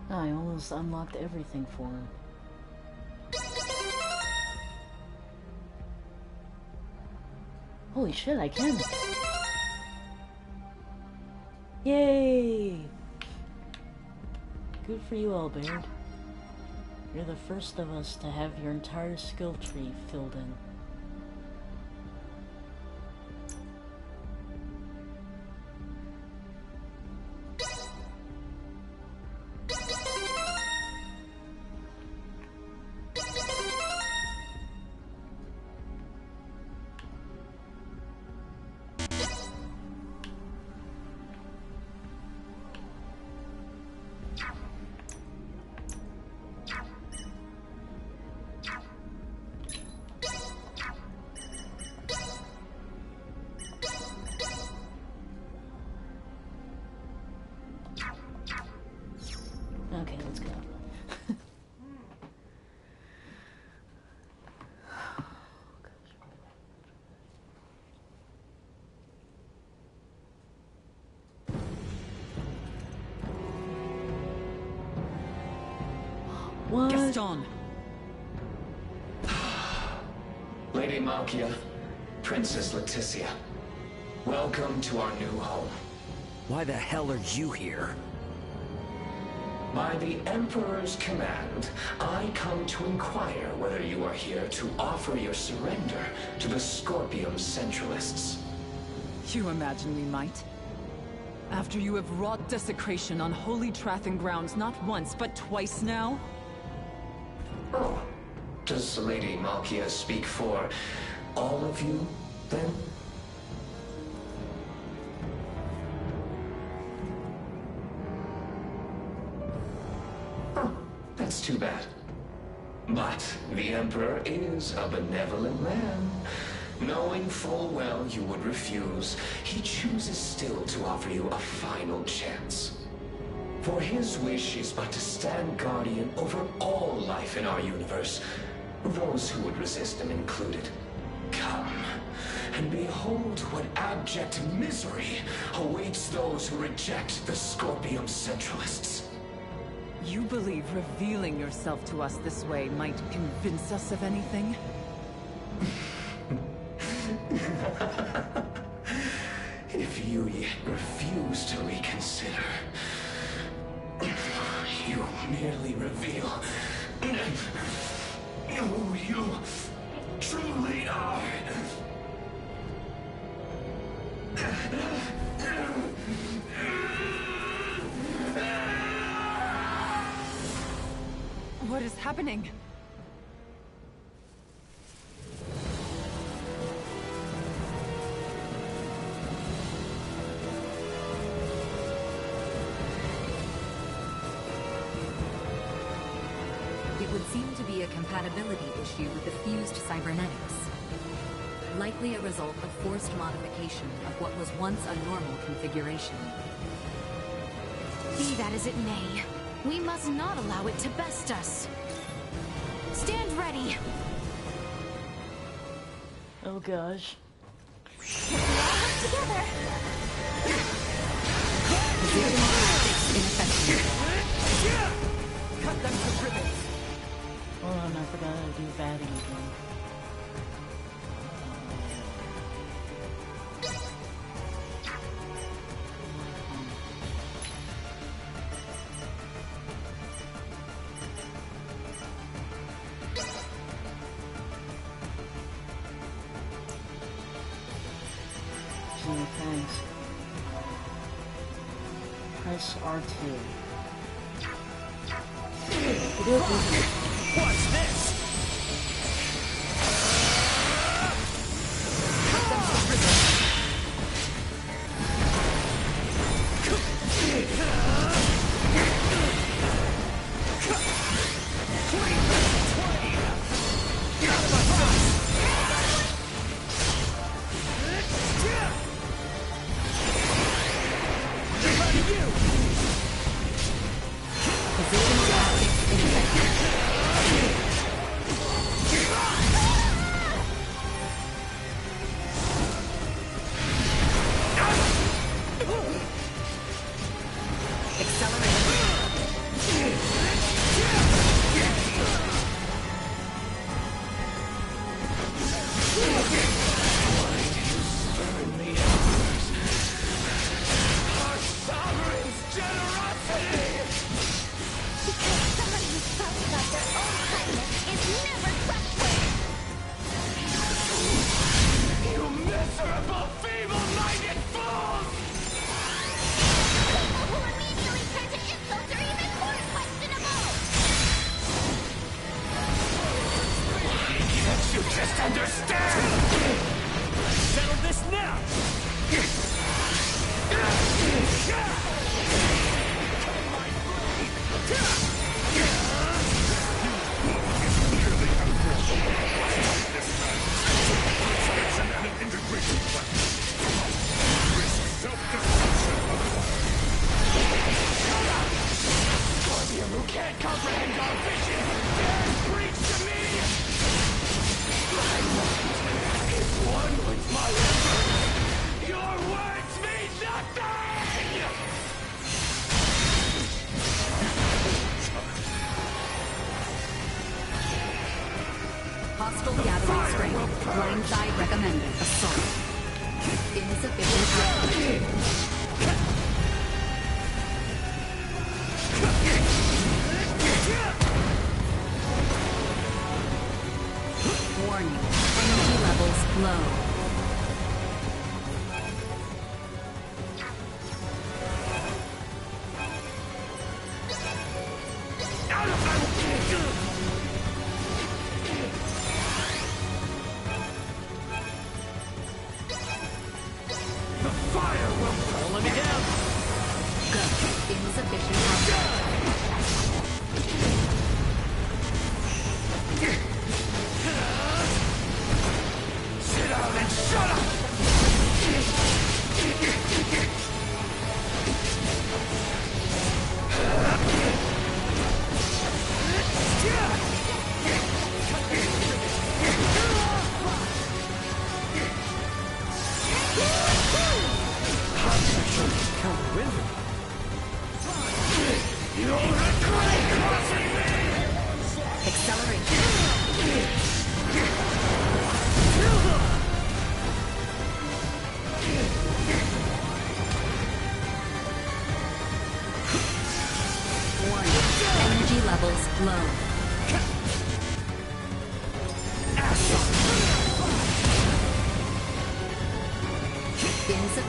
I almost unlocked everything for him. Holy shit, I can! Yay! Good for you, Albert. You're the first of us to have your entire skill tree filled in. Okay, let's go. What? Gaston! Lady Malkia, Princess Leticia, welcome to our new home. Why the hell are you here? By the Emperor's command, I come to inquire whether you are here to offer your surrender to the Scorpium Centralists. You imagine we might? After you have wrought desecration on holy Trathan grounds not once, but twice now? Oh, does Lady Malkia speak for all of you, then? too bad. But the Emperor is a benevolent man. Knowing full well you would refuse, he chooses still to offer you a final chance. For his wish is but to stand guardian over all life in our universe, those who would resist him included. Come, and behold what abject misery awaits those who reject the Scorpium Centralists. You believe revealing yourself to us this way might convince us of anything? If you yet refuse to reconsider, you merely reveal who you truly are. What is happening? It would seem to be a compatibility issue with the fused cybernetics. Likely a result of forced modification of what was once a normal configuration. Be that as it may, we must not allow it to best us. Stand ready. Oh gosh. Together. Cut them to ribbons. Hold on, I forgot how to do batting again. Thanks. Press R2. What's this?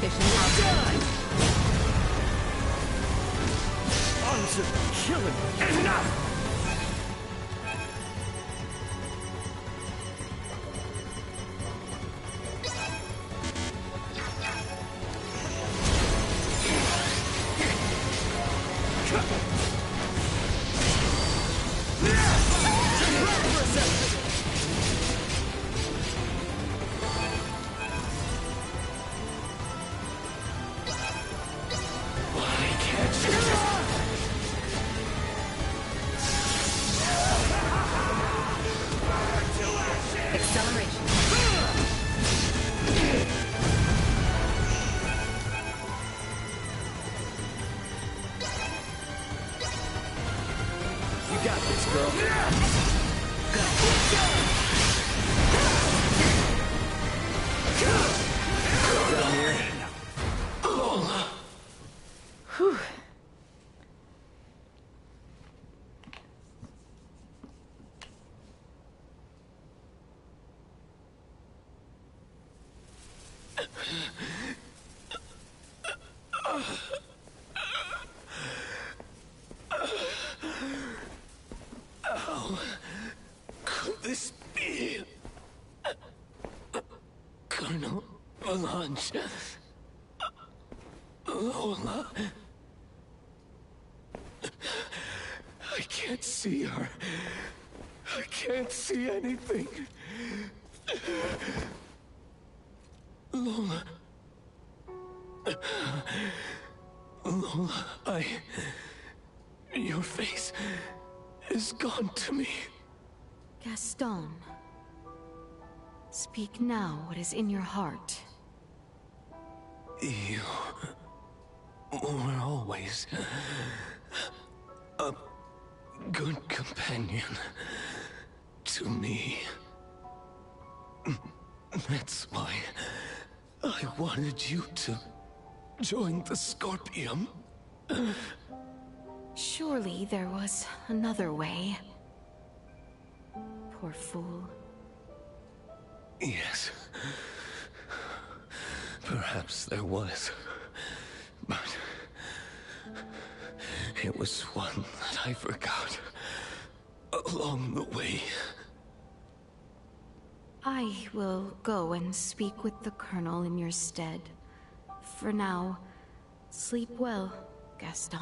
efficient output. On to killing. Enough! How could this be? Colonel Melange. Lola. I can't see her. I can't see anything. Lola. Lola, your face is gone to me. Gaston. Speak now what is in your heart. You were always a good companion to me. That's why I wanted you to join the Scorpium. Surely there was another way. Poor fool. Yes. Perhaps there was. But it was one that I forgot along the way. I will go and speak with the Colonel in your stead. For now, sleep well, Gaston.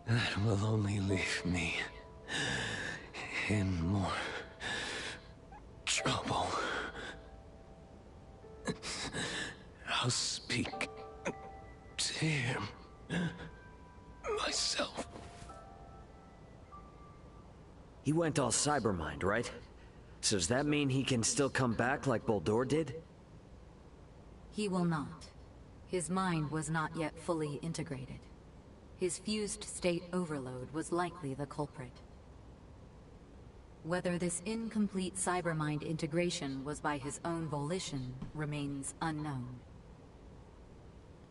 That will only leave me in more trouble. I'll speak to him myself. He went all Cybermind, right? So does that mean he can still come back like Boldur did? He will not. His mind was not yet fully integrated. His fused state overload was likely the culprit. Whether this incomplete cybermind integration was by his own volition remains unknown.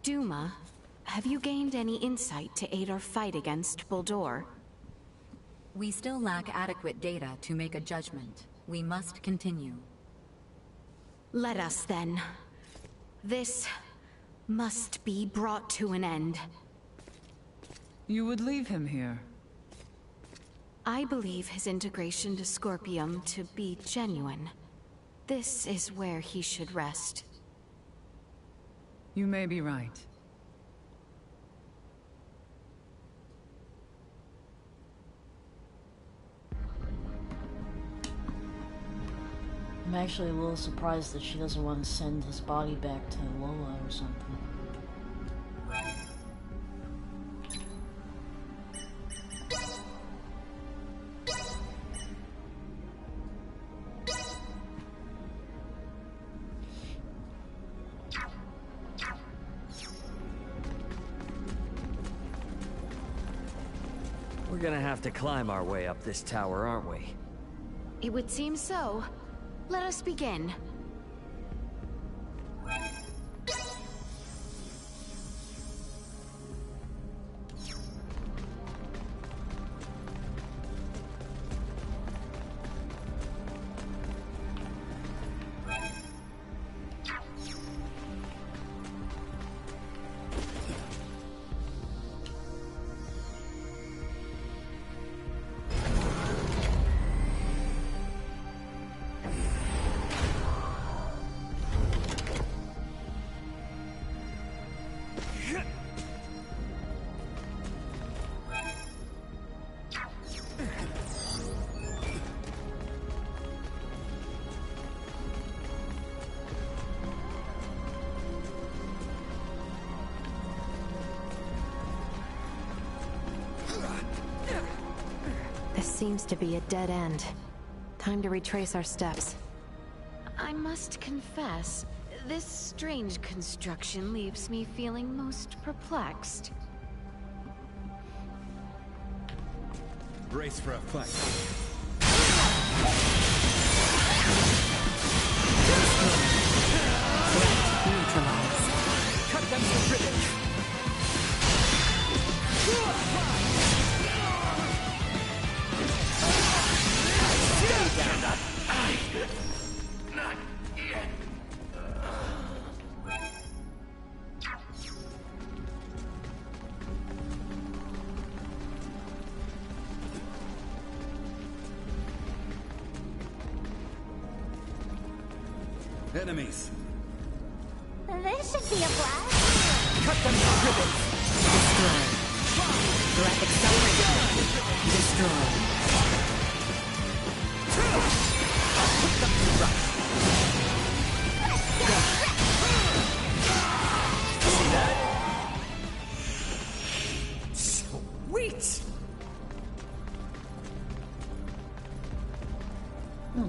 Duma, have you gained any insight to aid our fight against Boldur? We still lack adequate data to make a judgment. We must continue. Let us then. This must be brought to an end. You would leave him here? I believe his integration to Scorpium to be genuine. This is where he should rest. You may be right. I'm actually a little surprised that she doesn't want to send his body back to Lola or something. We're gonna have to climb our way up this tower, aren't we? It would seem so. Let us begin. seems to be a dead end. Time to retrace our steps. I must confess, this strange construction leaves me feeling most perplexed. Brace for a fight. Neutralize. Cut them to ribbons! Stay down, not yet. Enemies. This should be a blast. Cut them to ribbons! Destroy. Threat accelerated. Destroy. Put them to rust! See that? Sweet!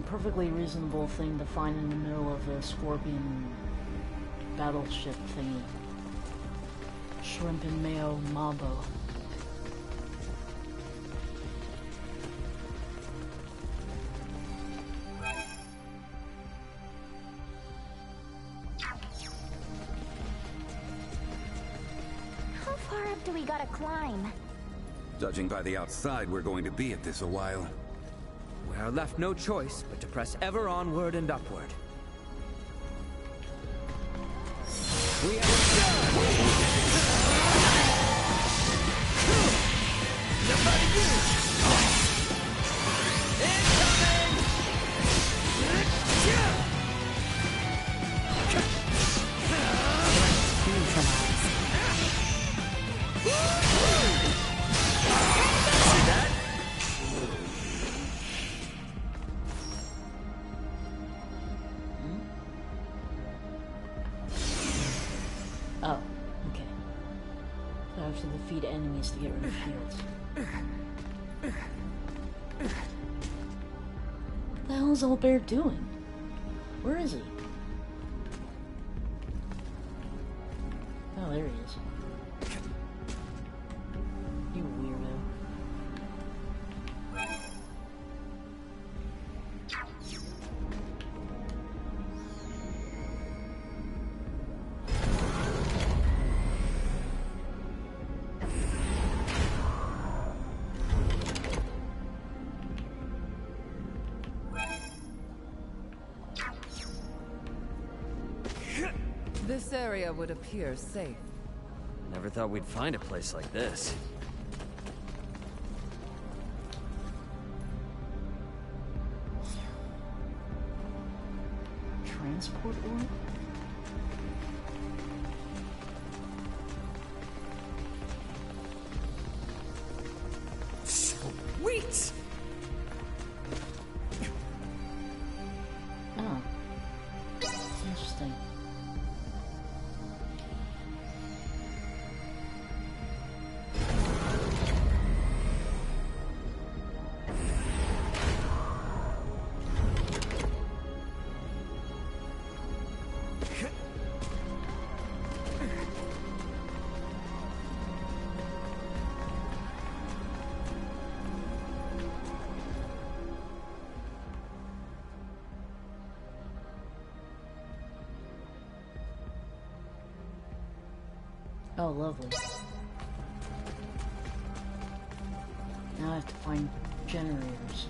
Perfectly reasonable thing to find in the middle of a Scorpion battleship thingy. Shrimp and mayo mambo. How far up do we gotta climb? Judging by the outside, we're going to be at this a while. We are left no choice but to press ever onward and upward. We have Oh, okay. So I have to defeat enemies to get rid of shields. What the hell is Albert doing? Where is he? Oh, there he is. You weirdo. This area would appear safe. Never thought we'd find a place like this. Transport orb? Sweet! Oh. Interesting. Oh, lovely. Now I have to find generators.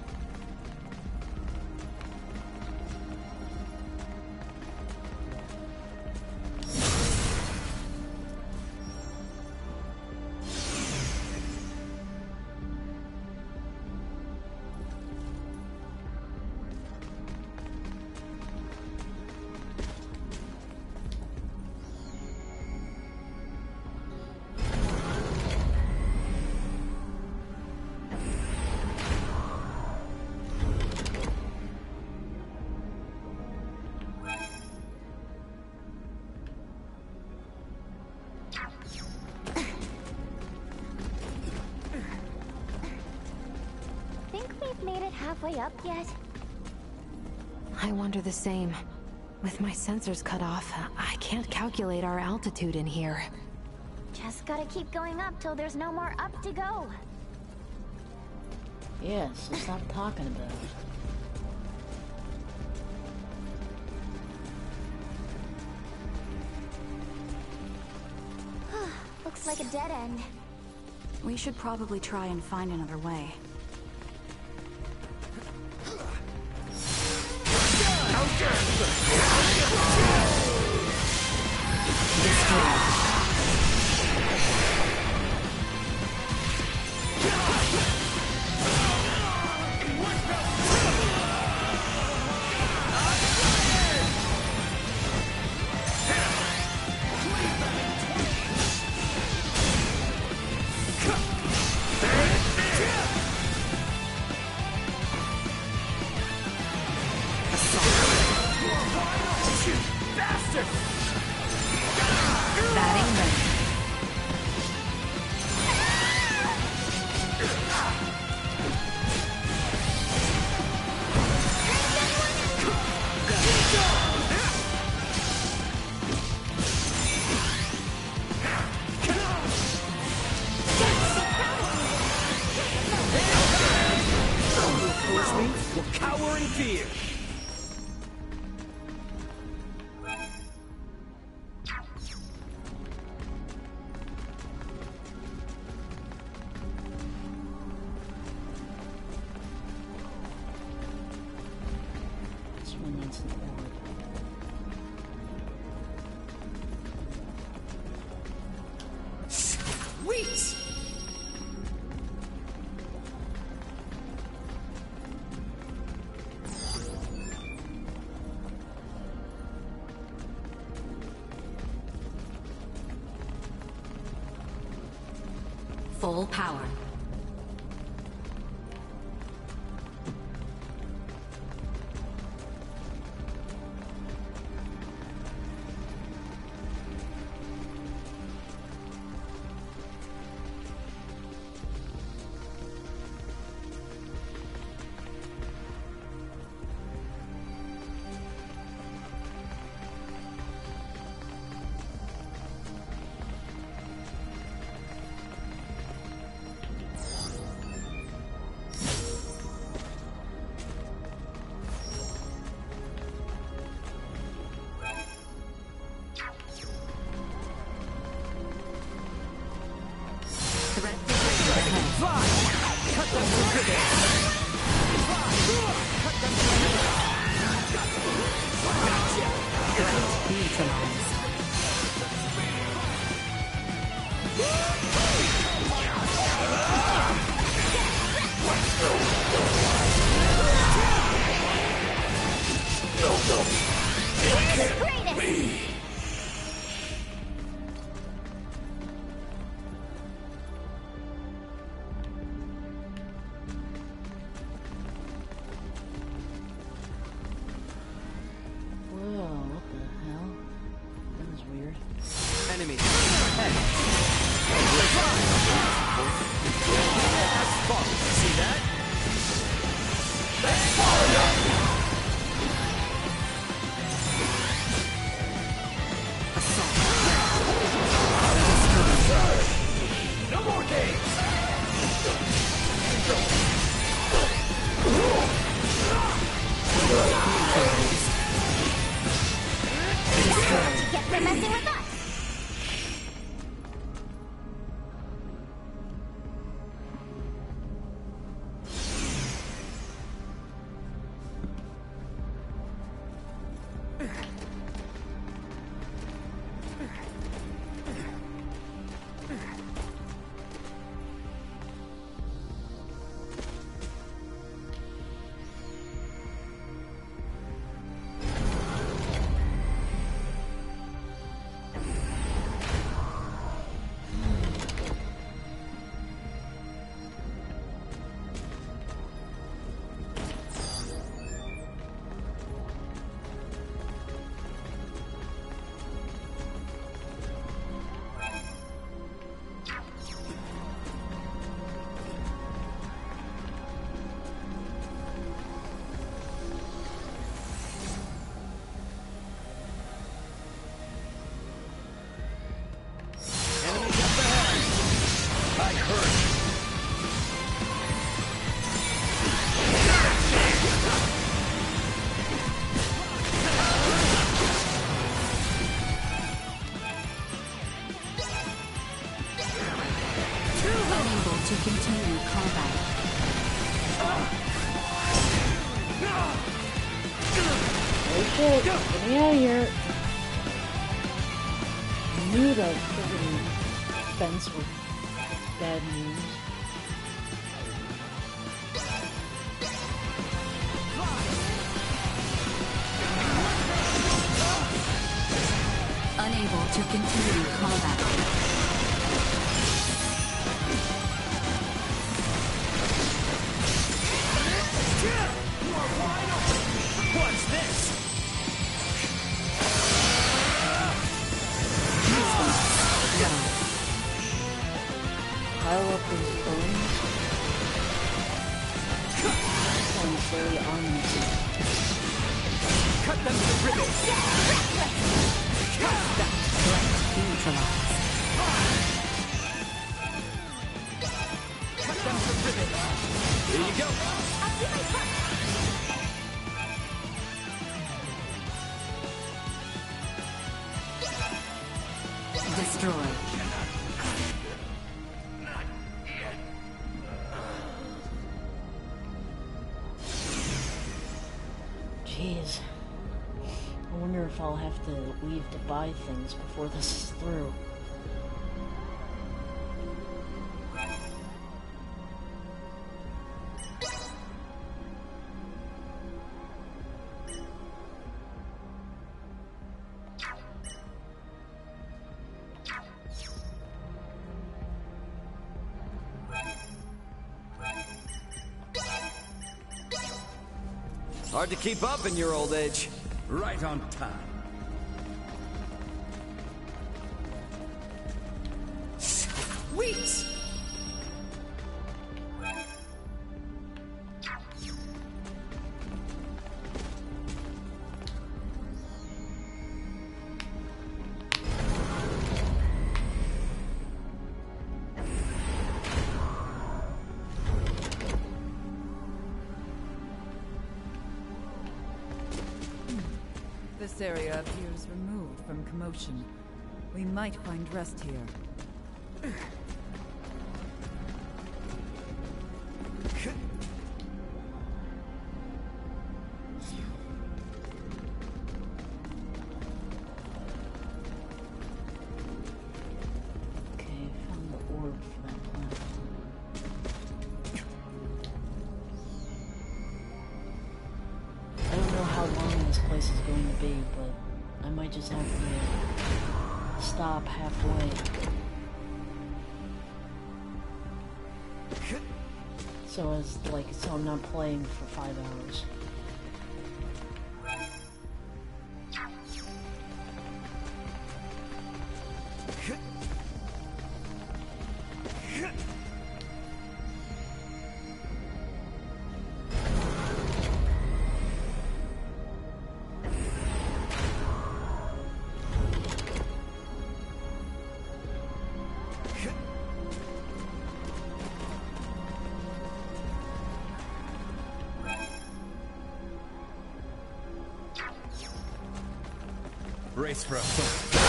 halfway up yet? I wonder the same. With my sensors cut off, I can't calculate our altitude in here. Just gotta keep going up till there's no more up to go. Yeah, so stop talking about it. Looks like a dead end. We should probably try and find another way. Will cower in fear. This one needs an orb. Sweet! Full power. shit! Get me out of here! I knew that friggin' fence was bad news. Unable to continue combat. What's this? Pile up these bones. And slowly arm Cut them to ribbons. Cut them. Neutralized. Cut them to ribbons. Here you go. I'll do my part. Destroy. Jeez. I wonder if I'll have to leave to buy things before this is through. Hard to keep up in your old age. Right on time. Sweet! This area appears removed from commotion. We might find rest here. Okay, found the orb for that planet. I don't know how long this place is going to be, but I might just have to stop halfway. So I'm not playing for 5 hours. Brace for a foot.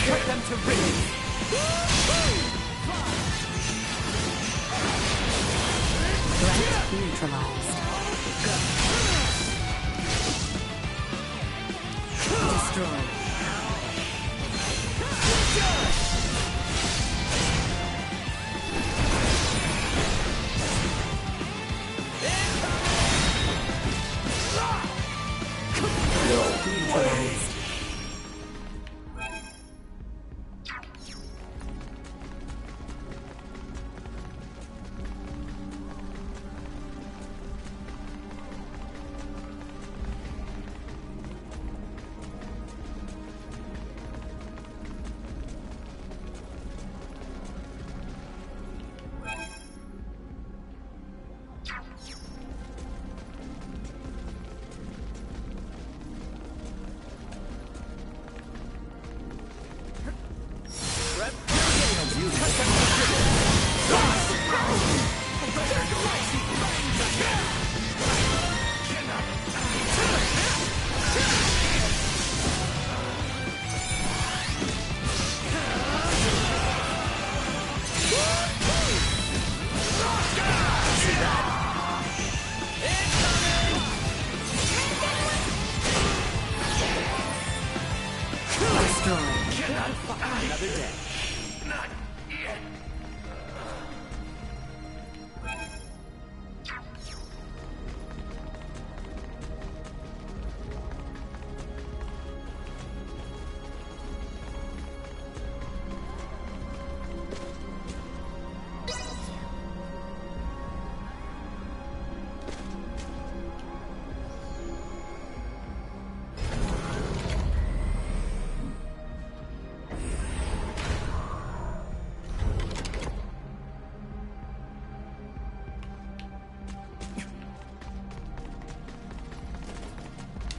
Cut them to ribbons. Threat neutralized. Destroy. Neutralized.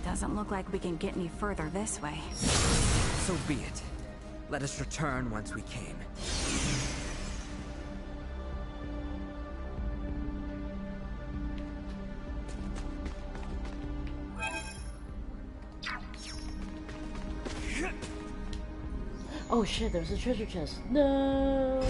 Doesn't look like we can get any further this way. So be it. Let us return whence we came. Oh shit, there's a treasure chest. No.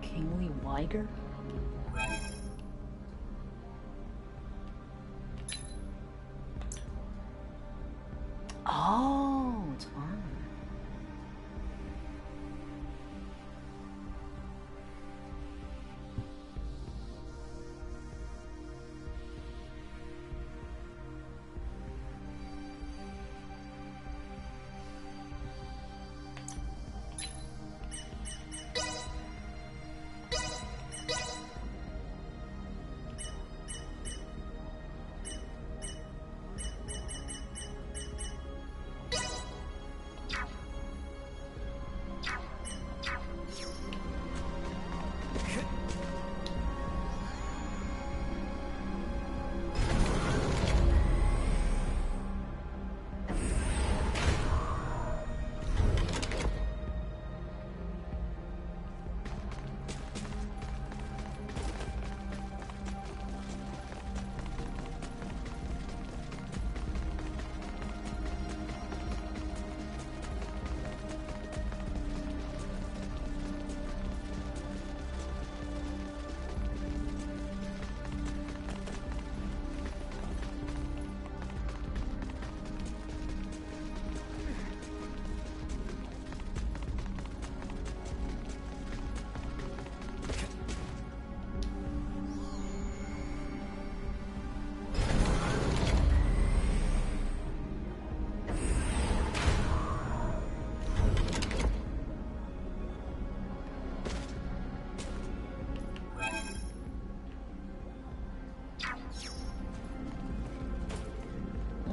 Kingly Weiger? Oh, it's armor.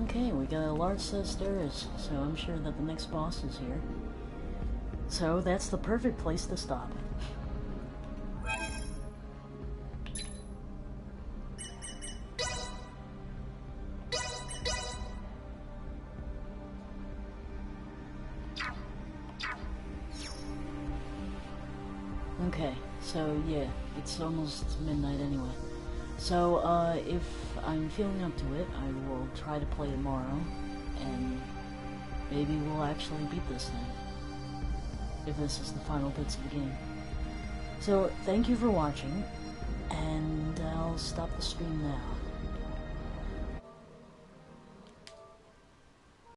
Okay, we got a large set of stairs, so I'm sure that the next boss is here. So that's the perfect place to stop. Okay, so yeah, it's almost midnight anyway. So, if I'm feeling up to it, I will try to play tomorrow, and maybe we'll actually beat this thing. If this is the final bits of the game. So, thank you for watching, and I'll stop the stream now.